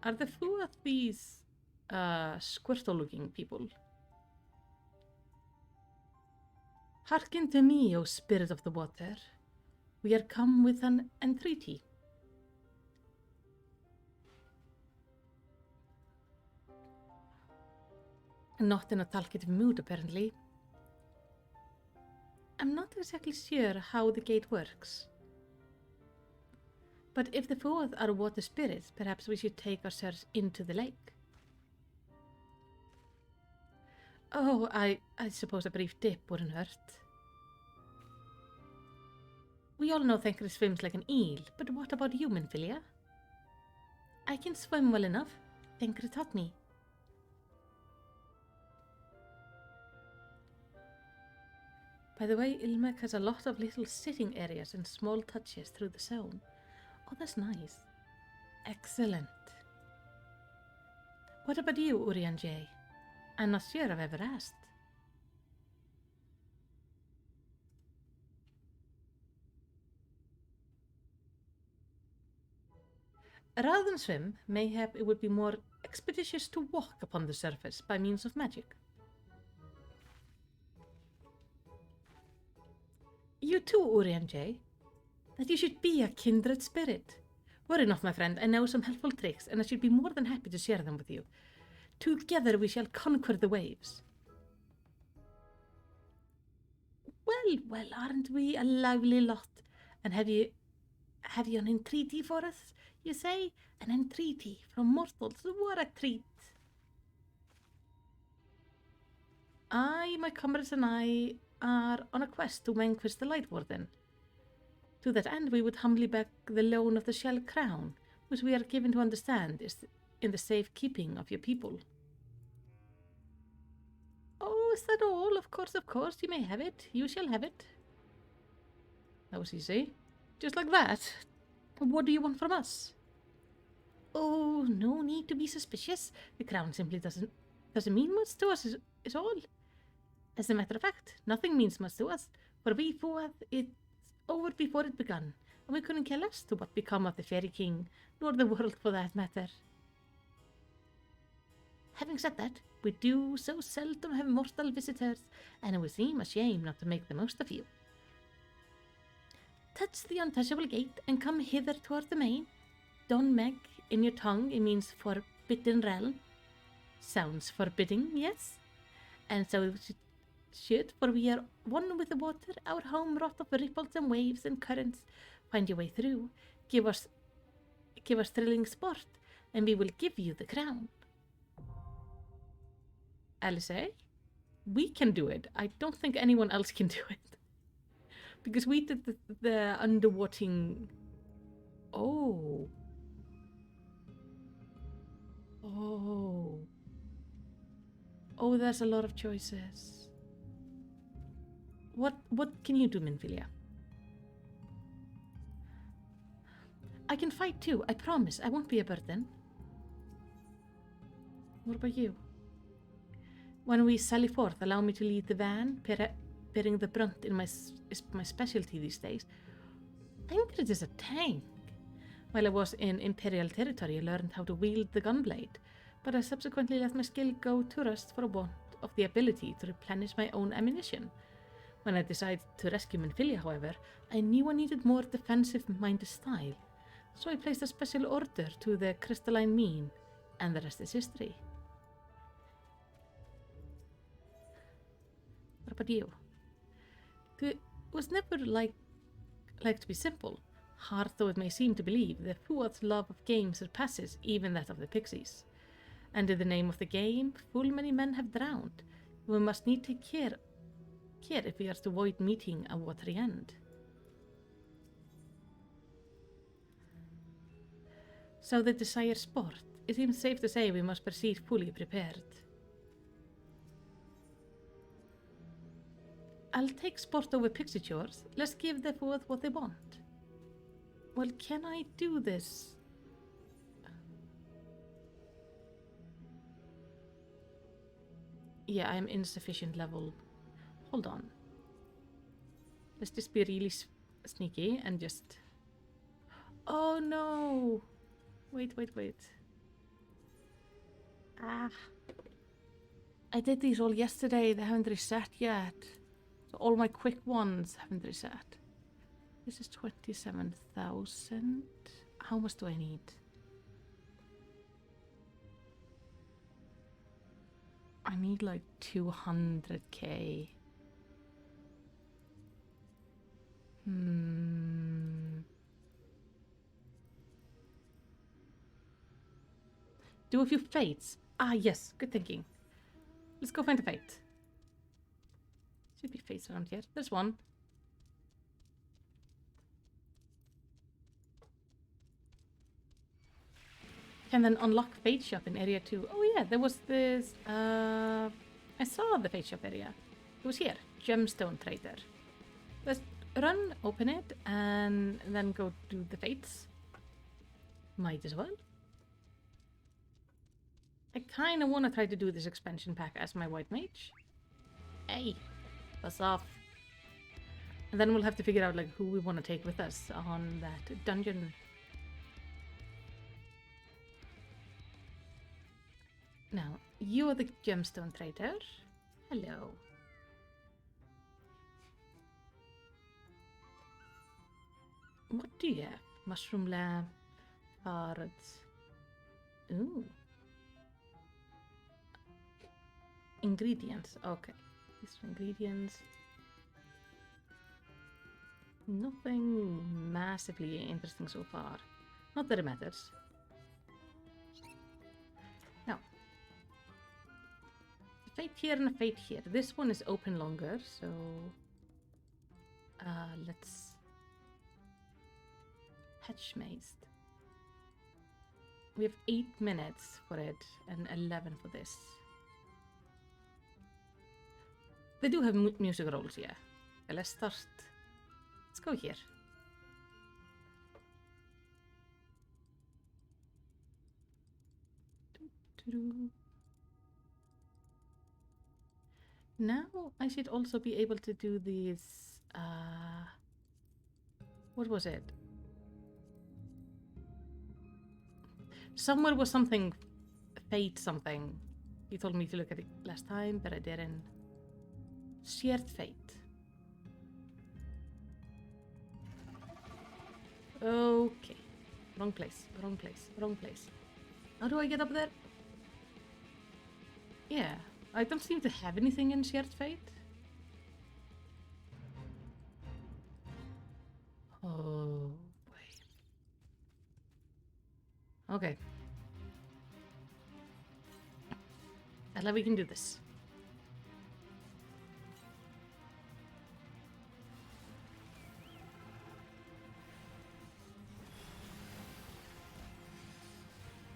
are the 4th these squirtle-looking people? Hearken to me, O spirit of the water. We are come with an entreaty. Not in a talkative mood, apparently. I'm not exactly sure how the gate works. But if the 4th are water spirits, perhaps we should take our search into the lake. Oh, I suppose a brief dip wouldn't hurt. We all know Thancred swims like an eel, but what about you, Minfilia? I can swim well enough. Thancred taught me. By the way, Ilmek has a lot of little sitting areas and small touches through the zone. Oh, that's nice. Excellent. What about you, Urian J? I'm not sure I've ever asked. Rather than swim, mayhap it would be more expeditious to walk upon the surface by means of magic. You too, Urian J. That you should be a kindred spirit. Worry not, my friend, I know some helpful tricks, and I should be more than happy to share them with you. Together we shall conquer the waves. Well, well, aren't we a lively lot? And have you an entreaty for us, you say? An entreaty from mortals, what a treat. I, my comrades and I are on a quest to vanquish the Light Warden. To that end, we would humbly beg the loan of the Shell Crown, which we are given to understand is in the safe keeping of your people. Oh, is that all? Of course, you may have it. You shall have it. That was easy. Just like that. What do you want from us? Oh, no need to be suspicious. The crown simply doesn't mean much to us, is all. As a matter of fact, nothing means much to us, for we thought it's over before it began, and we couldn't care less to what become of the Fairy King, nor the world for that matter. Having said that, we do so seldom have mortal visitors, and it would seem a shame not to make the most of you. Touch the untouchable gate and come hither toward the main. Don Meg, in your tongue it means forbidden realm. Sounds forbidding, yes? And so it should, for we are one with the water, our home wrought of ripples and waves and currents. Find your way through, give us thrilling sport, and we will give you the crown. Alice, we can do it. I don't think anyone else can do it. Because we did the underwater. Oh. Oh. Oh, there's a lot of choices. What can you do, Minfilia? I can fight too, I promise. I won't be a burden. What about you? When we sally forth, allow me to lead the van, bearing the brunt is my specialty these days. Thancred is a tank. While I was in Imperial territory, I learned how to wield the gunblade, but I subsequently let my skill go to rust for want of the ability to replenish my own ammunition. When I decided to rescue Minfilia, however, I knew I needed more defensive-minded style, so I placed a special order to the crystalline mean, and the rest is history. What about you? It was never like to be simple. Hard though it may seem to believe, the Fuad's love of game surpasses even that of the pixies. And in the name of the game, full many men have drowned. We must need take care if we are to avoid meeting a watery end. So they desire sport. It seems safe to say we must proceed fully prepared. I'll take sport over pixie chores. Let's give the Fuad what they want. Well, can I do this? Yeah, I'm insufficient level. Hold on. Let's just be really sneaky and just... Oh no! Wait. Ah. I did these all yesterday. They haven't reset yet. So all my quick ones haven't reset. This is 27,000. How much do I need? I need like 200k. Do a few fates. Ah, yes. Good thinking. Let's go find a fate. Should be fates around here. There's one. Can then unlock Fate Shop in Area 2. Oh yeah, there was this... I saw the Fate Shop area. It was here. Gemstone Trader. Let's run, open it, and then go do the Fates. Might as well. I kind of want to try to do this expansion pack as my White Mage. Hey, buzz off. And then we'll have to figure out like who we want to take with us on that dungeon. Now, you're the Gemstone Trader. Hello. What do you have? Mushroom lamp, carrots. Ooh. Ingredients. Okay. These are ingredients. Nothing massively interesting so far. Not that it matters. Now. A fate here and a fate here. This one is open longer, so... let's... Hatch Mazed. We have 8 minutes for it and 11 for this. They do have music rolls, yeah. Okay, let's start. Let's go here. Now I should also be able to do these. What was it? Somewhere was something. Fate something. You told me to look at it last time, but I didn't. Shared fate. Okay. Wrong place, wrong place, wrong place. How do I get up there? Yeah, I don't seem to have anything in shared fate. Oh, boy. Okay. I love we can do this.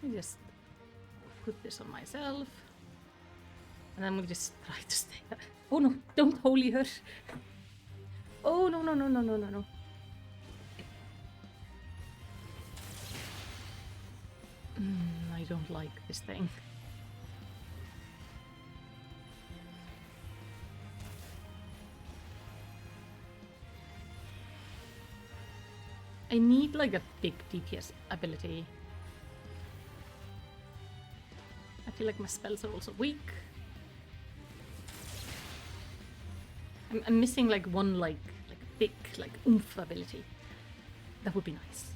Let me just put this on myself. And then we'll just try to stay there. Oh no, don't holy her. Oh no, no, no, no, no, no, no. I don't like this thing. I need like a big DPS ability. I feel like my spells are also weak. I'm missing like one like big like oomph ability. That would be nice.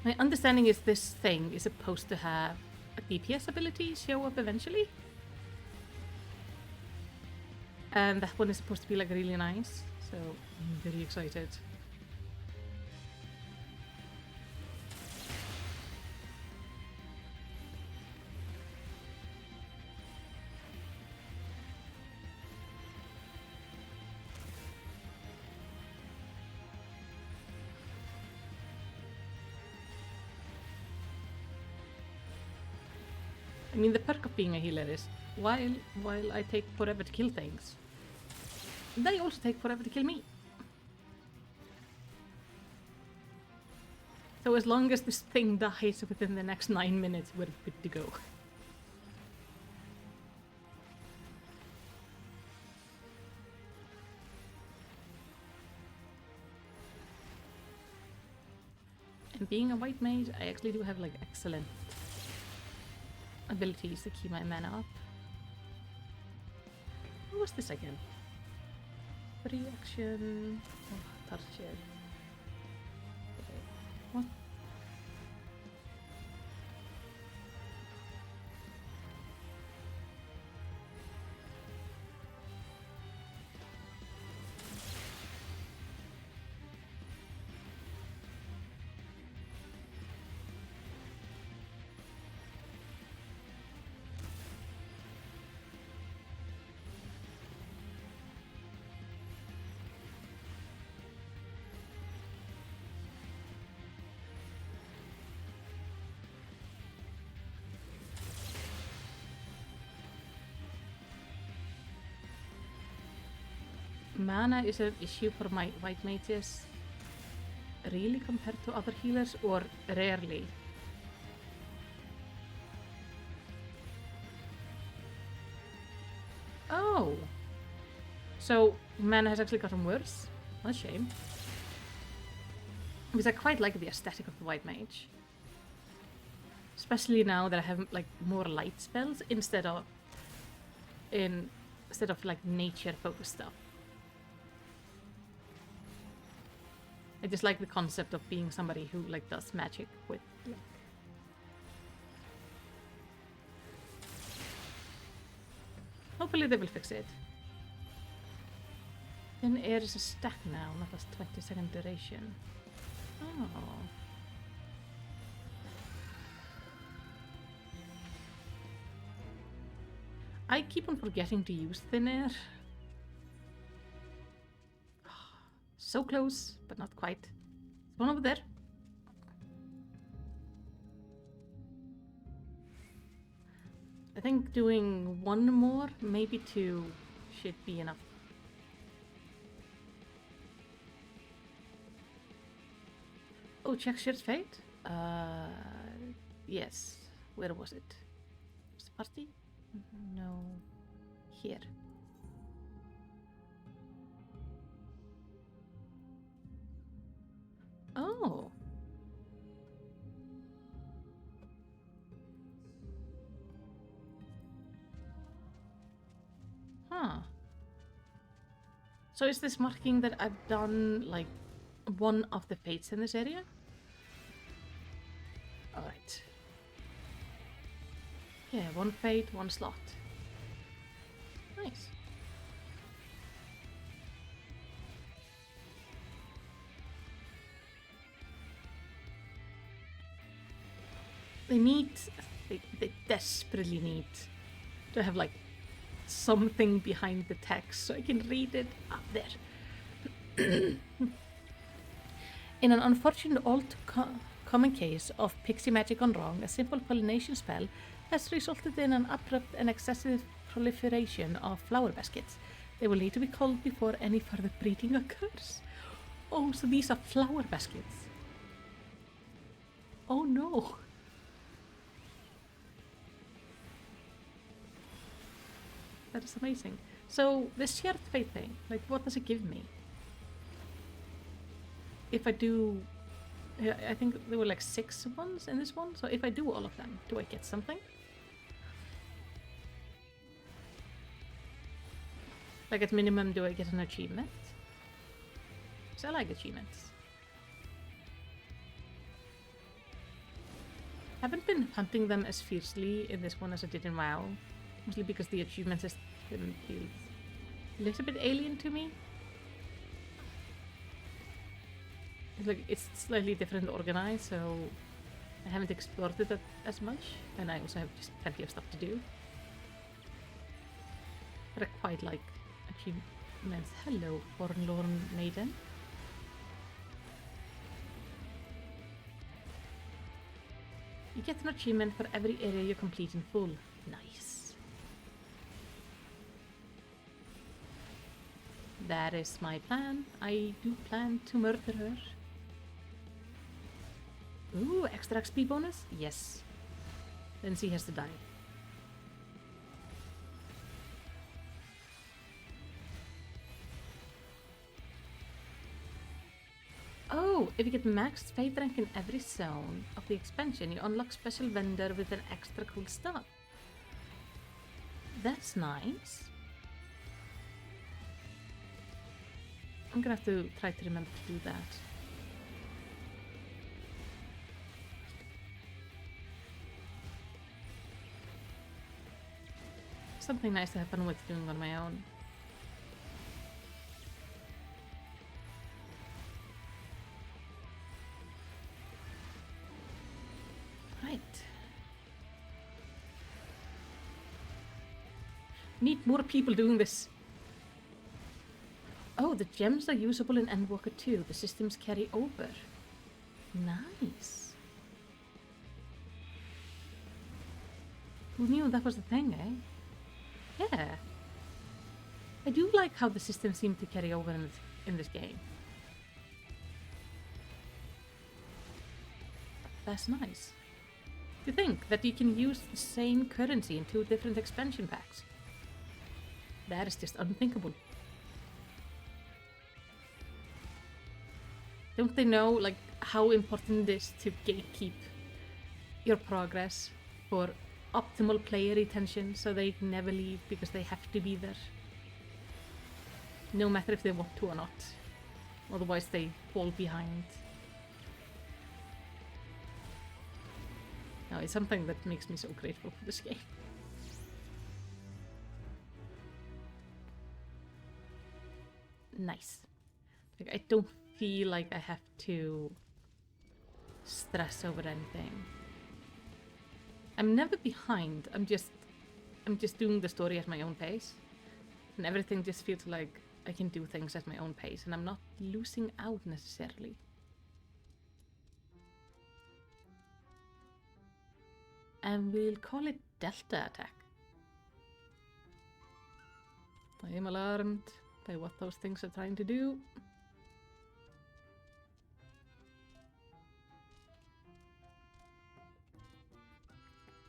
My understanding is this thing is supposed to have a DPS ability show up eventually. And that one is supposed to be like really nice. So I'm very excited. I mean, the perk of being a healer is while I take forever to kill things, they also take forever to kill me. So as long as this thing dies within the next 9 minutes, we're good to go. And being a white mage, I actually do have like excellent abilities to keep my mana up. What was this again? Reaction. Oh, touch it. Okay. What? mana is an issue for my white mages, really compared to other healers, or rarely? Oh! So, mana has actually gotten worse? What a shame. Because I quite like the aesthetic of the white mage. Especially now that I have like more light spells instead of like nature focused stuff. I just like the concept of being somebody who like does magic with like... Hopefully they will fix it. Then air is a stack now, not a 20-second duration. Oh. I keep on forgetting to use thin air. So close, but not quite. There's one over there. I think doing one more, maybe two, should be enough. Oh, check shared fate? Yes. Where was it? Was the party? No. Here. Oh. Huh. So is this marking that I've done, like, one of the fates in this area? Alright. Yeah, one fate, one slot. Nice. They desperately need to have like something behind the text so I can read it up there. In an unfortunate common case of pixie magic gone wrong, a simple pollination spell has resulted in an abrupt and excessive proliferation of flower baskets. They will need to be culled before any further breeding occurs. Oh, so these are flower baskets. Oh no. That is amazing. So, this shared fate thing, like, what does it give me? If I do... I think there were like 6 ones in this one, so if I do all of them, do I get something? Like, at minimum, do I get an achievement? Because I like achievements. Haven't been hunting them as fiercely in this one as I did in WoW. Mostly because the achievement system feels a little bit alien to me. It's slightly different organized, so I haven't explored it as much, and I also have just plenty of stuff to do. But I quite like achievements. Hello, Forlorn Maiden. You get an achievement for every area you complete in full. Nice. That is my plan. I do plan to murder her. Ooh, extra XP bonus? Yes. Then she has to die. Oh, if you get maxed fate rank in every zone of the expansion, you unlock special vendor with an extra cool stuff. That's nice. I'm gonna have to try to remember to do that. Something nice to have fun with doing on my own. Right. Need more people doing this. Oh, the gems are usable in Endwalker too. The systems carry over. Nice. Who knew that was the thing, eh? Yeah. I do like how the system seemed to carry over in this game. That's nice. To think that you can use the same currency in 2 different expansion packs. That is just unthinkable. Don't they know, like, how important it is to gatekeep your progress for optimal player retention so they never leave because they have to be there? No matter if they want to or not. Otherwise they fall behind. No, it's something that makes me so grateful for this game. Nice. Like, I don't feel like I have to stress over anything. I'm never behind. I'm just doing the story at my own pace. And everything just feels like I can do things at my own pace and I'm not losing out necessarily. And we'll call it Delta Attack. I am alarmed by what those things are trying to do.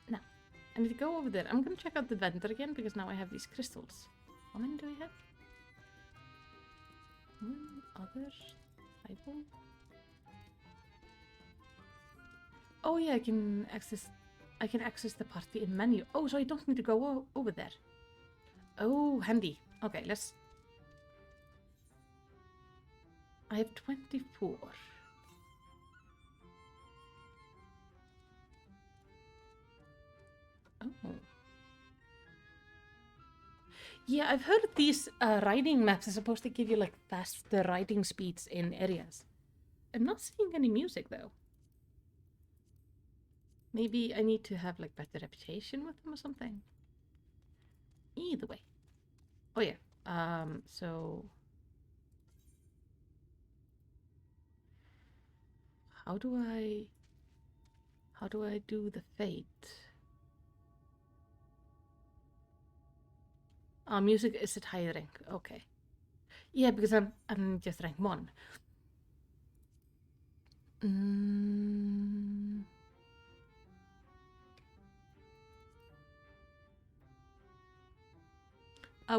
Now, I need to go over there. I'm gonna check out the vendor again because now I have these crystals. How many do we have? Other Bible. Oh yeah, I can access the party in menu. Oh, so I don't need to go over there. Oh, handy. Okay, let's. I have 24. Oh. Yeah, I've heard these riding maps are supposed to give you like faster riding speeds in areas. I'm not seeing any music though. Maybe I need to have like better reputation with them or something. Either way. Oh yeah. So how do I do the fate? Music is at higher rank. Okay. Yeah, because I'm just rank 1.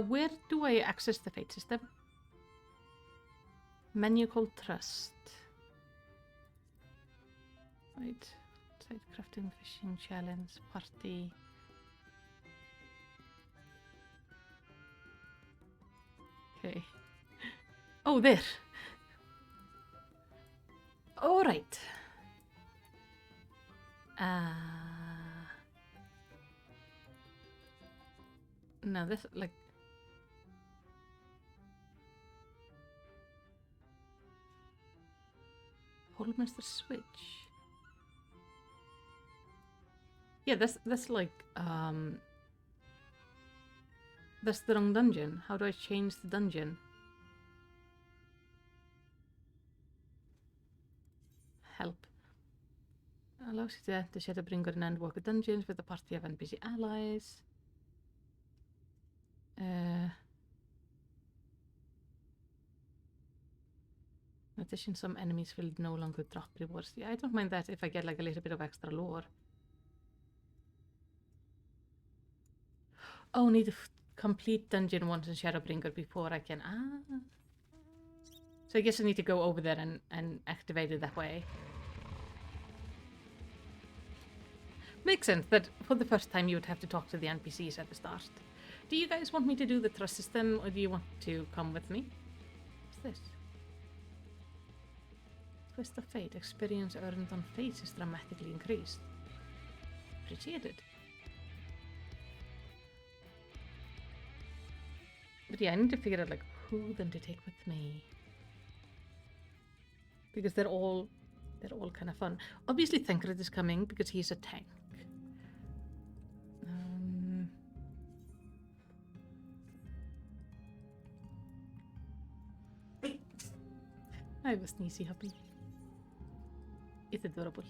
Where do I access the fate system? Menu called Trust. Right. Side crafting, fishing, challenge, party. Okay. Oh, there. All right. Now this like. Holdmaster switch. Yeah, that's like that's the wrong dungeon. How do I change the dungeon? Help. Allows you to enter Shadowbringer and Endwalker dungeons with a party of NPC allies. In addition, some enemies will no longer drop rewards. Yeah, I don't mind that if I get like a little bit of extra lore. Oh, need to complete dungeon once in Shadowbringer before I can... So I guess I need to go over there and activate it that way. Makes sense that for the first time you would have to talk to the NPCs at the start. Do you guys want me to do the trust system or do you want to come with me? What's this? Twist of Fate. Experience earned on fates is dramatically increased. Appreciated. But yeah, I need to figure out like who then to take with me. Because they're all kind of fun. Obviously Thancred is coming because he's a tank. I have a sneezy hubby. It's adorable.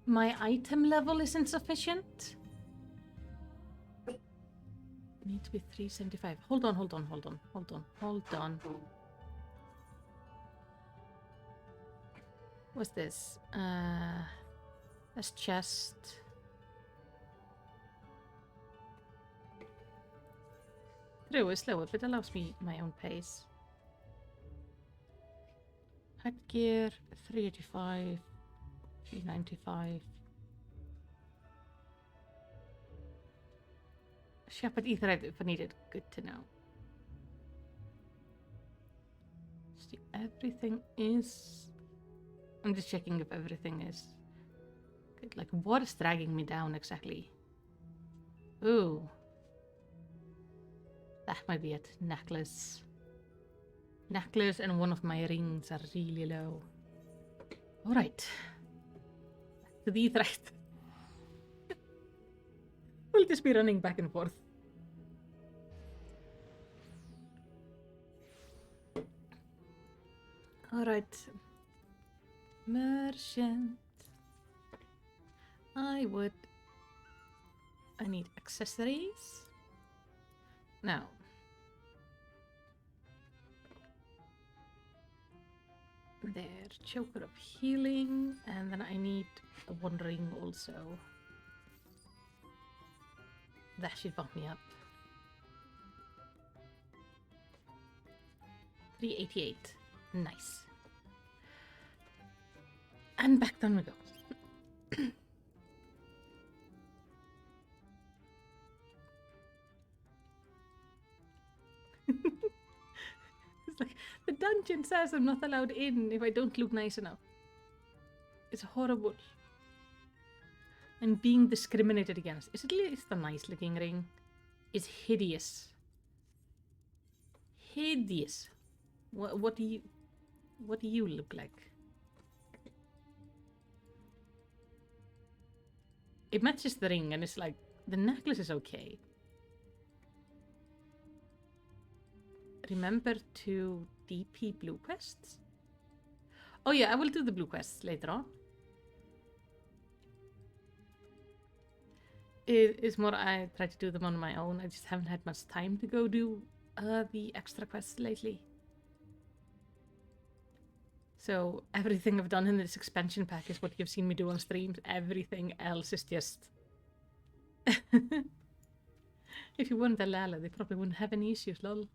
my item level is insufficient. Need to be 375. Hold on. What's this? That's chest. Through is slower, but it allows me my own pace. Headgear, 385, 395. Shepherd Etherite if I needed. Good to know. See, everything is... I'm just checking if everything is good. Like, what is dragging me down exactly? Ooh. That might be it. Necklace. Necklace and one of my rings are really low. Alright. Back to the Etherite. We'll just be running back and forth. Alright. Merchant. I need accessories. Now. There. Choker of healing. And then I need a one ring also. That should bump me up. 388. Nice. And back down we go. It's like, the dungeon says I'm not allowed in if I don't look nice enough. It's horrible. And being discriminated against. Is it at least a nice looking ring? It's hideous. Hideous. What do you look like? It matches the ring and it's like, the necklace is okay. Remember to DP blue quests? Oh yeah, I will do the blue quests later on. It is more I try to do them on my own. I just haven't had much time to go do the extra quests lately. So everything I've done in this expansion pack is what you've seen me do on streams. Everything else is just... If you weren't a Lala, they probably wouldn't have any issues, lol.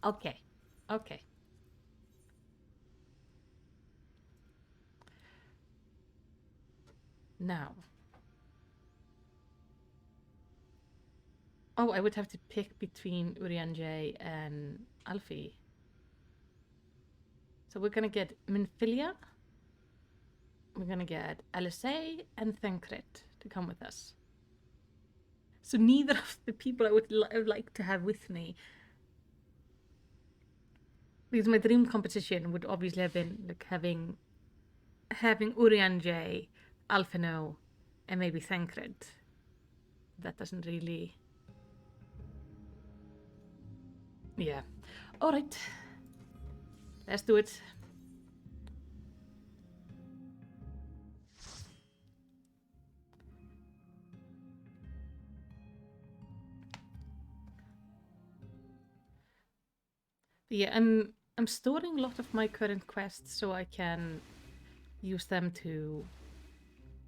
Okay. Okay. Now. Oh, I would have to pick between Urianger and Alfie. So we're gonna get Minfilia. We're gonna get LSA and Thancred to come with us. So neither of the people I would like to have with me. Because my dream competition would obviously have been like having Urianger, Alphino, and maybe Thancred. That doesn't really... Yeah. Alright. Let's do it. Yeah, I'm storing a lot of my current quests so I can use them to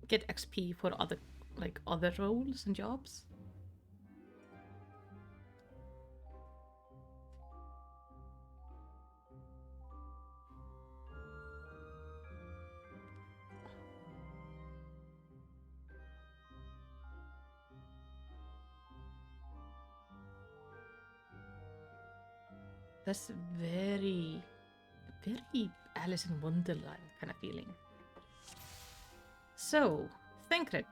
get XP for other roles and jobs. That's very Alice in Wonderland kind of feeling. So, Thancred.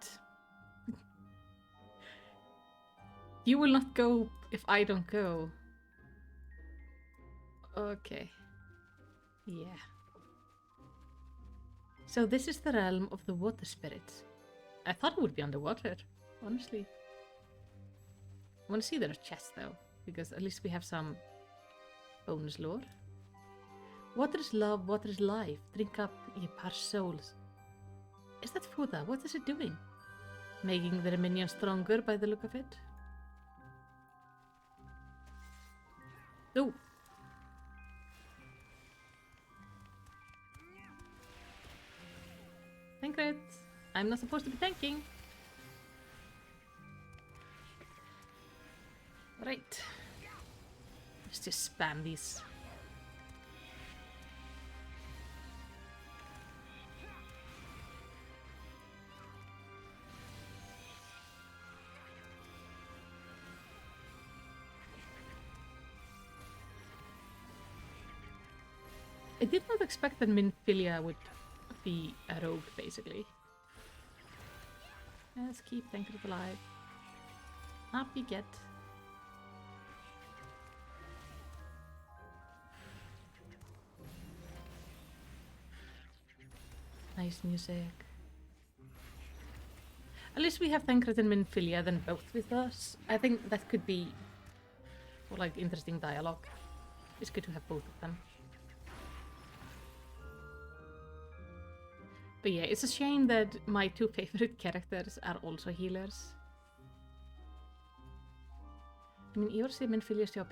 You will not go if I don't go. Okay. Yeah. So this is the realm of the water spirits. I thought it would be underwater, honestly. I want to see their chests though, because at least we have some bonus lore. Water is love, water is life. Drink up, ye parched souls. Is that Fuda? What is it doing? Making their minions stronger by the look of it. Oh. Tank it. I'm not supposed to be tanking. Right. Let's just spam these. I did not expect that Minfilia would be a rogue, basically. Let's keep Tankred alive. Up you get. Nice music. At least we have Tankred and Minfilia then both with us. I think that could be for like interesting dialogue. It's good to have both of them. But yeah, it's a shame that my two favorite characters are also healers. I mean, Eorsi Minfilia's job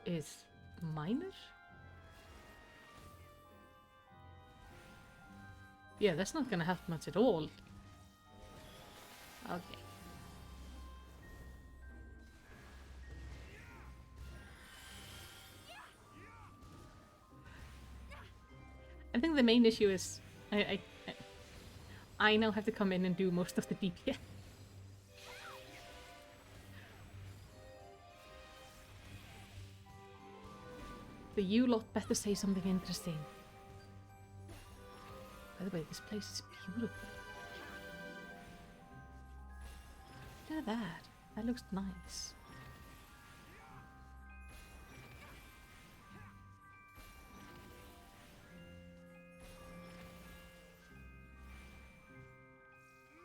is minor? Yeah, that's not gonna help much at all. Okay. I think the main issue is I now have to come in and do most of the DPS. But you lot better say something interesting. By the way, this place is beautiful. Look at that. That looks nice.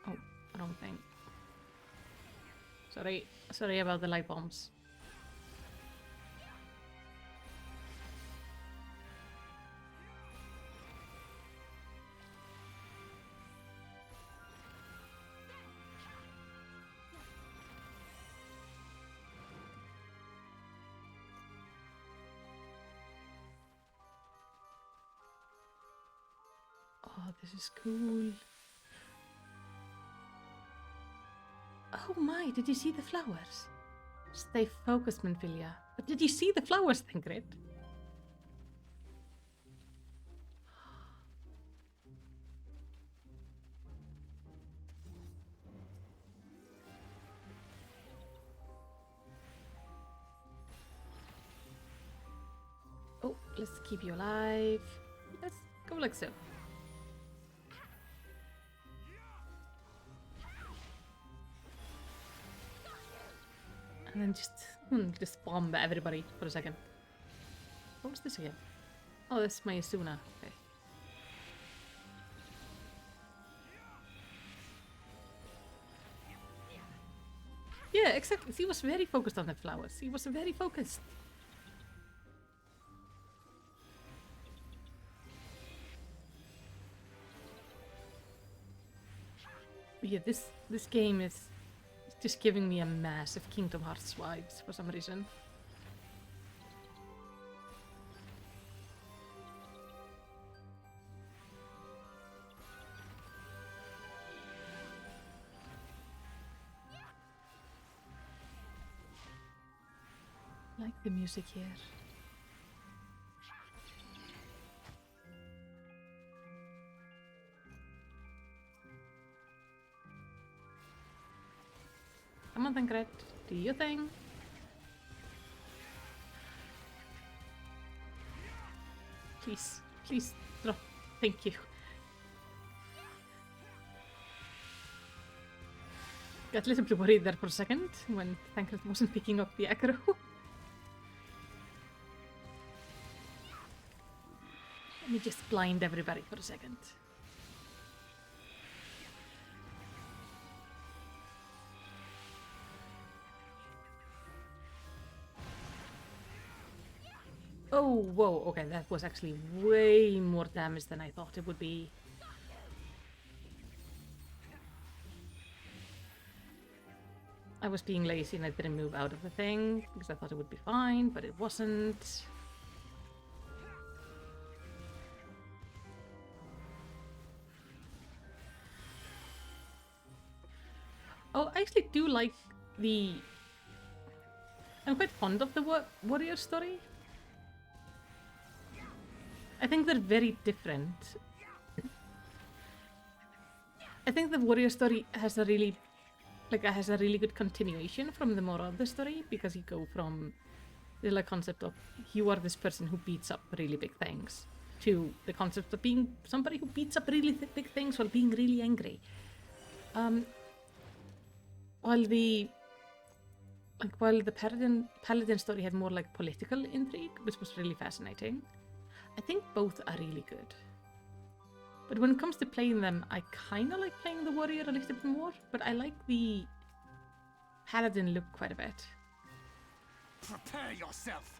Oh, wrong thing. Sorry about the light bombs. Oh, this is cool. Oh my, did you see the flowers? Stay focused, Minfilia. But did you see the flowers, Tancred? Oh, let's keep you alive. Let's go like so. And then just bomb everybody for a second. What was this again? Oh, that's my Asuna. Okay. Yeah, exactly. He was very focused on the flowers. He was very focused. But yeah, this game is just giving me a massive Kingdom Hearts vibes for some reason. I like the music here. Come on, Tancred. Do your thing. Please, please drop. Thank you. Got a little bit worried there for a second when Tancred wasn't picking up the aggro. Let me just blind everybody for a second. Oh, whoa, okay, that was actually way more damage than I thought it would be. I was being lazy and I didn't move out of the thing because I thought it would be fine, but it wasn't. Oh, I actually do like the... I'm quite fond of the warrior story. I think they're very different. I think the warrior story has a really good continuation from the more other story, because you go from the like concept of you are this person who beats up really big things to the concept of being somebody who beats up really big things while being really angry. While the paladin story had more like political intrigue, which was really fascinating. I think both are really good. But when it comes to playing them, I kind of like playing the warrior a little bit more, but I like the paladin look quite a bit. Prepare yourself.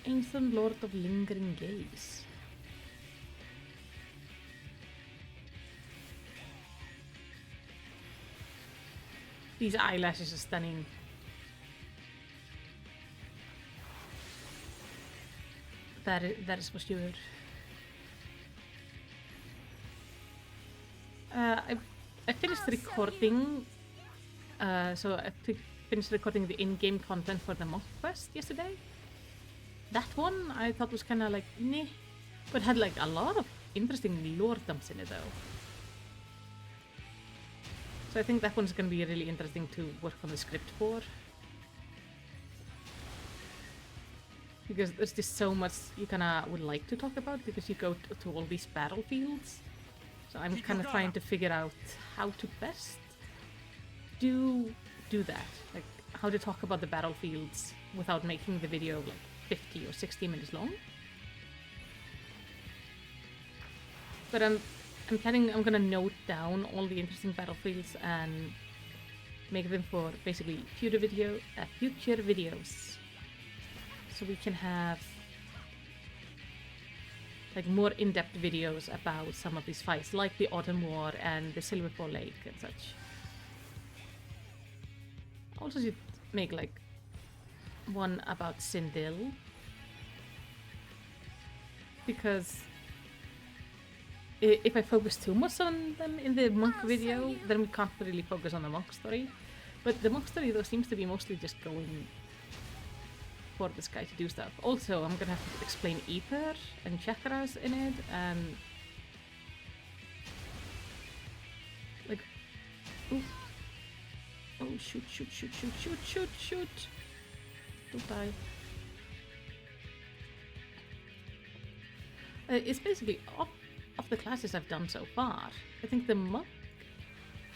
Ancient Lord of Lingering Gaze. These eyelashes are stunning. That is for sure. I finished recording. So I finished recording the in-game content for the monk quest yesterday. That one I thought was kind of like meh, but had like a lot of interesting lore dumps in it though. So I think that one's going to be really interesting to work on the script for. Because there's just so much you kind of would like to talk about, because you go to all these battlefields. So I'm kind of trying to figure out how to best do that. Like how to talk about the battlefields without making the video like 50 or 60 minutes long. But I'm planning, I'm gonna note down all the interesting battlefields and make them for basically future videos. So we can have like more in-depth videos about some of these fights, like the Autumn War and the Silverfall Lake and such. Also should make like one about Sindil, because if I focus too much on them in the monk video, then we can't really focus on the monk story. But the monk story though seems to be mostly just going for this guy to do stuff. Also, I'm gonna have to explain ether and chakras in it, and like, ooh. Oh shoot! Don't die. It's basically of the classes I've done so far, I think the monk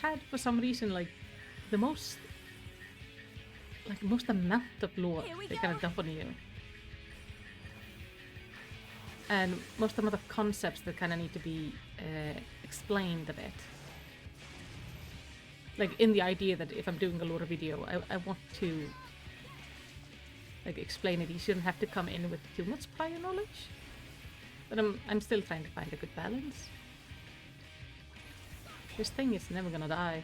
had for some reason like the most amount of lore they kind of dump on you, and most amount of concepts that kind of need to be explained a bit. Like in the idea that if I'm doing a lore video, I want to like explain it. You shouldn't have to come in with too much prior knowledge, but I'm still trying to find a good balance. This thing is never gonna die.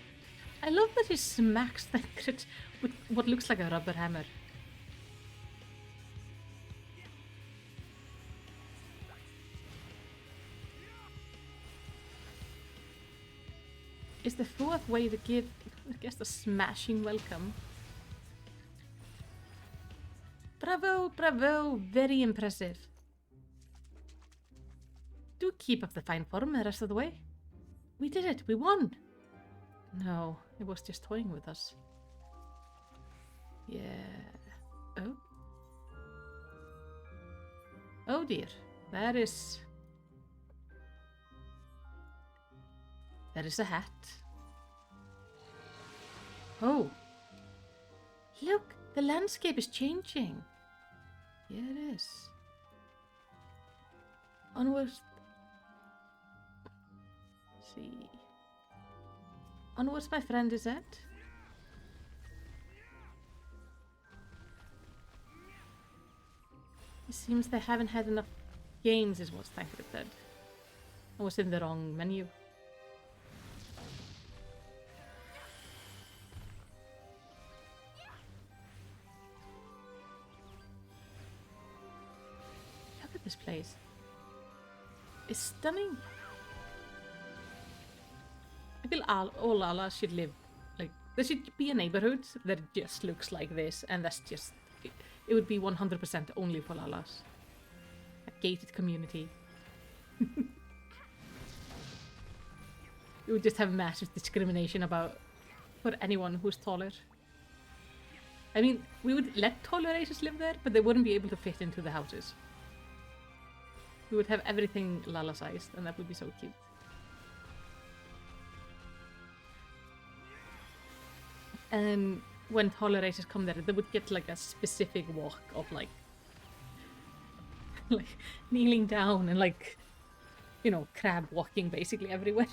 I love that he smacks the crit with what looks like a rubber hammer. Is the fourth way to give, I guess, a smashing welcome. Bravo, bravo, very impressive. Do keep up the fine form the rest of the way. We did it, we won. No, it was just toying with us. Yeah. Oh. Oh dear, that is a hat. Oh. Look, the landscape is changing. Yeah, it is. Onwards. Let's see. Onwards, my friend, is it? It seems they haven't had enough games, is what Thancred said. I was in the wrong menu. Look at this place. It's stunning. I feel all Alas should live. Like, there should be a neighborhood that just looks like this, and that's just... It would be 100% only for Alas. A gated community. We would just have massive discrimination for anyone who's taller. I mean, we would let taller races live there, but they wouldn't be able to fit into the houses. We would have everything Lala-sized, and that would be so cute. And when taller races come there, they would get like a specific walk of like kneeling down and like, you know, crab walking basically everywhere.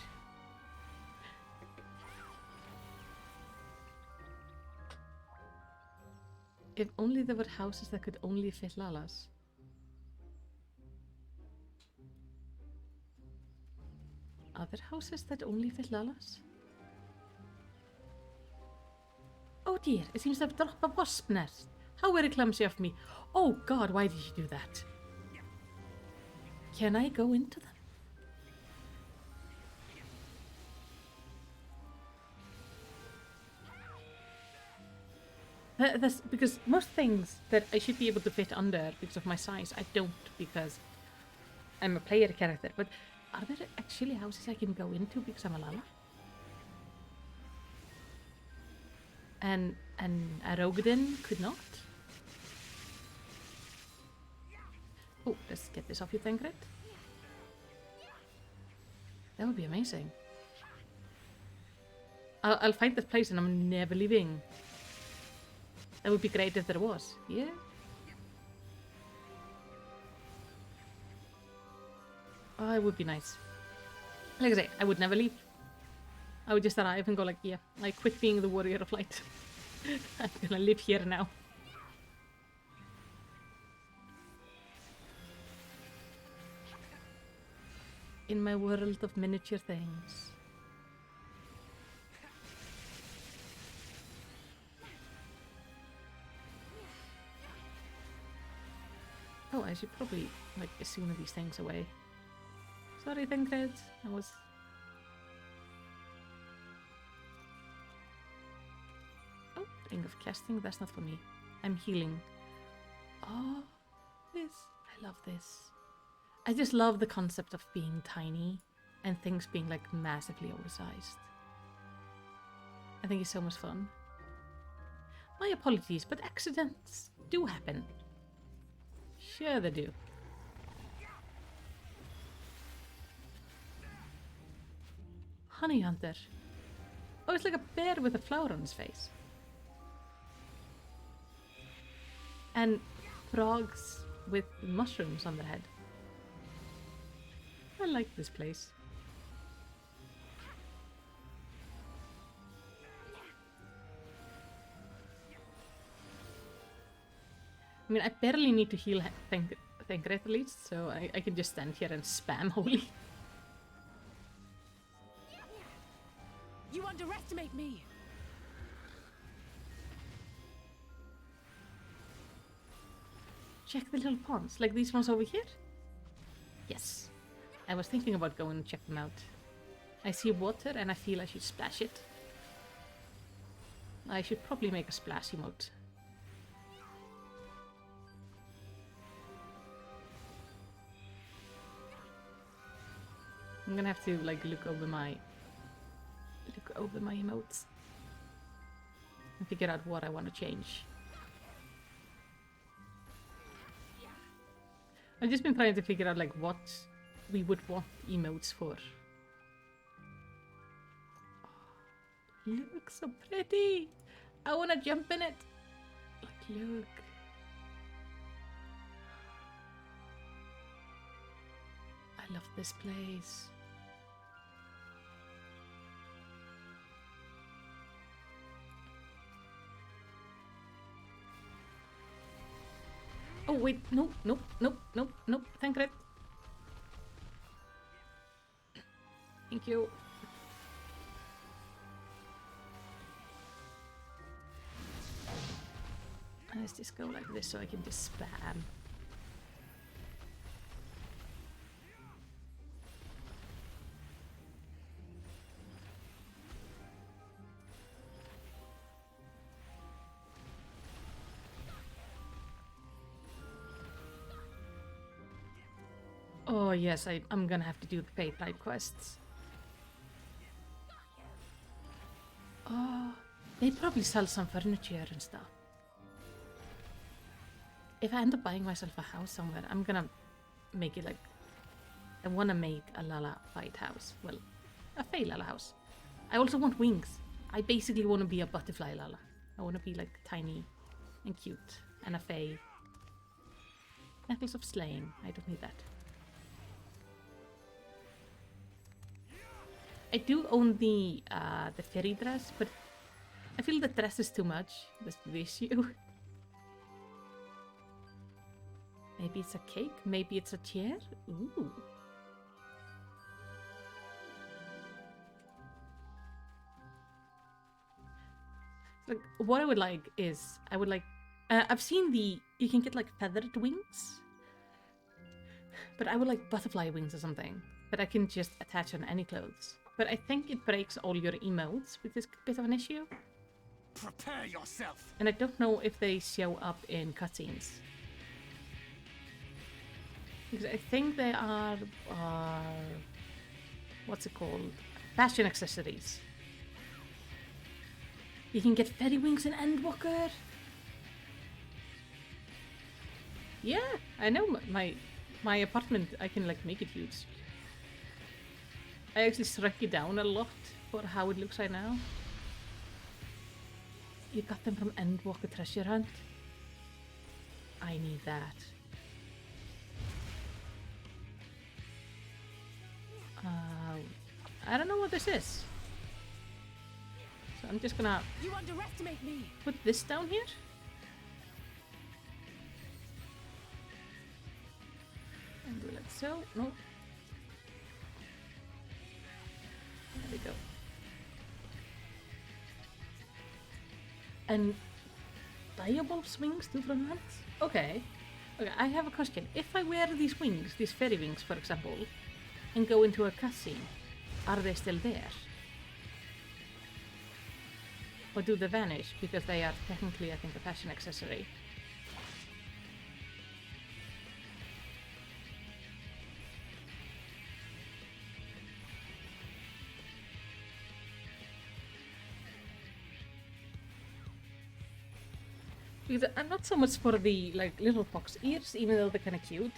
If only there were houses that could only fit Lalas. Are there houses that only fit Lalas? Oh dear, it seems to have dropped a wasp nest. How very clumsy of me. Oh god, why did you do that? Can I go into them? That's because most things that I should be able to fit under because of my size, I don't because I'm a player character. But are there actually houses I can go into because I'm a Lala? And a Rogadin could not? Oh, let's get this off you, Thancred. That would be amazing. I'll find this place and I'm never leaving. That would be great if there was. Yeah. Oh, it would be nice. Like I say, I would never leave. I would just arrive and go like, yeah, I quit being the warrior of light. I'm gonna live here now. In my world of miniature things. Oh, I should probably, like, assume these things away. Sorry, Thancred. I was... Oh, Ring of Casting. That's not for me. I'm healing. Oh, this. I love this. I just love the concept of being tiny and things being, like, massively oversized. I think it's so much fun. My apologies, but accidents do happen. Sure they do. Honey Hunter. Oh, it's like a bear with a flower on his face. And frogs with mushrooms on their head. I like this place. I mean, I barely need to heal Thancred at least, so I can just stand here and spam holy. You underestimate me! Check the little ponds, like these ones over here? Yes. I was thinking about going and check them out. I see water and I feel I should splash it. I should probably make a splash emote. I'm gonna have to like look over my emotes and figure out what I want to change. I've just been trying to figure out like what we would want emotes for. Oh, look, so pretty! I want to jump in it. Like, look. I love this place. Oh wait, no, nope, nope, nope, nope. Thank you. Thank you. Let's just go like this so I can just spam. Oh yes, I'm gonna have to do the paid light quests. Oh, they probably sell some furniture and stuff. If I end up buying myself a house somewhere, I'm gonna make it like... I wanna make a Lala fight house. Well, a Fae Lala house. I also want wings. I basically want to be a butterfly Lala. I want to be like tiny and cute and a Fae. Necklace of Slaying. I don't need that. I do own the fairy dress, but I feel the dress is too much. That's the issue. Maybe it's a cake? Maybe it's a chair? Ooh. Like, what I would like is... I would like... I've seen the... You can get like feathered wings. But I would like butterfly wings or something. But I can just attach on any clothes. But I think it breaks all your emotes, which is a bit of an issue. Prepare yourself. And I don't know if they show up in cutscenes. Because I think they are what's it called? Fashion accessories. You can get fairy wings in Endwalker. Yeah, I know my apartment. I can like make it huge. I actually shrunk it down a lot for how it looks right now. You got them from Endwalker Treasure Hunt. I need that. I don't know what this is. So I'm just gonna... You underestimate me! Put this down here. And do it like so. No. There we go. And Diabulb's wings, 2 from that? Okay. Okay, I have a question. If I wear these wings, these fairy wings for example, and go into a cutscene, are they still there? Or do they vanish because they are technically, I think, a fashion accessory? Because I'm not so much for the like little fox ears, even though they're kind of cute.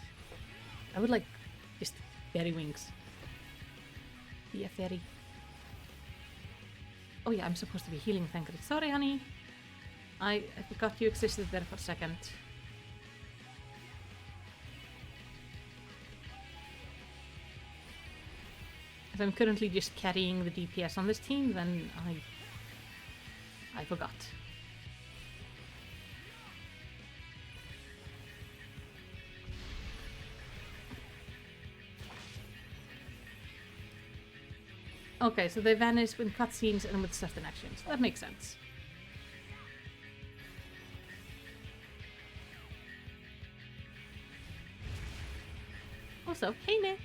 I would like just fairy wings. Be a fairy. Oh yeah, I'm supposed to be healing, thank you. Sorry, honey. I forgot you existed there for a second. If I'm currently just carrying the DPS on this team, then I forgot. Okay, so they vanish with cutscenes and with certain actions. That makes sense. Also, hey Nick!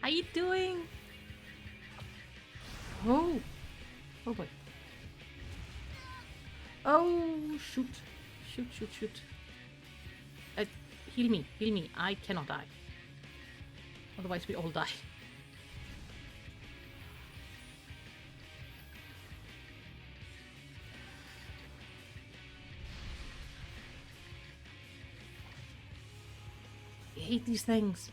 How you doing? Oh! Oh boy. Oh, shoot. Shoot, shoot, shoot. Heal me, heal me. I cannot die. Otherwise we all die. I hate these things.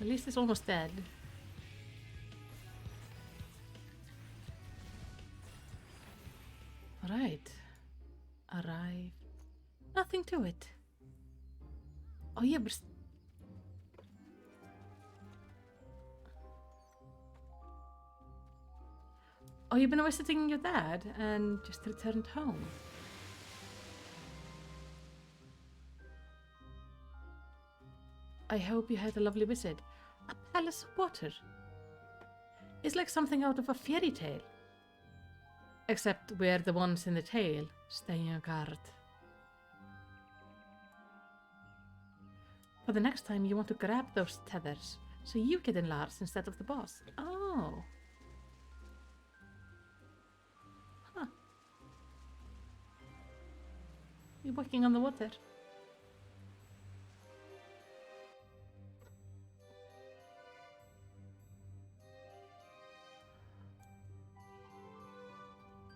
At least it's almost dead. Alright. Arrive. Nothing to it. Oh yeah, but... Oh, you've been visiting your dad and just returned home. I hope you had a lovely visit. A palace of water. It's like something out of a fairy tale. Except we're the ones in the tale, staying on guard. For the next time you want to grab those tethers, so you get in Lars instead of the boss. Oh. Huh. You're walking on the water.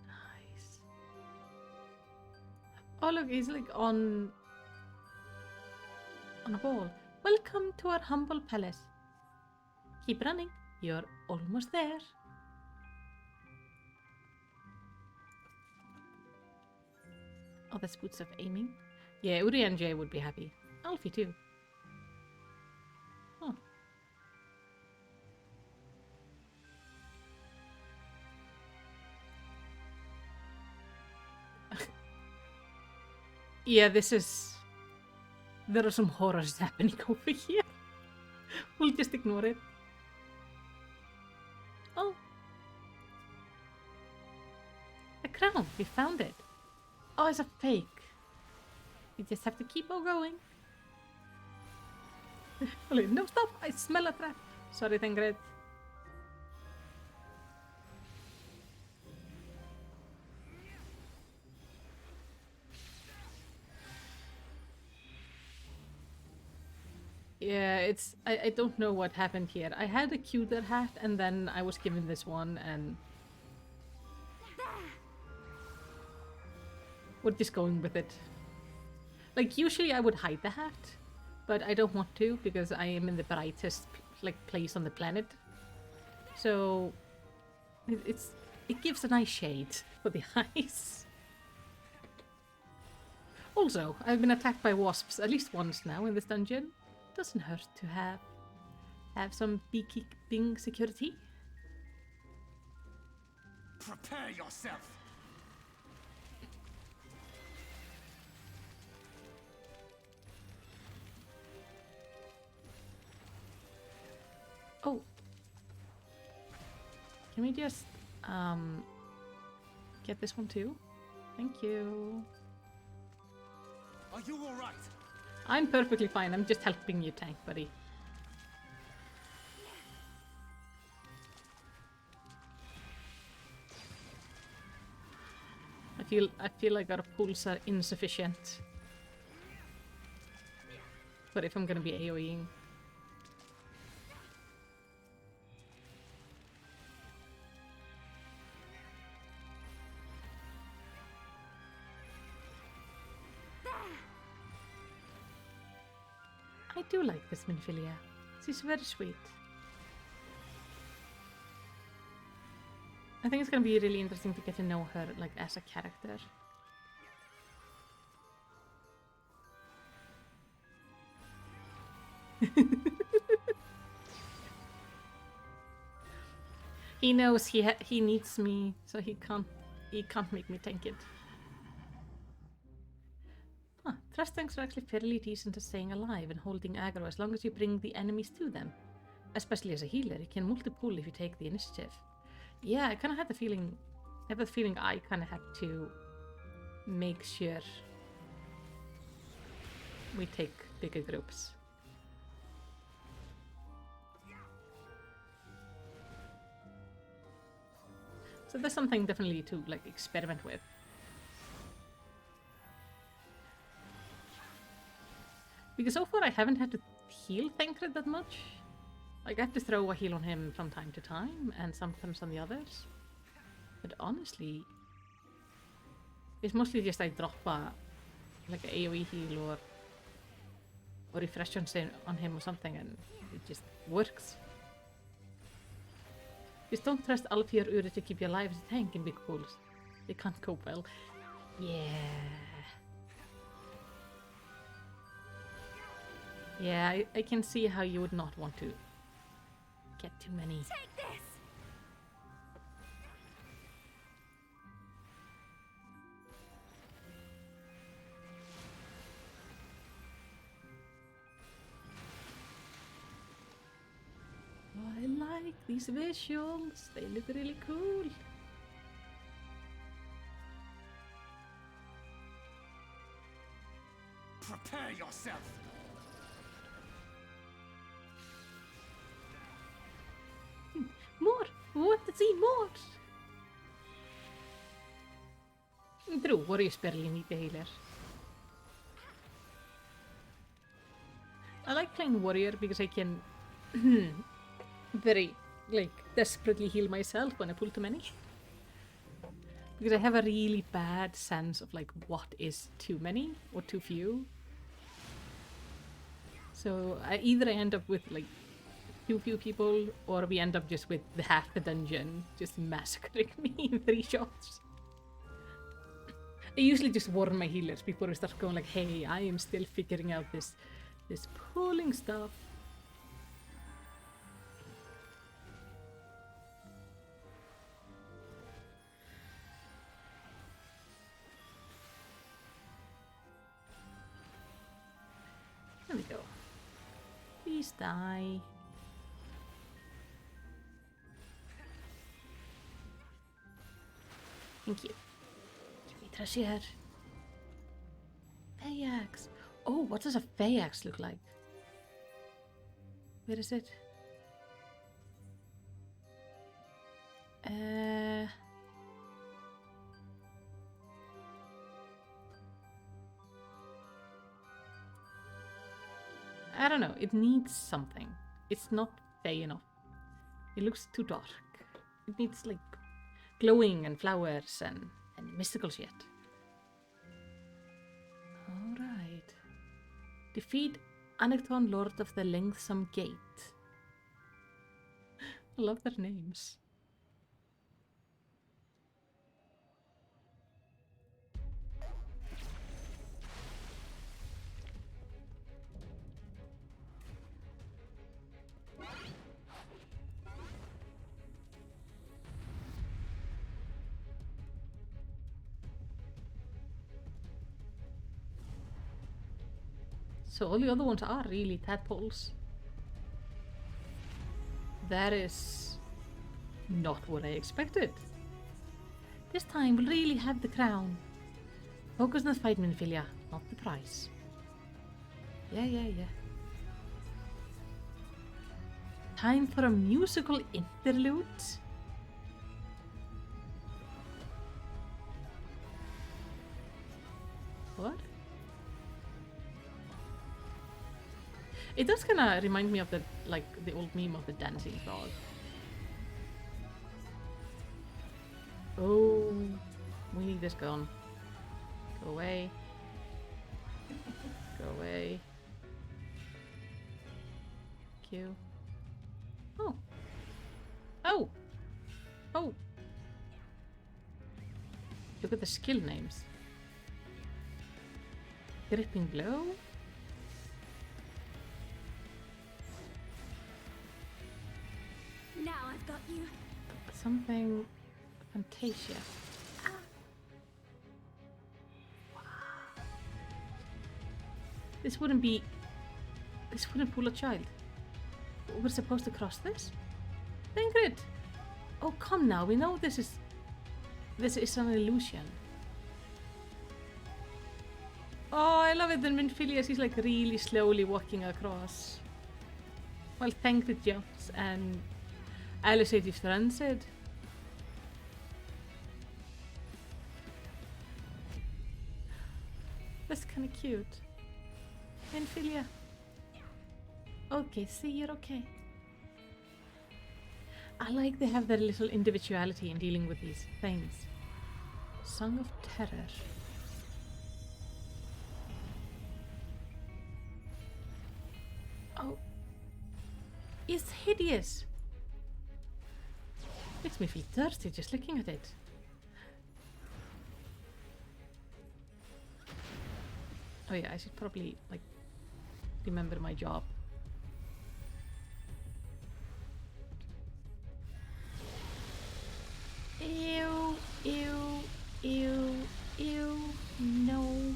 Nice. Oh look, he's like on a ball. Welcome to our humble palace. Keep running. You're almost there. Oh, that's boots of aiming. Yeah, Uri and Jay would be happy. Alfie too. Huh. Yeah, this is... There are some horrors happening over here. We'll just ignore it. Oh. A crown. We found it. Oh, it's a fake. We just have to keep on going. No, stop! I smell a trap. Sorry, Tengred. Yeah, it's... I don't know what happened here. I had a cuter hat and then I was given this one and... We're just going with it. Like, usually I would hide the hat, but I don't want to because I am in the brightest place on the planet. So... It gives a nice shade for the eyes. Also, I've been attacked by wasps at least once now in this dungeon. Doesn't hurt to have some beekeeping security. Prepare yourself. Oh. Can we just get this one too? Thank you. Are you all right? I'm perfectly fine. I'm just helping you tank, buddy. I feel like our pulls are insufficient. But if I'm gonna be AoEing. I do like this Minfilia. She's very sweet. I think it's gonna be really interesting to get to know her, like, as a character. He knows he needs me, so he can't make me tank it. Huh, thrust tanks are actually fairly decent at staying alive and holding aggro as long as you bring the enemies to them. Especially as a healer, you can multi-pull if you take the initiative. Yeah, I kind of had the feeling... I have the feeling I kind of had to make sure we take bigger groups. So there's something definitely to, like, experiment with. Because so far I haven't had to heal Thancred that much. Like, I have to throw a heal on him from time to time, and sometimes on the others. But honestly, it's mostly just I drop like an AoE heal or refresh on him or something, and it just works. Just don't trust Alfie or Uri to keep you alive as a tank in big pools. They can't cope well. Yeah. Yeah, I can see how you would not want to get too many. Take this. these visuals. They look really cool. Prepare yourself! More! We want to see more! True, warriors barely need the healer. I like playing warrior because I can very, like, desperately heal myself when I pull too many. Because I have a really bad sense of, like, what is too many or too few. So either I end up with, like, too few people, or we end up just with the half the dungeon just massacring me in 3 shots. I usually just warn my healers before we start going like, hey, I am still figuring out this pulling stuff. There we go. Please die. Thank you. Give me treasure. Phaeax. Oh, what does a Phaeax look like? Where is it? I don't know. It needs something. It's not Fey enough. It looks too dark. It needs like glowing and flowers and mystical shit. Alright. Defeat Anacton, Lord of the Longsome Gate. I love their names. So all the other ones are really tadpoles. That is not what I expected. This time we'll really have the crown. Focus on the fight, Minfilia, not the prize. Yeah. Time for a musical interlude. What? It does kind of remind me of the old meme of the dancing frog. Oh, we need this gone. Go away. Go away. Thank you. Oh. Oh. Oh. Look at the skill names. Gripping blow. Now I've got you. Something Fantasia. Ah. Wow. This wouldn't pull a child. We're supposed to cross this? Ingrid! Oh, come now, we know this is an illusion. Oh, I love it. Then Minfilia, she's like really slowly walking across. Well, thank the jumps and Alice said. That's kind of cute. Minfilia. Okay, see, you're okay. I like they have their little individuality in dealing with these things. Song of Terror. Oh. It's hideous. Makes me feel thirsty just looking at it. Oh yeah, I should probably like remember my job. Ew, ew, ew, ew, no.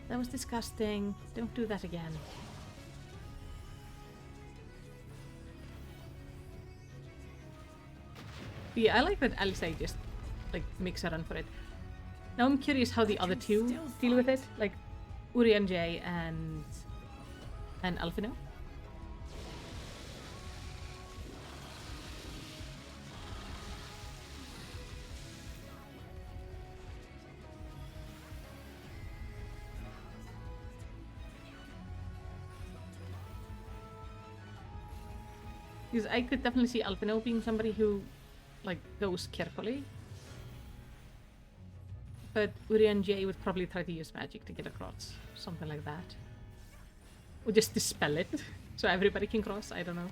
That was disgusting. Don't do that again. Yeah, I like that Alisei just like makes a run for it. Now I'm curious how the other two deal with it, like Urianger and Alphino. Because I could definitely see Alphino being somebody who, like, goes carefully. But Urianger would probably try to use magic to get across. Something like that. Or just dispel it, so everybody can cross, I don't know.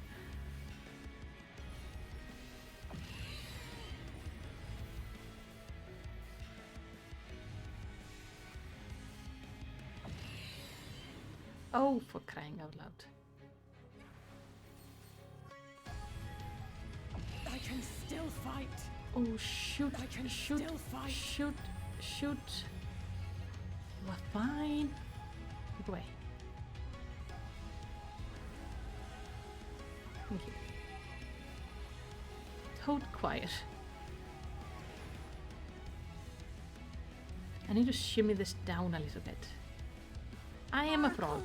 Oh, for crying out loud. I can still fight. Oh, shoot, I can shoot, still fight. shoot, shoot. You are fine. Look away. Thank you. Toad quiet. I need to shimmy this down a little bit. I am a frog.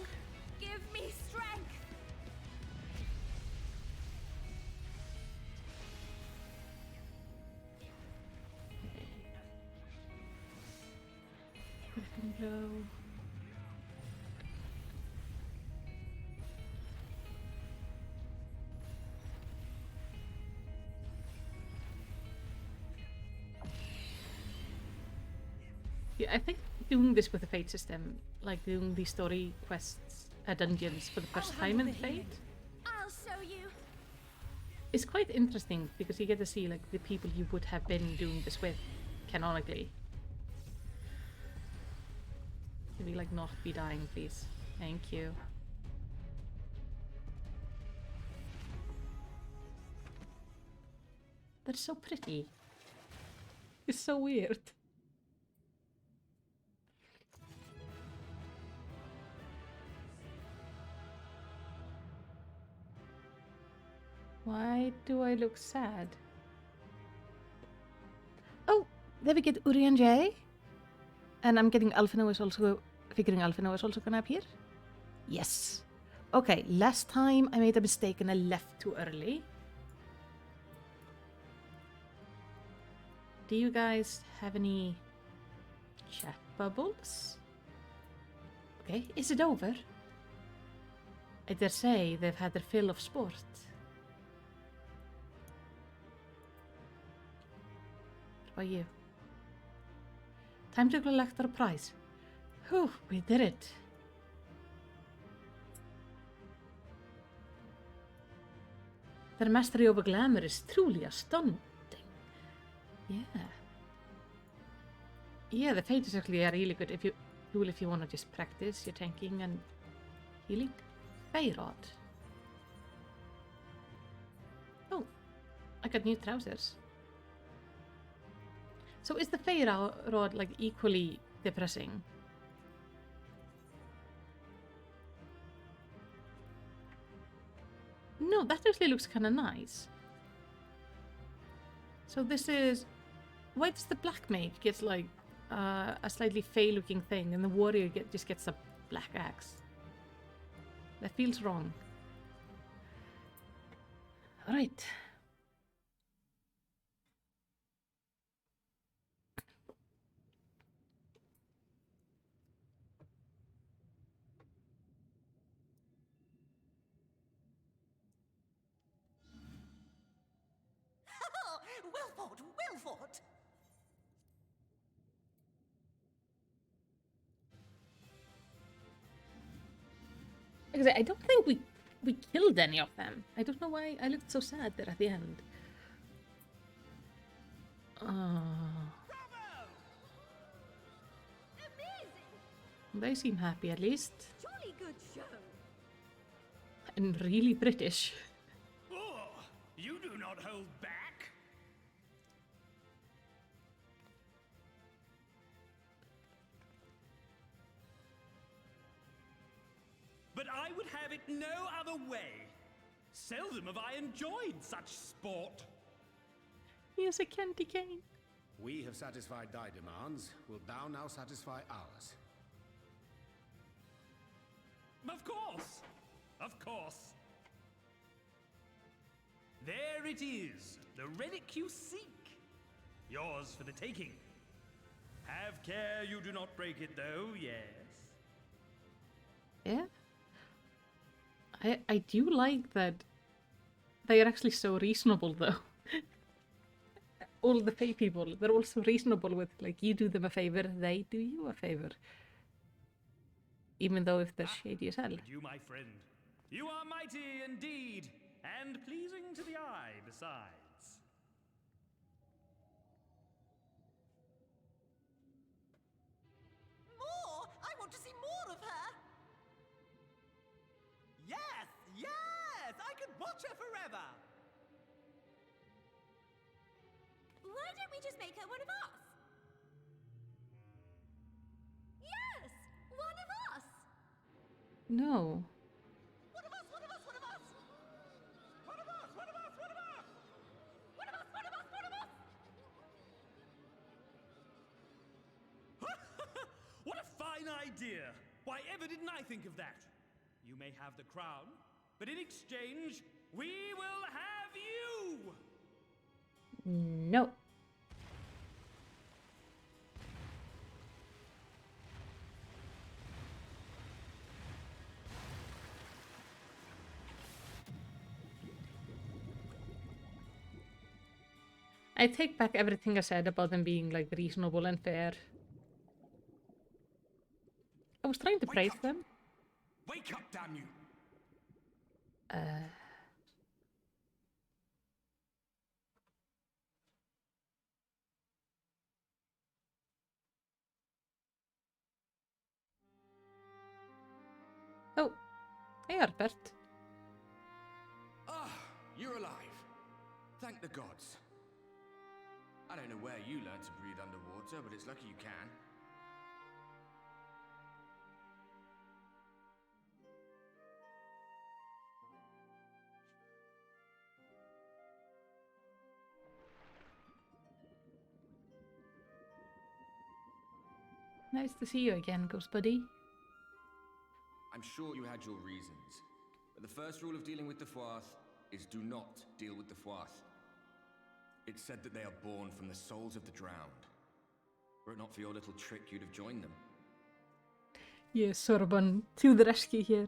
Give me strength. Let him go. Yeah, I think doing this with the Fate system, like doing the story quests, dungeons for the first time in Fate, I'll show you. is quite interesting because you get to see like the people you would have been doing this with, canonically. Can we like not be dying, please? Thank you. They're so pretty. It's so weird. Why do I look sad? Oh, there we get Urianger. And I'm getting Alphino is also, figuring Alphino is also gonna appear. Yes. Okay, last time I made a mistake and I left too early. Do you guys have any chat bubbles? Okay, is it over? I dare say they've had their fill of sport. What about you? Time to collect our prize. Whew, we did it. Their mastery over glamour is truly astounding. Yeah. Yeah, the Fate is actually a really good tool if you want to just practice your tanking and healing. Fayrod. Oh, I got new trousers. So is the Fayrod like equally depressing? No, that actually looks kind of nice. So this is... Why does the black mage get like a slightly fey-looking thing and the warrior just gets a black axe? That feels wrong. Alright. Wilford! Wilford! Like I said, I don't think we killed any of them. I don't know why I looked so sad there at the end. They seem happy at least. Jolly good show. And really British. Oh, you do not hold back. But I would have it no other way. Seldom have I enjoyed such sport. Here's a candy cane. We have satisfied thy demands. Wilt thou now satisfy ours? Of course! Of course! There it is, the relic you seek. Yours for the taking. Have care you do not break it, though, yes? Yeah. I do like that they are actually so reasonable, though. All the Fae people, they're all so reasonable with, like, you do them a favor, they do you a favor. Even though if they're shady as hell. You, my friend, you are mighty indeed, and pleasing to the eye besides. More! I want to see more of her! Yes! Yes! I could watch her forever! Why don't we just make her one of us? Yes! One of us! No. One of us! One of us! One of us! One of us! One of us! One of us! One of us! One of us! One of us! What a fine idea! Why ever didn't I think of that? You may have the crown, but in exchange, we will have you! No. I take back everything I said about them being, like, reasonable and fair. I was trying to praise them. Wake up, damn you! Oh, hey, Herbert. Ah, you're alive. Thank the gods. I don't know where you learned to breathe underwater, but it's lucky you can. Nice to see you again, Ghost Buddy. I'm sure you had your reasons, but the first rule of dealing with the Fwath is do not deal with the Fwath. It's said that they are born from the souls of the drowned. Were it not for your little trick, you'd have joined them. Yes, Sorbonne, to the rescue here.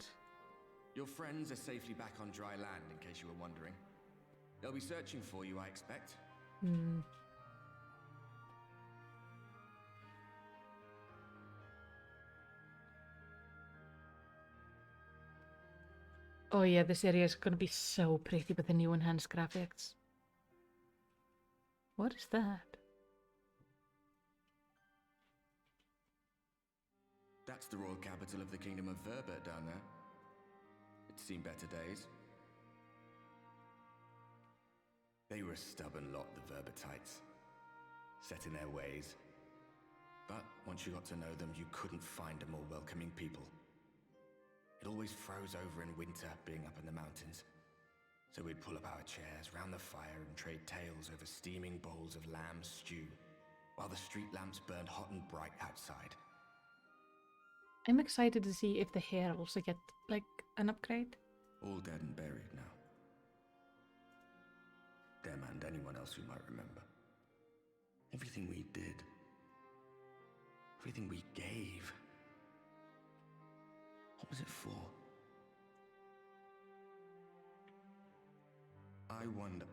Your friends are safely back on dry land, in case you were wondering. They'll be searching for you, I expect. Hmm. Oh yeah, this area is gonna be so pretty with the new enhanced graphics. What is that? That's the royal capital of the Kingdom of Verbert down there. It's seen better days. They were a stubborn lot, the Verbertites. Set in their ways. But once you got to know them, you couldn't find a more welcoming people. It always froze over in winter, being up in the mountains. So we'd pull up our chairs round the fire and trade tales over steaming bowls of lamb stew, while the street lamps burned hot and bright outside. I'm excited to see if the hair also get, like, an upgrade. All dead and buried now. Them and anyone else who might remember. Everything we did. Everything we gave. What was it for? I wonder.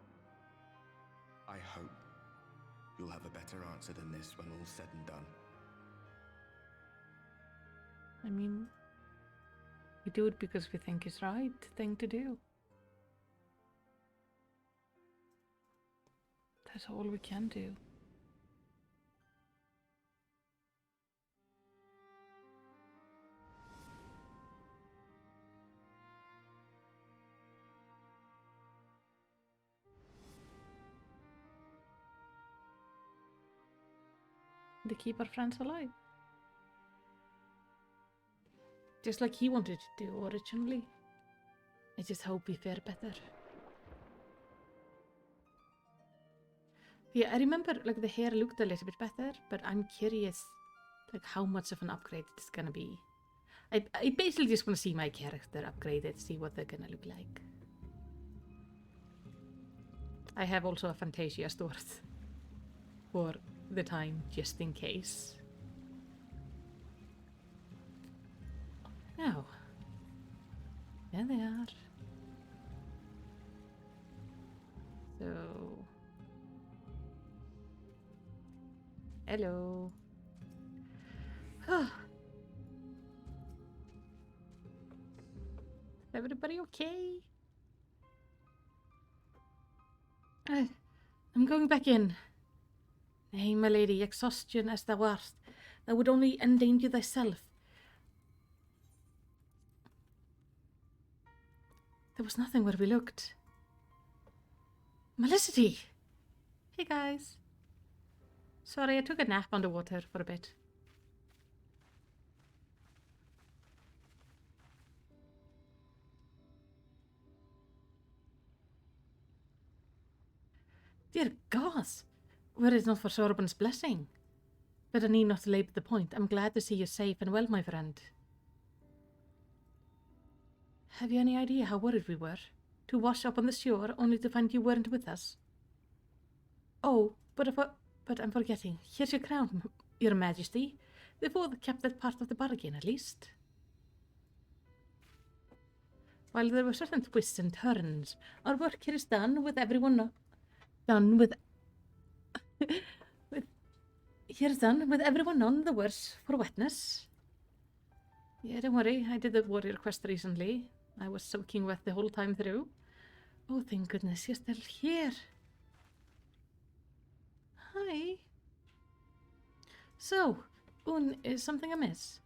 I hope you'll have a better answer than this when all's said and done. I mean, we do it because we think it's right thing to do. That's all we can do. To keep our friends alive. Just like he wanted to do originally. I just hope we fare better. Yeah, I remember like the hair looked a little bit better, but I'm curious like how much of an upgrade it's gonna be. I basically just want to see my character upgraded, see what they're gonna look like. I have also a Fantasia stored for the time, just in case. Now, there they are. So, hello. Everybody okay? I'm going back in. Nay, my lady, exhaustion as thou art, thou would only endanger thyself. There was nothing where we looked. Melicity! Hey guys. Sorry, I took a nap underwater for a bit. Dear gods, were it not for Sorbon's blessing. But I need not labour the point. I'm glad to see you safe and well, my friend. Have you any idea how worried we were? To wash up on the shore only to find you weren't with us. Oh, but I'm forgetting. Here's your crown, your majesty. The fourth kept that part of the bargain, at least. While there were certain twists and turns, our work here is done with everyone Here's done with everyone none the worse for wetness. Yeah, don't worry, I did the warrior quest recently. I was soaking wet the whole time through. Oh, thank goodness, you're still here. Hi. So, is something amiss?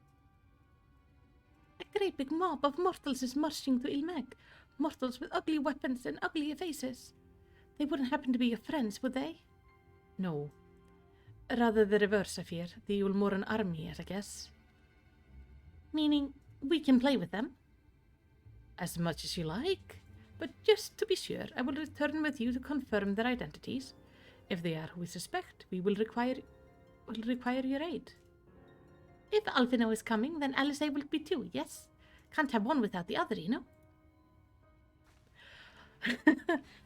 A great big mob of mortals is marching to Ilmeg. Mortals with ugly weapons and ugly faces. They wouldn't happen to be your friends, would they? No. Rather the reverse, I fear. The Ulmoran army, I guess. Meaning, we can play with them? As much as you like. But just to be sure, I will return with you to confirm their identities. If they are who we suspect, we will require your aid. If Alfino is coming, then Alice will be too, yes? Can't have one without the other, you know?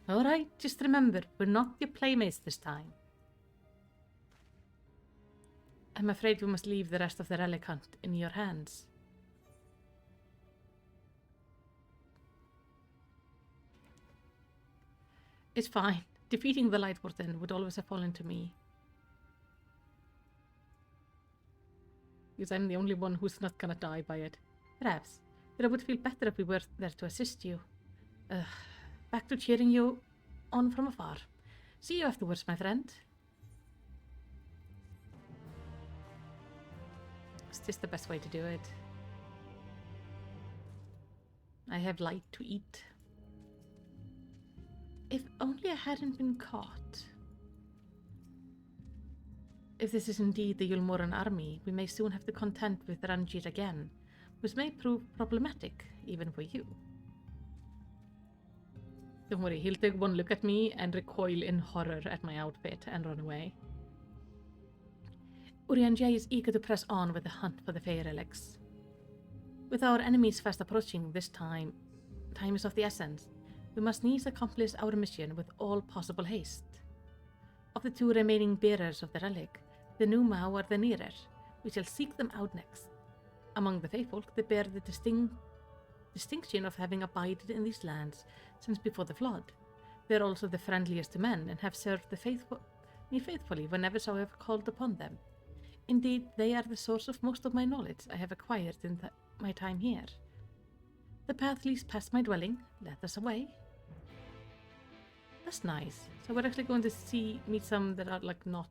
Alright, just remember, we're not your playmates this time. I'm afraid we must leave the rest of the relic hunt in your hands. It's fine. Defeating the Light Warden would always have fallen to me. Because I'm the only one who's not gonna die by it. Perhaps. But I would feel better if we were there to assist you. Back to cheering you on from afar. See you afterwards, my friend. It's just the best way to do it. I have light to eat. If only I hadn't been caught. If this is indeed the Ulmoran army, we may soon have to contend with Ranjit again, which may prove problematic, even for you. Don't worry, he'll take one look at me and recoil in horror at my outfit and run away. Urianger is eager to press on with the hunt for the Fey relics. With our enemies fast approaching this time is of the essence. We must needs accomplish our mission with all possible haste. Of the two remaining bearers of the relic, the Numau are the nearer. We shall seek them out next. Among the Feyfolk, they bear the distinction of having abided in these lands since before the flood. They are also the friendliest to men and have served me faithfully whenever I have called upon them. Indeed, they are the source of most of my knowledge I have acquired in my time here. The path leads past my dwelling. Let us away. That's nice. So we're actually going to meet some that are like not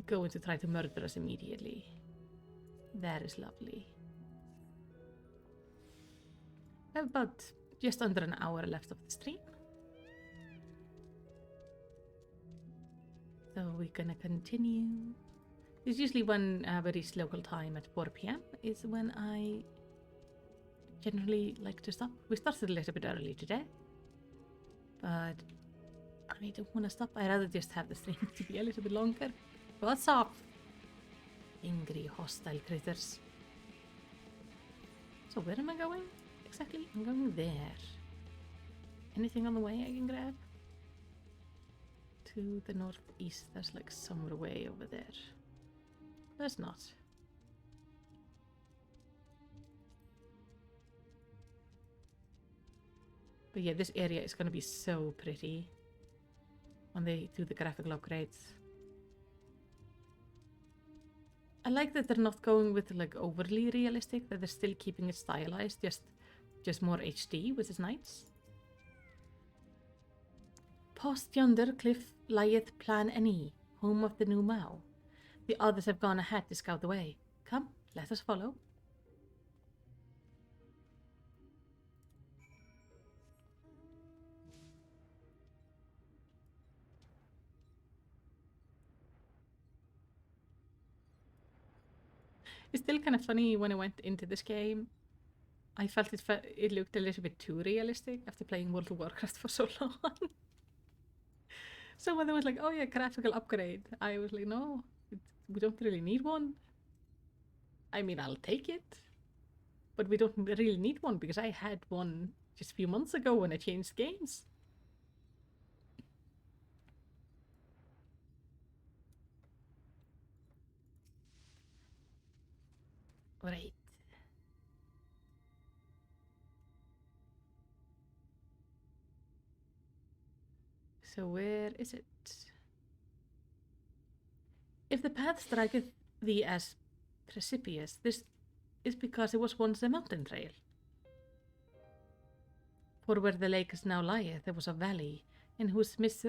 going to try to murder us immediately. That is lovely. I have about just under an hour left of the stream. So we're gonna continue. It's usually when we reach local time at 4 PM is when I generally like to stop. We started a little bit early today, but I don't want to stop. I'd rather just have the stream to be a little bit longer. What's up? Angry, hostile critters. So where am I going? Exactly? I'm going there. Anything on the way I can grab? To the northeast. There's like somewhere way over there. There's not. But yeah, this area is going to be so pretty when they do the graphical upgrades. I like that they're not going with like overly realistic, that they're still keeping it stylized, just more HD, which is nice. Past yonder cliff lieth Plan N.E., home of the new Mao. The others have gone ahead to scout the way. Come, let us follow. It's still kind of funny when I went into this game. I felt it looked a little bit too realistic after playing World of Warcraft for so long. So when they was like, oh yeah, graphical upgrade, I was like, no, we don't really need one. I mean, I'll take it, but we don't really need one because I had one just a few months ago when I changed games. Right. So where is it? If the path striketh thee as precipitous, this is because it was once a mountain trail. For where the lake now lieth, there was a valley, in whose midst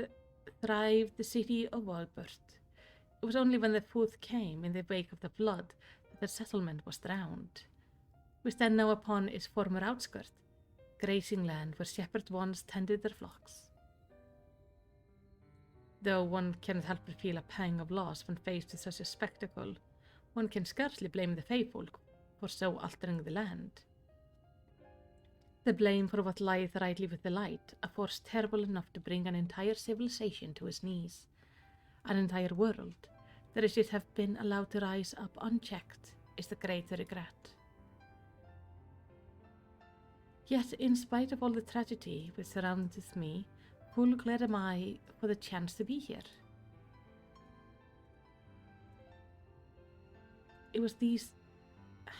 thrived the city of Albert. It was only when the flood came in the wake of the flood that the settlement was drowned. We stand now upon its former outskirt, grazing land where shepherds once tended their flocks. Though one cannot help but feel a pang of loss when faced with such a spectacle, one can scarcely blame the faefolk for so altering the land. The blame for what lieth rightly with the light, a force terrible enough to bring an entire civilization to its knees, an entire world that as yet have been allowed to rise up unchecked, is the greater regret. Yet, in spite of all the tragedy which surroundeth me, full glad am I for the chance to be here. It was these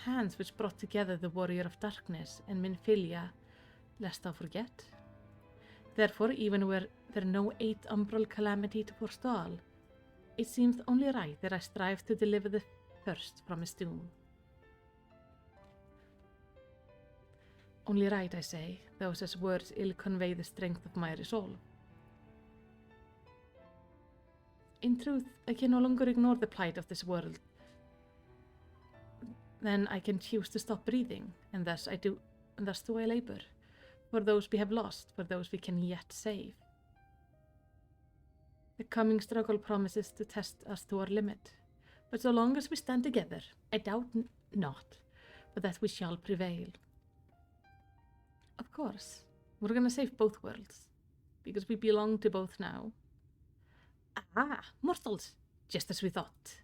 hands which brought together the Warrior of Darkness and Minfilia, lest thou forget. Therefore, even were there no 8th umbral calamity to forestall, it seems only right that I strive to deliver the first from his doom. Only right, I say, though such words ill convey the strength of my resolve. In truth, I can no longer ignore the plight of this world. Then I can choose to stop breathing, and thus do I labor, for those we have lost, for those we can yet save. The coming struggle promises to test us to our limit, but so long as we stand together, I doubt not, but that we shall prevail. Of course, we're gonna save both worlds, because we belong to both now. Ah, mortals, just as we thought.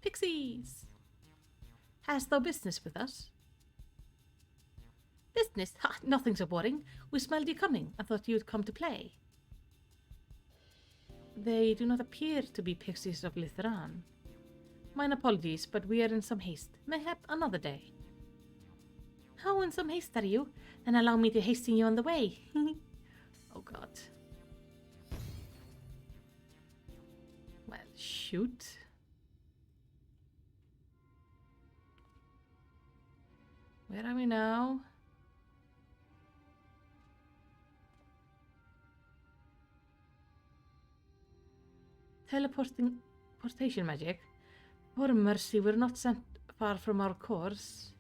Pixies! Hast thou business with us? Business? Ha, nothing so boring. We smelled you coming and thought you'd come to play. They do not appear to be pixies of Lithran. Mine apologies, but we are in some haste. Mayhap another day. How in some haste are you? Then allow me to hasten you on the way. Oh god. Well, shoot. Where are we now? Teleportation magic? For mercy, we're not sent far from our course.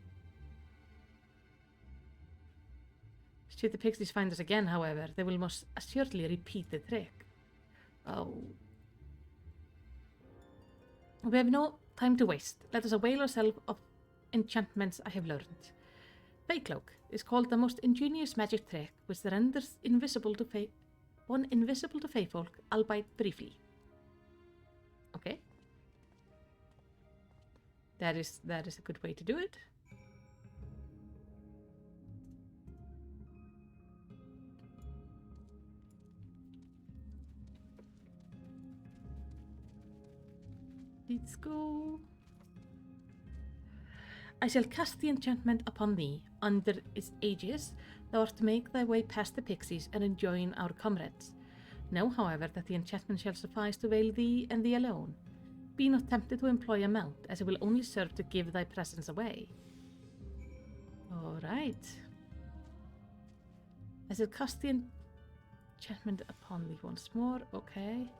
Should the pixies find us again, however, they will most assuredly repeat the trick. Oh. We have no time to waste. Let us avail ourselves of enchantments I have learned. Fey Cloak is called the most ingenious magic trick which renders one invisible to Fey folk, albeit briefly. Okay. That is a good way to do it. Let's go. I shall cast the enchantment upon thee. Under its aegis, thou art to make thy way past the pixies and rejoin our comrades. Know, however, that the enchantment shall suffice to veil thee and thee alone. Be not tempted to employ a mount, as it will only serve to give thy presence away. Alright. I shall cast the enchantment upon thee once more. Okay.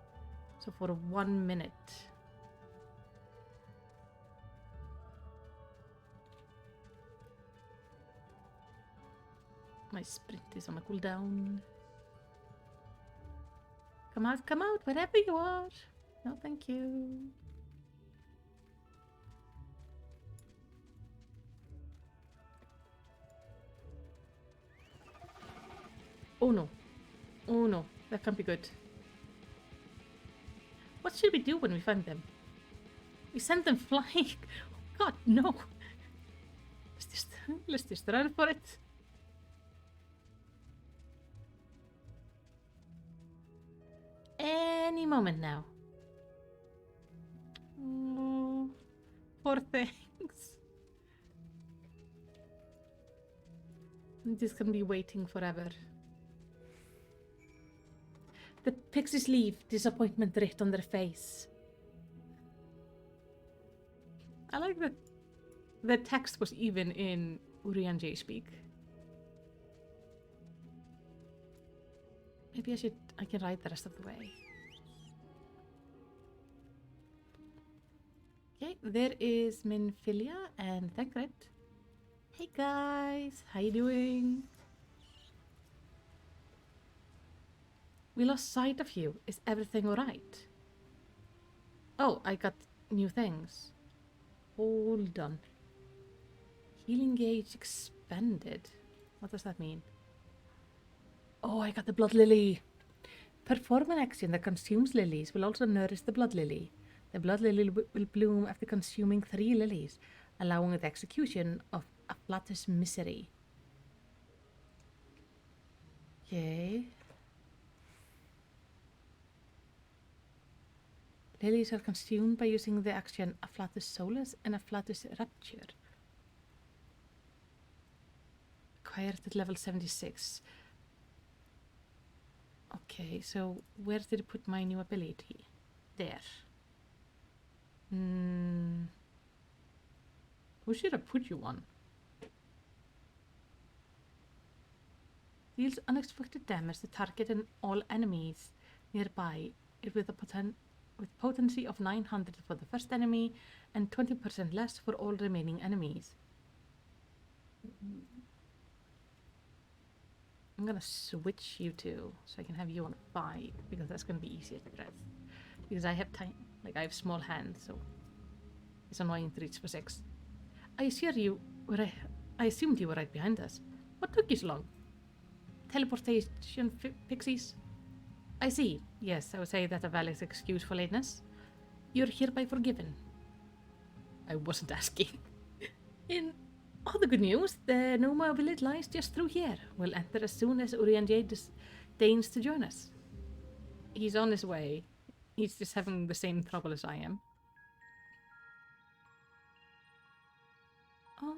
So for 1 minute. My sprint is on a cooldown. Come out, wherever you are. No, thank you. Oh no. Oh no, that can't be good. What should we do when we find them? We send them flying. Oh god, no. Let's just run for it. Any moment now. Oh, poor things. I'm just gonna be waiting forever. The pixies leave, disappointment writ on their face. I like that the text was even in Urianger speak. Maybe I can write the rest of the way. Okay, there is Minfilia and Tancred. Hey guys, how you doing? We lost sight of you. Is everything alright? Oh, I got new things. Hold on. Healing gauge expanded. What does that mean? Oh, I got the blood lily. Perform an action that consumes lilies will also nourish the blood lily. The blood lily will bloom after consuming 3 lilies, allowing the execution of Afflatus Misery. Okay. Lilies are consumed by using the action Afflatus Solus and Afflatus Rapture. Acquired at level 76. Okay, so where did I put my new ability? There. Who should I put you on? Deals unexpected damage to target and all enemies nearby with potency of 900 for the first enemy and 20% less for all remaining enemies. I'm gonna switch you two so I can have you on 5 because that's gonna be easier to press. Because I have I have small hands, so it's annoying to reach for 6. I assumed you were right behind us. What took you so long? Teleportation pixies? I see. Yes, I would say that a valid excuse for lateness. You're hereby forgiven. I wasn't asking. In other good news, the Noma village lies just through here. We'll enter as soon as Urianger deigns to join us. He's on his way. He's just having the same trouble as I am. Oh.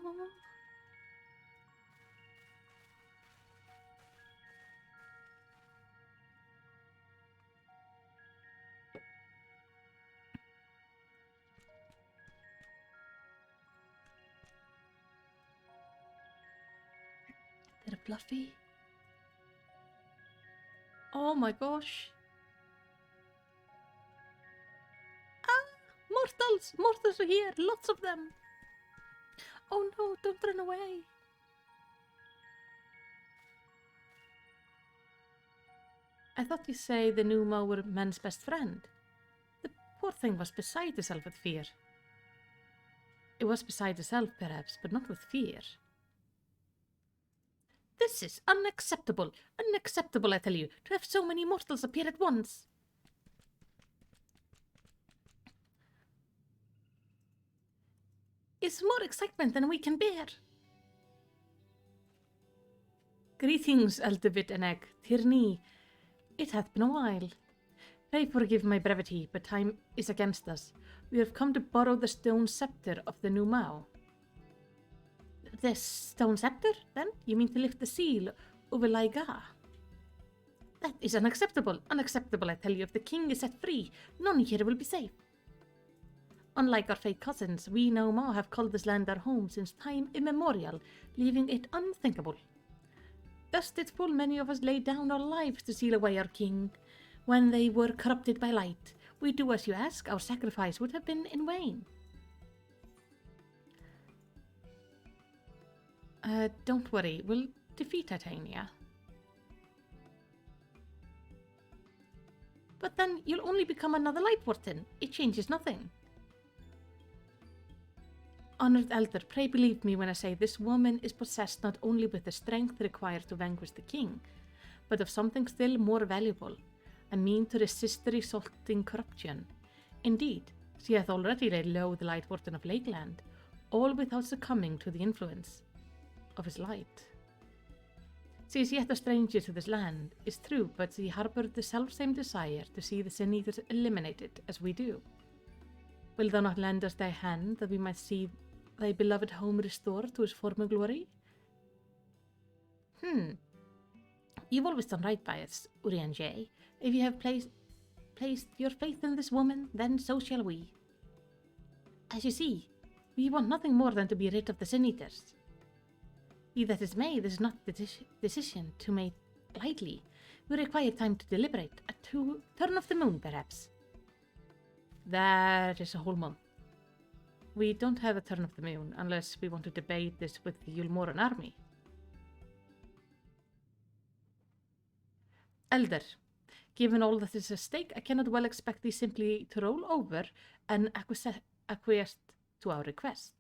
They're fluffy. Oh my gosh. Ah! Mortals! Mortals are here! Lots of them! Oh no, don't run away! I thought you say the Numa were man's best friend. The poor thing was beside herself with fear. It was beside herself, perhaps, but not with fear. This is unacceptable. Unacceptable, I tell you, to have so many mortals appear at once. It's more excitement than we can bear. Greetings, Eldebit and Egg. Tierney. It hath been a while. Pray forgive my brevity, but time is against us. We have come to borrow the stone scepter of the new Mao. The stone scepter, then? You mean to lift the seal over Laiga? That is unacceptable. Unacceptable, I tell you. If the king is set free, none here will be safe. Unlike our fake cousins, we no Mao have called this land our home since time immemorial, leaving it unthinkable. Thus did full many of us lay down our lives to seal away our king. When they were corrupted by light, we do as you ask. Our sacrifice would have been in vain. Don't worry, we'll defeat Titania. But then you'll only become another Lightwarden. It changes nothing. Honored Elder, pray believe me when I say this woman is possessed not only with the strength required to vanquish the king, but of something still more valuable, a mean to resist the resulting corruption. Indeed, she hath already laid low the Lightwarden of Lakeland, all without succumbing to the influence of his light. She is yet a stranger to this land, is true, but she harboured the selfsame desire to see the Sin Eaters eliminated as we do. Wilt thou not lend us thy hand that we might see thy beloved home restored to his former glory? You've always done right by us, Urian J. If you have placed your faith in this woman, then so shall we. As you see, we want nothing more than to be rid of the Sin Eaters. Be that as may, this is not the decision to make lightly. We require time to deliberate. A turn of the moon, perhaps. That is a whole month. We don't have a turn of the moon unless we want to debate this with the Yulmoran army. Elder, given all that is at stake, I cannot well expect thee simply to roll over and acquiesce to our request.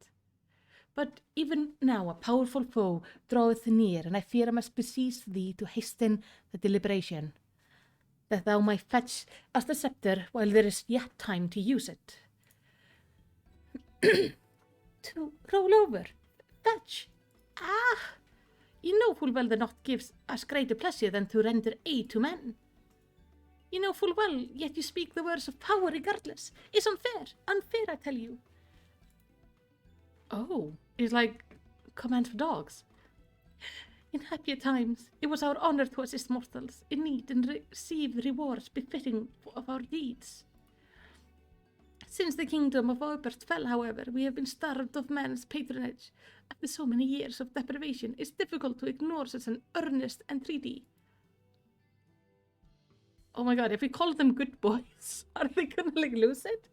But even now a powerful foe draweth near, and I fear I must beseech thee to hasten the deliberation, that thou might fetch us the scepter while there is yet time to use it. To roll over, fetch. You know full well that naught gives us greater pleasure than to render aid to men. You know full well, yet you speak the words of power regardless. It's unfair, unfair, I tell you. Oh, it's like command for dogs. In happier times, it was our honor to assist mortals in need and receive rewards befitting of our deeds. Since the kingdom of Aubert fell, however, we have been starved of man's patronage. After so many years of deprivation, it's difficult to ignore such an earnest entreaty. Oh my god, if we call them good boys, are they gonna lose it?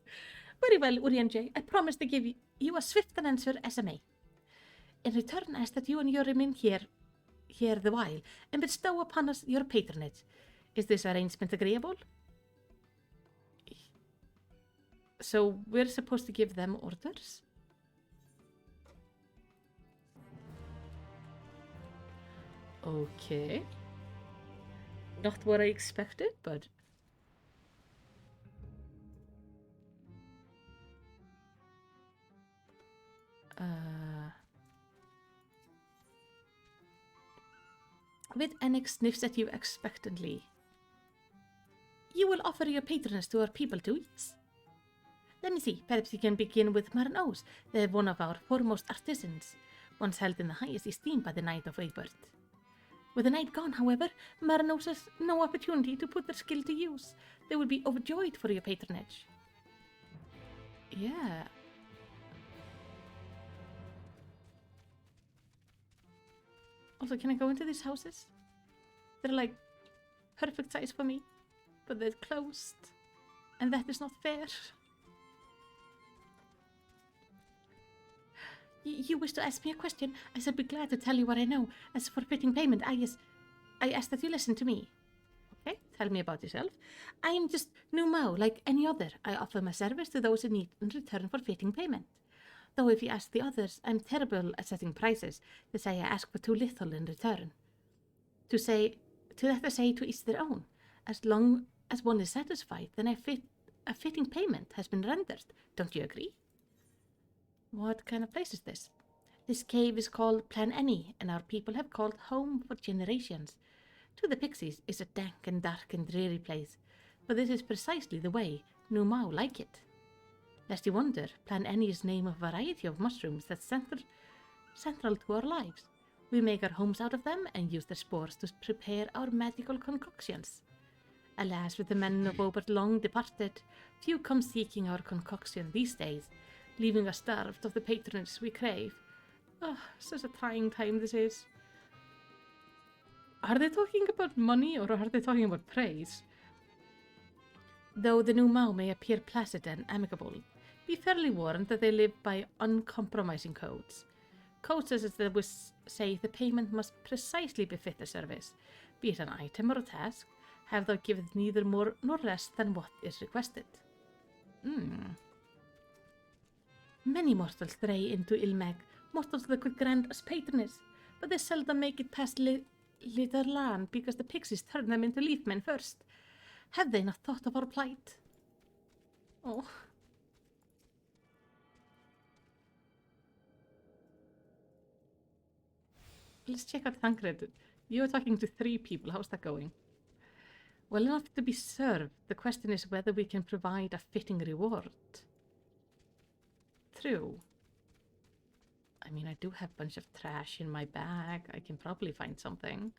Very well, Urian J. I promise to give you a swift answer as I may. In return, ask that you and you remain here the while, and bestow upon us your patronage. Is this arrangement agreeable? So we're supposed to give them orders? Okay. Not what I expected, but... With Enix sniffs at you expectantly. You will offer your patronage to our people too, yes? Let me see, perhaps you can begin with Marnos, one of our foremost artisans, once held in the highest esteem by the Knight of Rebirth. With the night gone, however, Marnos has no opportunity to put their skill to use. They will be overjoyed for your patronage. Yeah. Also, can I go into these houses? They're like perfect size for me, but they're closed, and that is not fair. You wish to ask me a question? I shall be glad to tell you what I know. As for fitting payment, I ask that you listen to me. Okay, tell me about yourself. I am just new Mao, like any other. I offer my service to those in need in return for fitting payment. Though if you ask the others, I'm terrible at setting prices. They say I ask for too little in return. To that I say to each their own. As long as one is satisfied, then a fitting payment has been rendered. Don't you agree? What kind of place is this? This cave is called Plan Any, and our people have called home for generations. To the pixies, it's a dank and dark and dreary place, but this is precisely the way Nu Mao like it. Lest you wonder, Plan Any is named a variety of mushrooms that's central to our lives. We make our homes out of them and use their spores to prepare our magical concoctions. Alas, with the men of Obert long departed, few come seeking our concoction these days, leaving us starved of the patronage we crave. Oh, such a trying time this is. Are they talking about money or are they talking about praise? Though the Nu Mao may appear placid and amicable, be fairly warned that they live by uncompromising codes. Codes as that would say the payment must precisely befit the service, be it an item or a task, have thou given neither more nor less than what is requested. Many mortals stray into Ilmeg, mortals that could grant us patronage, but they seldom make it past Little Land because the pixies turn them into leafmen first. Have they not thought of our plight? Oh. Let's check out Thancred. You're talking to 3 people. How's that going? Well enough to be served. The question is whether we can provide a fitting reward. True. I mean, I do have a bunch of trash in my bag. I can probably find something.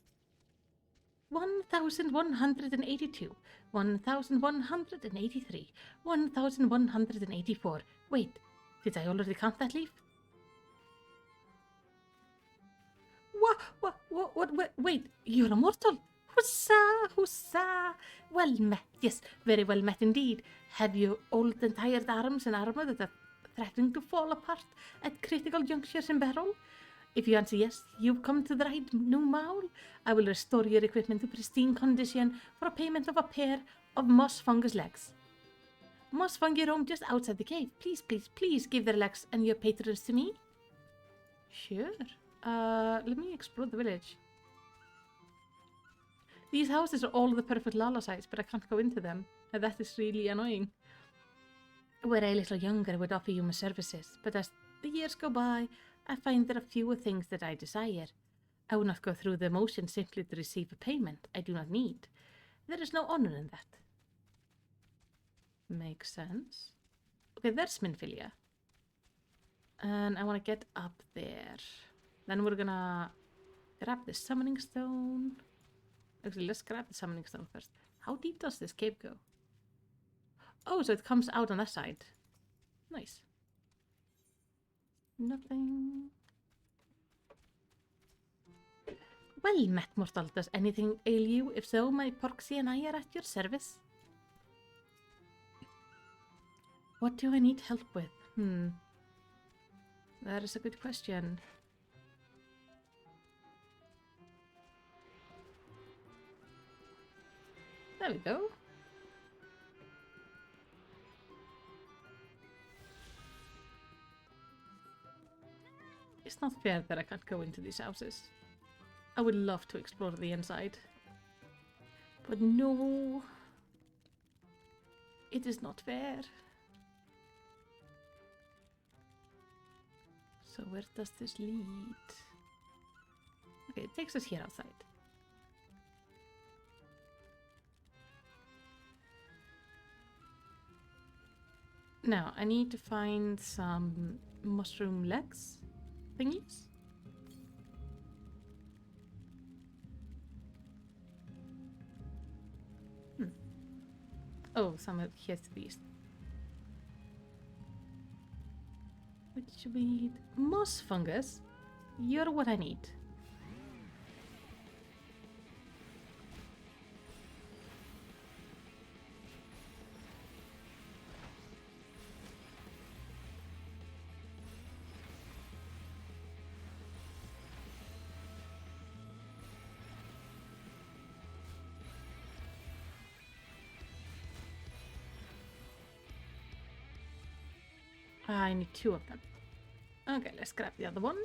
1,182, 1,183, 1,184. Wait, did I already count that leaf? What, wait, you're a mortal? Hussa, hussa. Well met, yes, very well met indeed. Have you old and tired arms and armor that are threatening to fall apart at critical junctures in battle? If you answer yes, you've come to the right Nu Mao. I will restore your equipment to pristine condition for a payment of a pair of moss fungus legs. Moss fungi roam just outside the cave. Please give their legs and your patronage to me. Sure. Let me explore the village. These houses are all the perfect Lala sites, but I can't go into them, and that is really annoying. Were I a little younger, I would offer you my services, but as the years go by, I find there are fewer things that I desire. I will not go through the motion simply to receive a payment I do not need. There is no honor in that. Makes sense. Okay, there's Minfilia. And I want to get up there. Then we're gonna grab the summoning stone. Actually, let's grab the summoning stone first. How deep does this cave go? Oh, so it comes out on that side. Nice. Nothing. Well met, mortal. Does anything ail you? If so, my Porksy and I are at your service. What do I need help with? That is a good question. There we go. It's not fair that I can't go into these houses. I would love to explore the inside. But no. It is not fair. So where does this lead? Okay, it takes us here outside. Now, I need to find some mushroom legs thingies. Oh, some here to the east. Which weed? Moss fungus? You're what I need. I need 2 of them. Okay, let's grab the other one.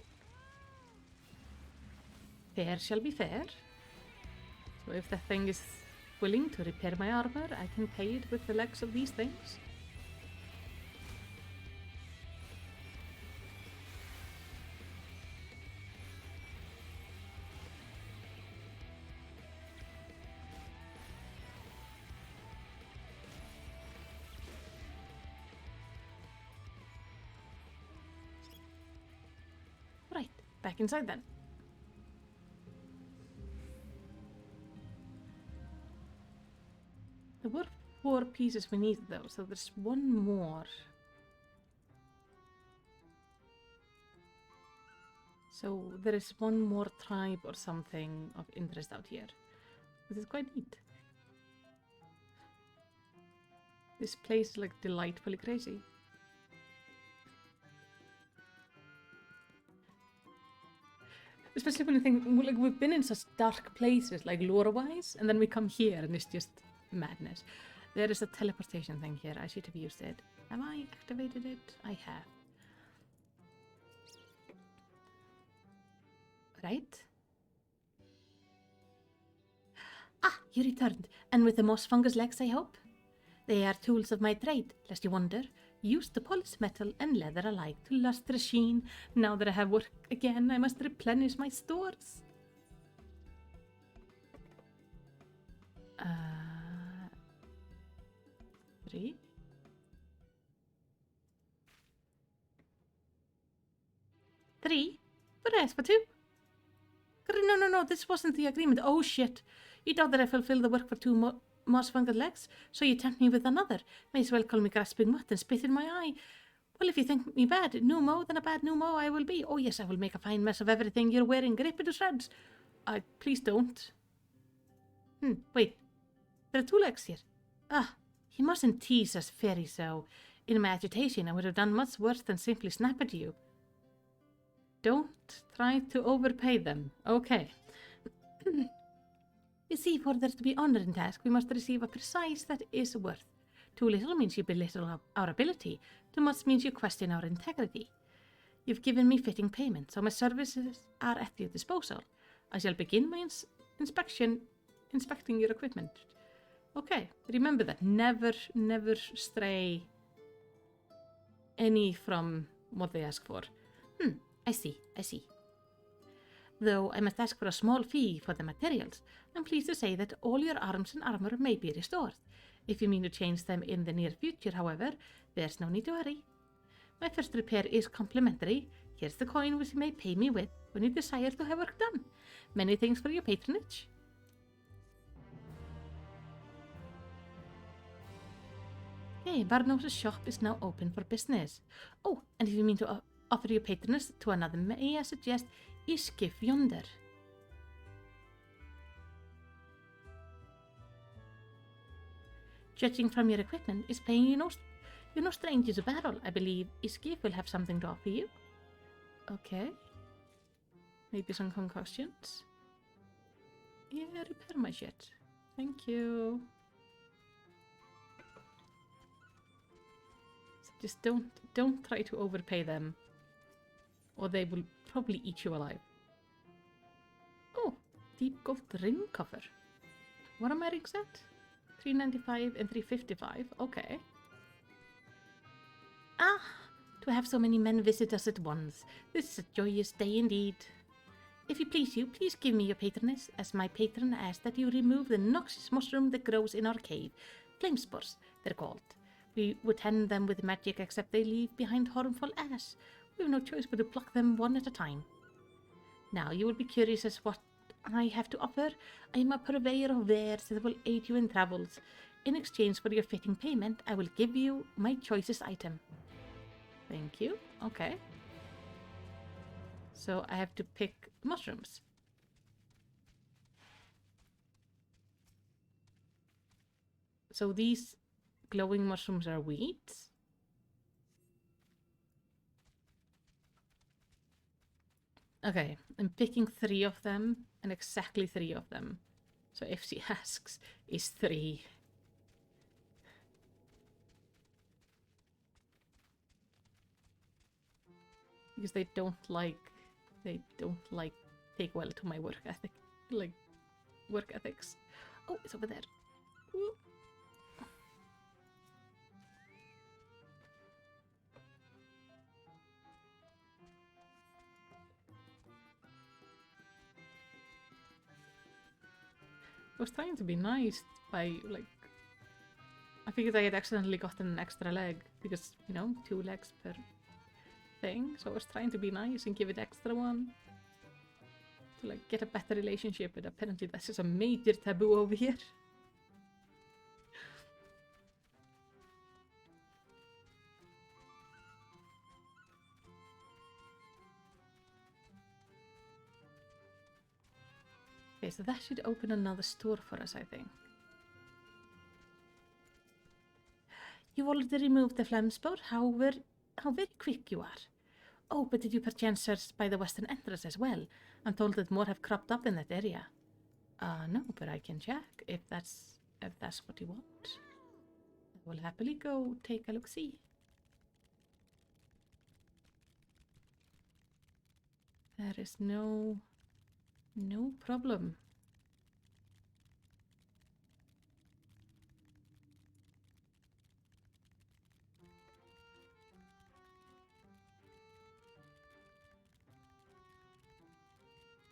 Fair shall be fair. So if the thing is willing to repair my armor, I can pay it with the legs of these things. Right, back inside then. There were 4 pieces we needed though, so there's one more. So there is one more tribe or something of interest out here, which is quite neat. This place is like delightfully crazy. Especially when you think, like, we've been in such dark places, like lore-wise, and then we come here and it's just madness. There is a teleportation thing here. I should have used it. Have I activated it? I have. Right? Ah, you returned. And with the moss fungus legs, I hope? They are tools of my trade, lest you wonder. Used to polish metal and leather alike to lustrous sheen. Now that I have work again, I must replenish my stores. 3. But I asked for 2. No, this wasn't the agreement. Oh shit. You thought that I fulfilled the work for 2 moss fungus legs, so you tempt me with another. May as well call me grasping mutt and spit in my eye. Well, if you think me bad, Numo, then a bad Numo I will be. Oh yes, I will make a fine mess of everything you're wearing. Rip it to shreds. Please don't. Wait. There are 2 legs here. Ah, you mustn't tease us, fairy, so. In my agitation, I would have done much worse than simply snap at you. Don't try to overpay them. Okay. You see, for there to be honor in task, we must receive a precise that is worth. Too little means you belittle our ability. Too much means you question our integrity. You've given me fitting payment, so my services are at your disposal. I shall begin my inspecting your equipment. Okay, remember that. Never stray any from what they ask for. I see. Though I must ask for a small fee for the materials, I'm pleased to say that all your arms and armor may be restored. If you mean to change them in the near future, however, there's no need to worry. My first repair is complimentary. Here's the coin which you may pay me with when you desire to have work done. Many thanks for your patronage. Okay, Barnos' shop is now open for business. Oh, and if you mean to offer your patronage to another, may I suggest ffxiv yonder. Judging from your equipment, is paying you're no stranger to battle. I believe ffxiv will have something to offer you. Okay. Maybe some concoctions. Yeah, repair my shit. Thank you. So just don't try to overpay them, or they will probably eat you alive. Oh, deep gold ring cover. What are my rings at? 395 and 355. Okay. Ah, to have so many men visit us at once. This is a joyous day indeed. If you, please give me your patronage, as my patron asked that you remove the noxious mushroom that grows in our cave. Flame spores, they're called. We would tend them with magic, except they leave behind harmful ash. We have no choice but to pluck them one at a time. Now you will be curious as what I have to offer. I am a purveyor of wares that will aid you in travels. In exchange for your fitting payment, I will give you my choicest item. Thank you. Okay. So I have to pick mushrooms. So these glowing mushrooms are weeds. Okay, I'm picking 3 of them, and exactly 3 of them. So if she asks, is 3. Because they don't take well to my work ethic. Like, work ethics. Oh, it's over there. Ooh. I was trying to be nice by, like... I figured I had accidentally gotten an extra leg, because, you know, 2 legs per thing. So I was trying to be nice and give it extra one. To, like, get a better relationship, but apparently that's just a major taboo over here. Okay, so that should open another store for us, I think. You already removed the flamspore? How very quick you are. Oh, but did you perchance search by the western entrance as well? I'm told that more have cropped up in that area. No, but I can check if that's what you want. I will happily go take a look-see. There is no problem.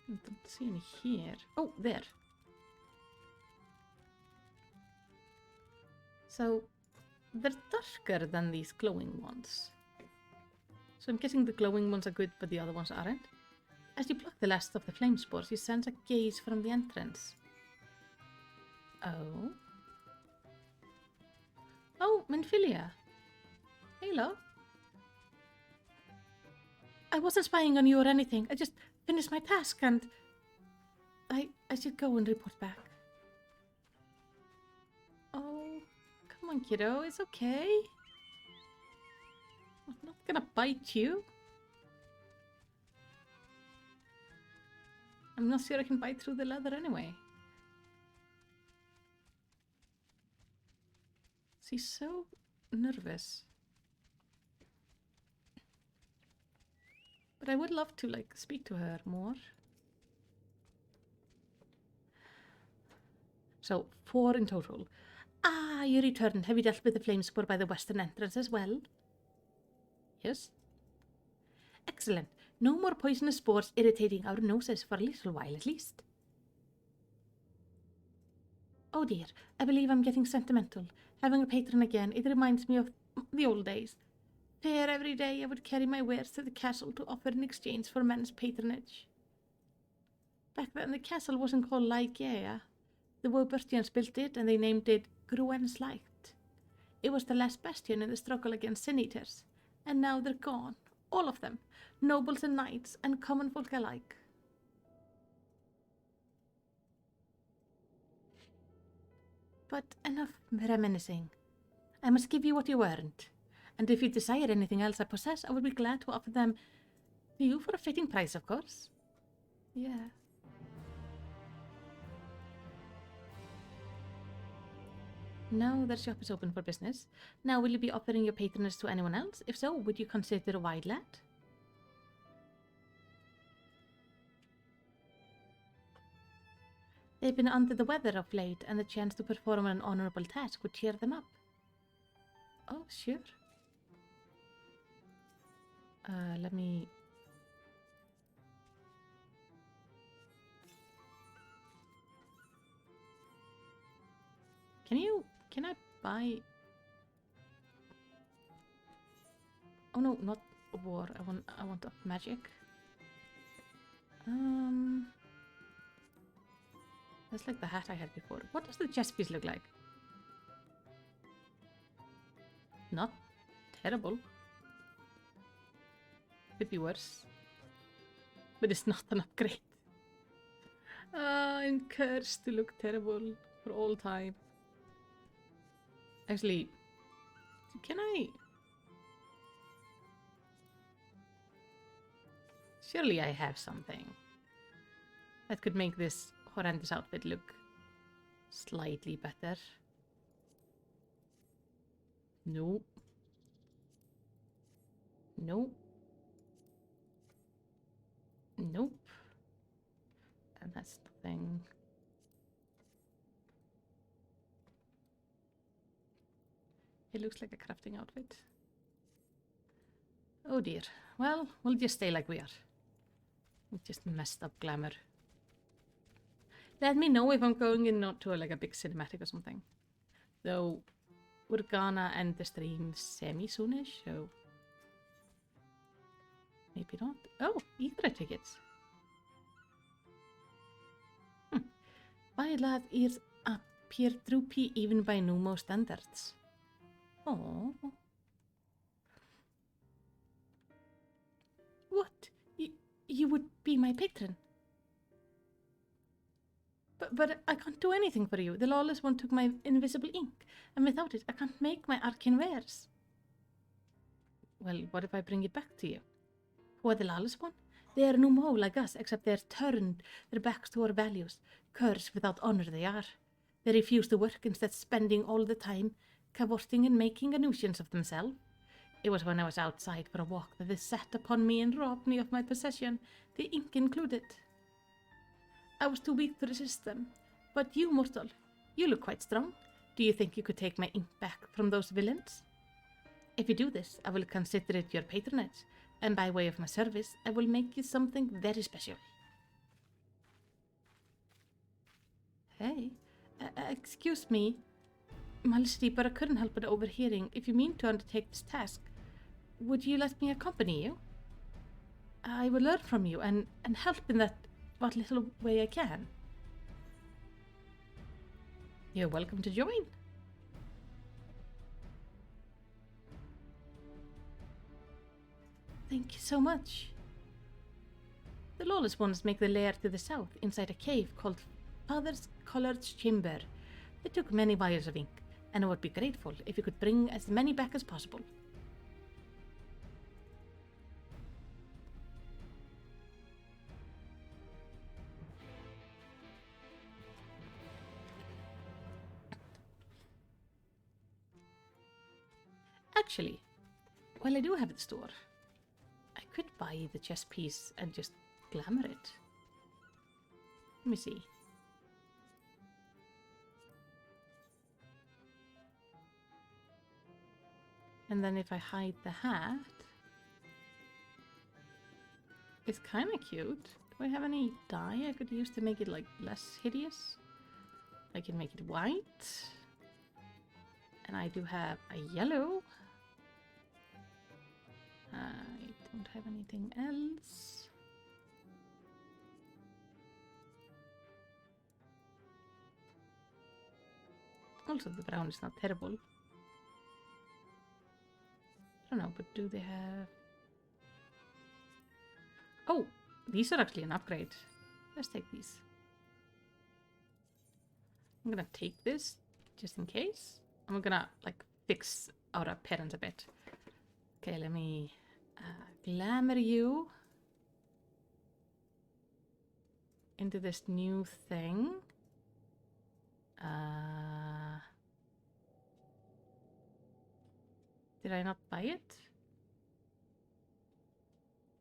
I don't see any here. Oh, there. So, they're darker than these glowing ones. So I'm guessing the glowing ones are good, but the other ones aren't. As you pluck the last of the flame spores, you sense a gaze from the entrance. Oh? Oh, Menphilia. Hello. I wasn't spying on you or anything. I just finished my task and... I should go and report back. Oh, come on, kiddo. It's okay. I'm not gonna bite you. I'm not sure I can bite through the leather anyway. She's so nervous. But I would love to, like, speak to her more. So, 4 in total. Ah, you returned. Have you dealt with the flame spore by the western entrance as well? Yes. Excellent. No more poisonous spores irritating our noses for a little while at least. Oh dear, I believe I'm getting sentimental. Having a patron again, it reminds me of the old days. Fair every day I would carry my wares to the castle to offer in exchange for men's patronage. Back then the castle wasn't called Lygaea. The Woburtians built it and they named it Gruen's Light. It was the last bastion in the struggle against sin-eaters. And now they're gone. All of them. Nobles and knights and common folk alike. But enough reminiscing. I must give you what you earned. And if you desire anything else I possess, I would be glad to offer them to you for a fitting price, of course. Yeah. No, their shop is open for business. Now, will you be offering your patronage to anyone else? If so, would you consider a wide lad? They've been under the weather of late, and the chance to perform an honorable task would cheer them up. Oh, sure. Let me... Can I buy... Oh no, not war. I want up magic. That's like the hat I had before. What does the chest piece look like? Not terrible. Could be worse. But it's not an upgrade. I'm cursed to look terrible for all time. Actually, can I... Surely I have something that could make this horrendous outfit look slightly better. Nope. Nope. Nope. And that's nothing. It looks like a crafting outfit. Oh dear. Well, we'll just stay like we are. With just messed up glamour. Let me know if I'm going in not to like a big cinematic or something. Though we're gonna end the stream semi-soonish, so maybe not. Oh, Easter tickets. Violet ears appear droopy even by Numo standards. Oh. What? You would be my patron? But I can't do anything for you. The Lawless One took my invisible ink, and without it, I can't make my arcane wares. Well, what if I bring it back to you? Who are the Lawless One? They are Numo like us, except they're turned their backs to our values. Curs without honor they are. They refuse to work, instead spending all the time cavorting and making a nuisance of themselves. It was when I was outside for a walk that they sat upon me and robbed me of my possession, the ink included. I was too weak to resist them. But you, mortal, you look quite strong. Do you think you could take my ink back from those villains? If you do this, I will consider it your patronage, and by way of my service, I will make you something very special. Hey, excuse me, Majesty, but I couldn't help but overhearing. If you mean to undertake this task, would you let me accompany you? I will learn from you and help in that what little way I can. You're welcome to join. Thank you so much. The Lawless Ones make their lair to the south, inside a cave called Father's Collard's Chamber. They took many vials of ink, and I would be grateful if you could bring as many back as possible. Actually, while I do have the store, I could buy the chess piece and just glamour it. Let me see. And then if I hide the hat, it's kind of cute. Do I have any dye I could use to make it like less hideous? I can make it white. And I do have a yellow. I don't have anything else. Also, the brown is not terrible. I don't know, but do they have... Oh, these are actually an upgrade. Let's take these. I'm gonna take this just in case. I'm gonna like fix our appearance a bit. Okay, let me glamour you into this new thing. Did I not buy it?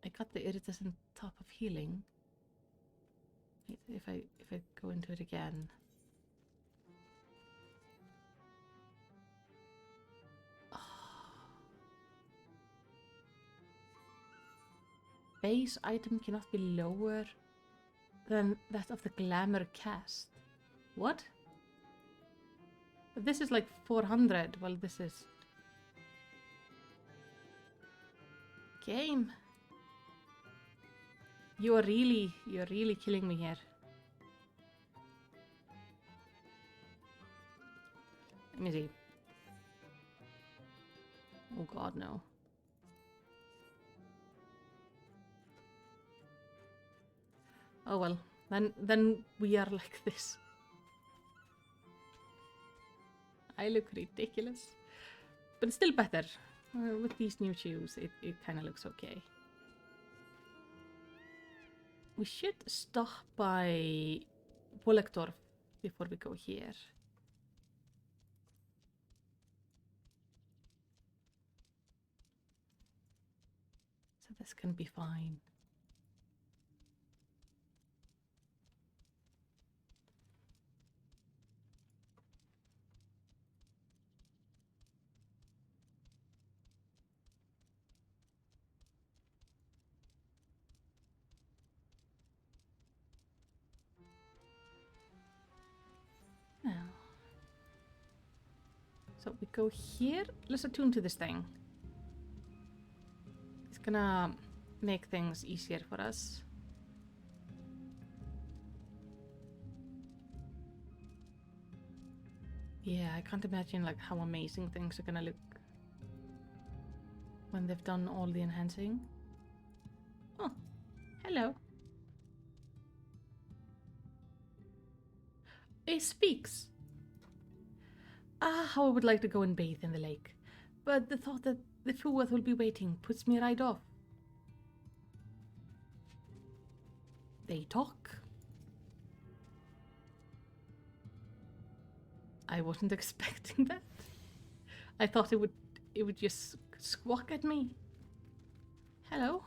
I got the iridescent top of healing. Wait, if I go into it again. Base item cannot be lower than that of the glamour cast. What? This is like 400. Well, this is... Game. You're really killing me here. Let me see. Oh god, no. Oh well, then we are like this. I look ridiculous. But it's still better. With these new shoes, it kind of looks okay. We should stop by Wollekdorf before we go here. So this can be fine. So we go here. Let's attune to this thing. It's gonna make things easier for us. Yeah, I can't imagine like how amazing things are gonna look when they've done all the enhancing. Oh, hello. It speaks. Ah, how I would like to go and bathe in the lake. But the thought that the Fuwath will be waiting puts me right off. They talk. I wasn't expecting that. I thought it would just squawk at me. Hello.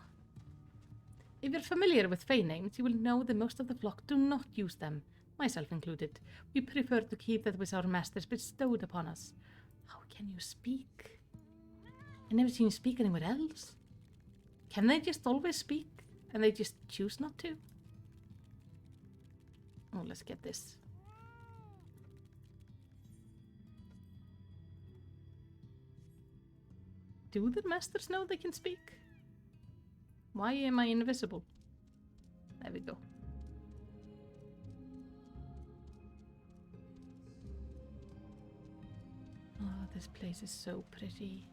If you're familiar with Fae names, you will know that most of the flock do not use them, myself included. We prefer to keep that which our masters bestowed upon us. How can you speak? I never seen you speak anywhere else. Can they just always speak and they just choose not to? Oh, let's get this. Do the masters know they can speak? Why am I invisible? There we go. Oh, this place is so pretty.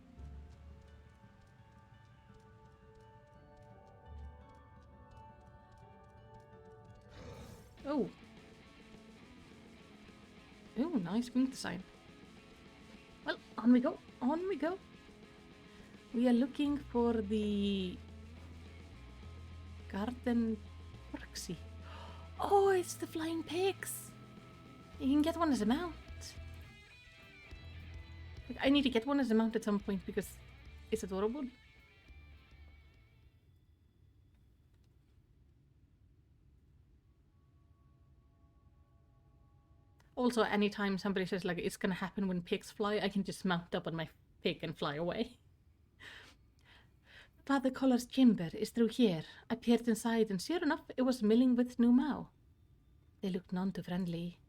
Oh. Oh, nice wing design. Well, on we go. On we go. We are looking for the garden proxy. Oh, it's the flying pigs. You can get one as a mount. Like, I need to get one as a mount at some point because it's adorable. Also, anytime somebody says like it's gonna happen when pigs fly, I can just mount up on my pig and fly away. Father Collar's chamber is through here. I peered inside, and sure enough, it was milling with new Mao. They looked none too friendly.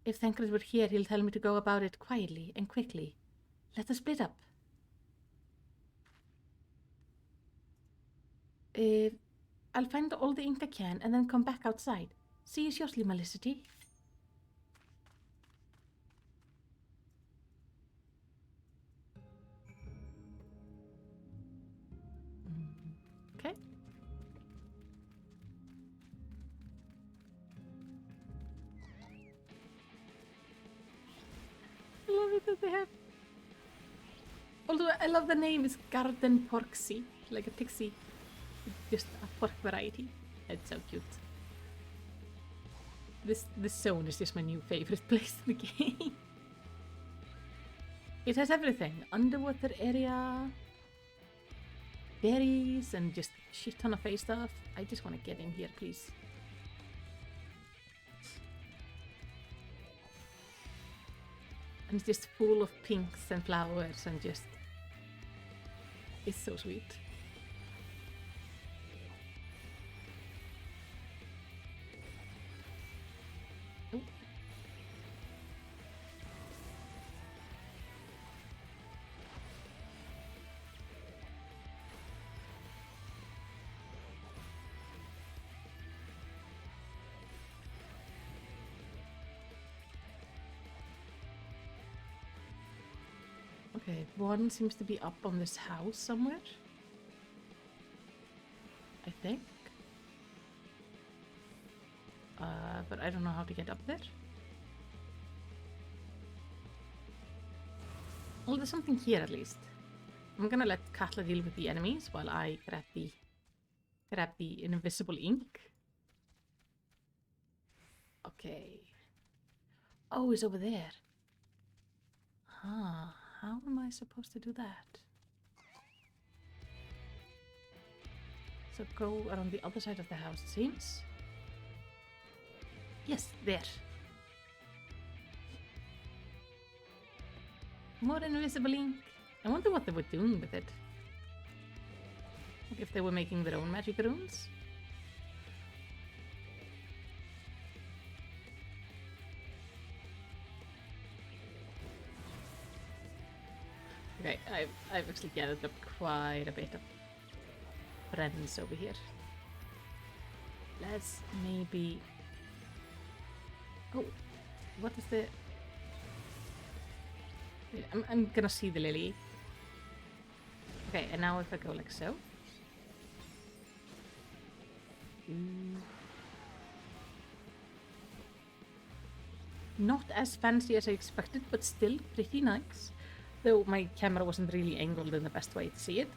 If Thancred were here, he'll tell me to go about it quietly and quickly. Let us split up. I'll find all the ink I can, and then come back outside. See you shortly, Melicity. Okay. I love it that they have. Although I love the name, it's Garden Porksy, like a pixie, just a pork variety. It's so cute. This zone is just my new favorite place in the game. It has everything: underwater area, berries, and just a shit ton of face stuff. I just want to get in here, please. And it's just full of pinks and flowers and just... It's so sweet. Oh. Okay, one seems to be up on this house somewhere. I think. But I don't know how to get up there. Well, there's something here at least. I'm gonna let Katla deal with the enemies while I grab the invisible ink. Okay. Oh, it's over there. Ah, how am I supposed to do that? So go around the other side of the house, it seems. Yes, there. More invisible ink. I wonder what they were doing with it. Like if they were making their own magic runes. Okay, I've actually gathered up quite a bit of friends over here. Let's maybe... Oh, what is the... I'm gonna see the lily. Okay, and now if I go like so. Not as fancy as I expected, but still pretty nice. Though my camera wasn't really angled in the best way to see it.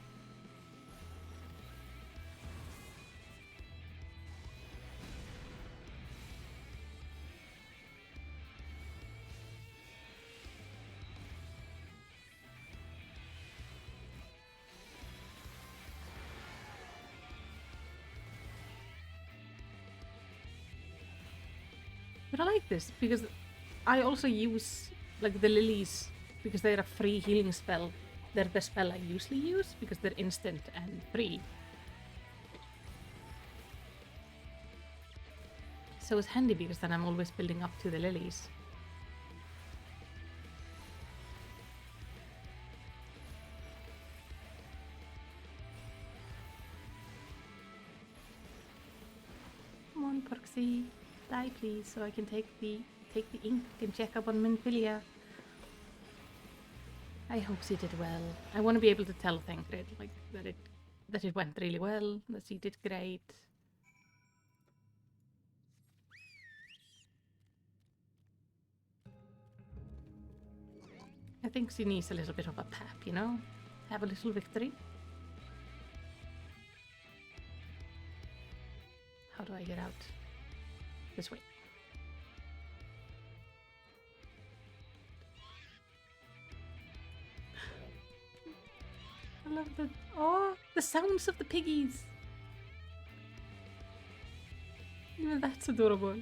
But I like this because I also use like the lilies because they're a free healing spell. They're the spell I usually use because they're instant and free. So it's handy because then I'm always building up to the lilies. Come on, Proxy. Die please, so I can take the ink and check up on Minfilia. I hope she did well. I want to be able to tell Thancred like that it went really well, that she did great. I think she needs a little bit of a pep, you know? Have a little victory. How do I get out? This way. I love the sounds of the piggies. Even that's adorable.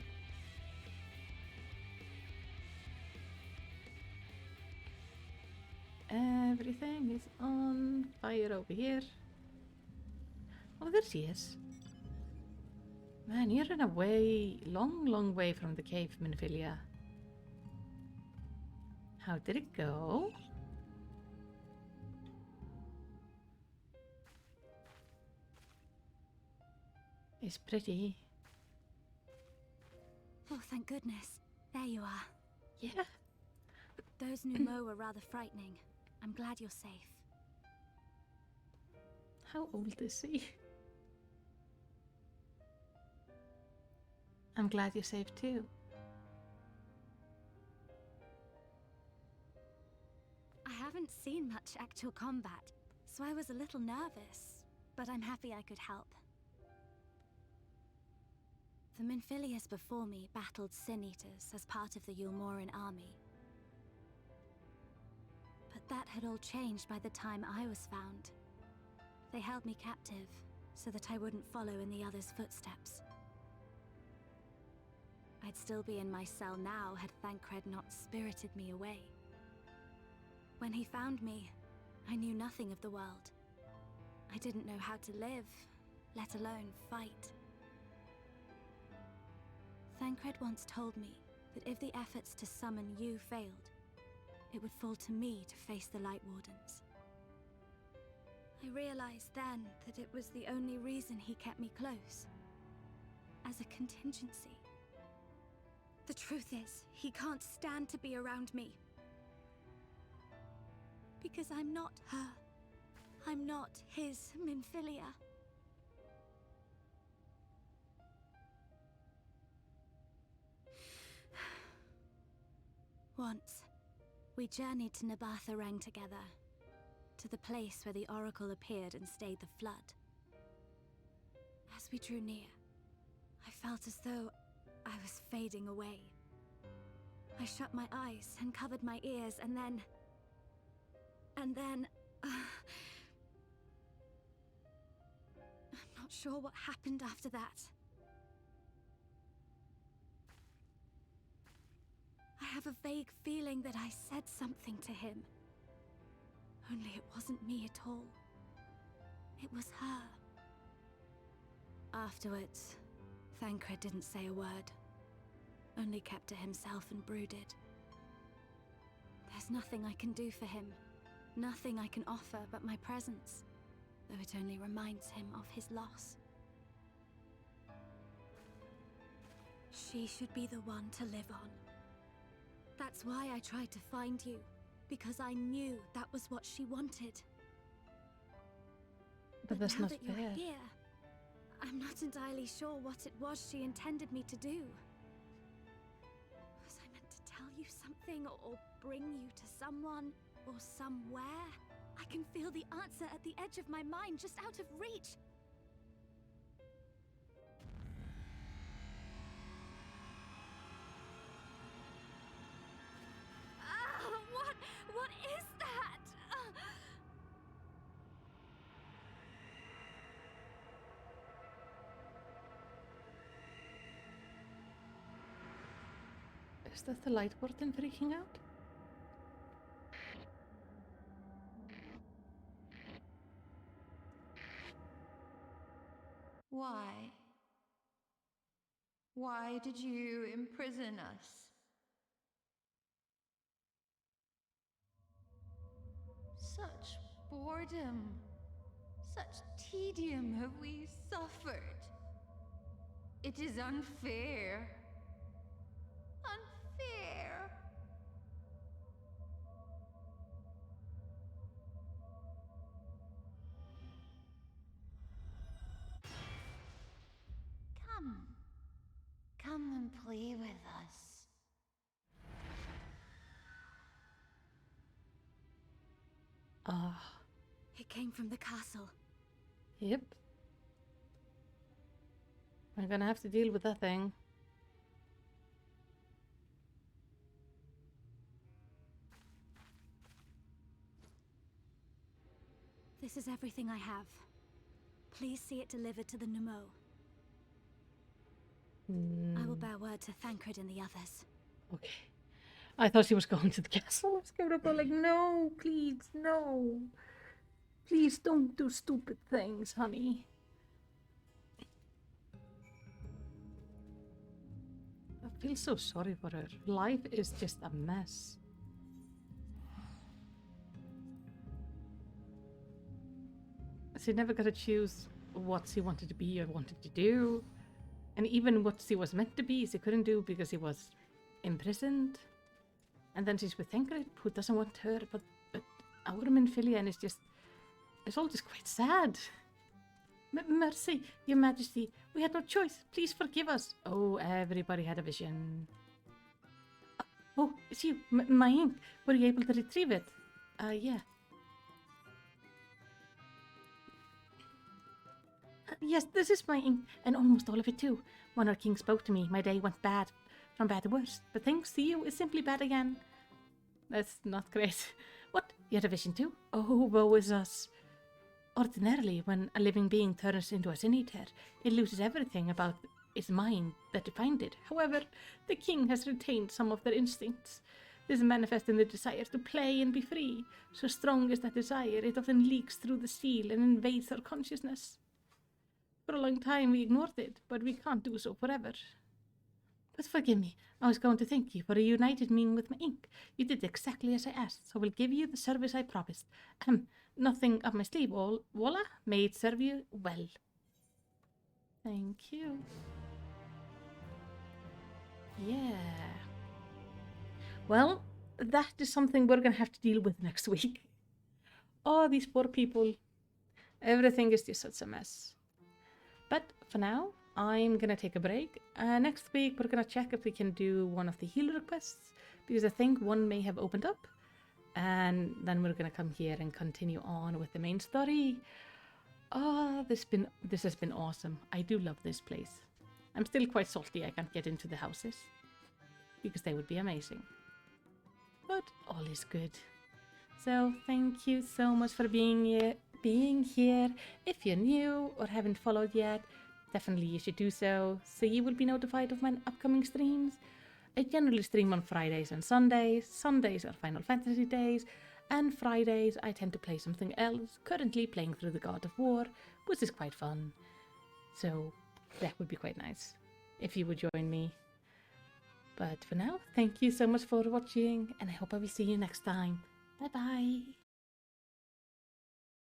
Everything is on fire over here. Oh, there she is. Man, you're in a long way from the cave, Minfilia. How did it go? It's pretty. Oh, thank goodness. There you are. Yeah. Those Numo were rather frightening. I'm glad you're safe. How old is he? I'm glad you're safe too. I haven't seen much actual combat, so I was a little nervous, but I'm happy I could help. The Minfilias before me battled Sin Eaters as part of the Yulmoran army. But that had all changed by the time I was found. They held me captive, so that I wouldn't follow in the others' footsteps. I'd still be in my cell now had Thancred not spirited me away. When he found me, I knew nothing of the world. I didn't know how to live, let alone fight. Thancred once told me that if the efforts to summon you failed, it would fall to me to face the Light Wardens. I realized then that it was the only reason he kept me close. As a contingency. The truth is, he can't stand to be around me. Because I'm not her. I'm not his Minfilia. Once, we journeyed to Nabatha together, to the place where the Oracle appeared and stayed the flood. As we drew near, I felt as though I was fading away. I shut my eyes and covered my ears, and then... I'm not sure what happened after that. I have a vague feeling that I said something to him. Only it wasn't me at all. It was her. Afterwards, Thancred didn't say a word. Only kept to himself and brooded. There's nothing I can do for him. Nothing I can offer but my presence, though it only reminds him of his loss. She should be the one to live on. That's why I tried to find you, because I knew that was what she wanted. But that's now not that fair. you're here, I'm not entirely sure what it was she intended me to do. Was I meant to tell you something or bring you to someone or somewhere? I can feel the answer at the edge of my mind, just out of reach. What is that? Is that the light warden freaking out? Why? Why did you imprison us? Such boredom, such tedium have we suffered. It is unfair. Unfair. Come. Come and play with us. Ah. It came from the castle. Yep. I'm gonna have to deal with that thing. This is everything I have. Please see it delivered to the Nemo. I will bear word to Thancred and the others. Okay. I thought she was going to the castle. I was gonna go like, no, please, no. Please don't do stupid things, honey. I feel so sorry for her. Life is just a mess. She never got to choose what she wanted to be or wanted to do. And even what she was meant to be, she couldn't do because she was imprisoned. And then she's with Thancred, who doesn't want her, but our Minfilia, and it's all just quite sad. Mercy, your majesty, we had no choice. Please forgive us. Oh, everybody had a vision. Oh, it's you, my ink. Were you able to retrieve it? Yeah. Yes, this is my ink, and almost all of it too. When our king spoke to me, my day went bad, from bad to worse. But thanks to you, it's simply bad again. That's not great. What? You had a vision too? Oh, woe is us. Ordinarily, when a living being turns into a sin eater, it loses everything about its mind that defined it. However, the king has retained some of their instincts. This manifests in the desire to play and be free. So strong is that desire, it often leaks through the steel and invades our consciousness. For a long time we ignored it, but we can't do so forever. But forgive me, I was going to thank you for reuniting me with my ink. You did exactly as I asked, so I will give you the service I promised. Nothing up my sleeve, voila, may it serve you well. Thank you. Yeah. Well, that is something we're gonna have to deal with next week. Oh, these poor people. Everything is just such a mess. But for now, I'm gonna take a break. Next week, we're gonna check if we can do one of the healer quests, because I think one may have opened up. And then we're gonna come here and continue on with the main story. Oh, this has been awesome. I do love this place. I'm still quite salty I can't get into the houses, because they would be amazing. But all is good. So thank you so much for being here. If you're new or haven't followed yet, definitely you should do so you will be notified of my upcoming streams. I generally stream on Fridays and Sundays. Sundays are Final Fantasy days, and Fridays I tend to play something else, currently playing through the God of War, which is quite fun. So that would be quite nice if you would join me. But for now, thank you so much for watching, and I hope I will see you next time. Bye bye!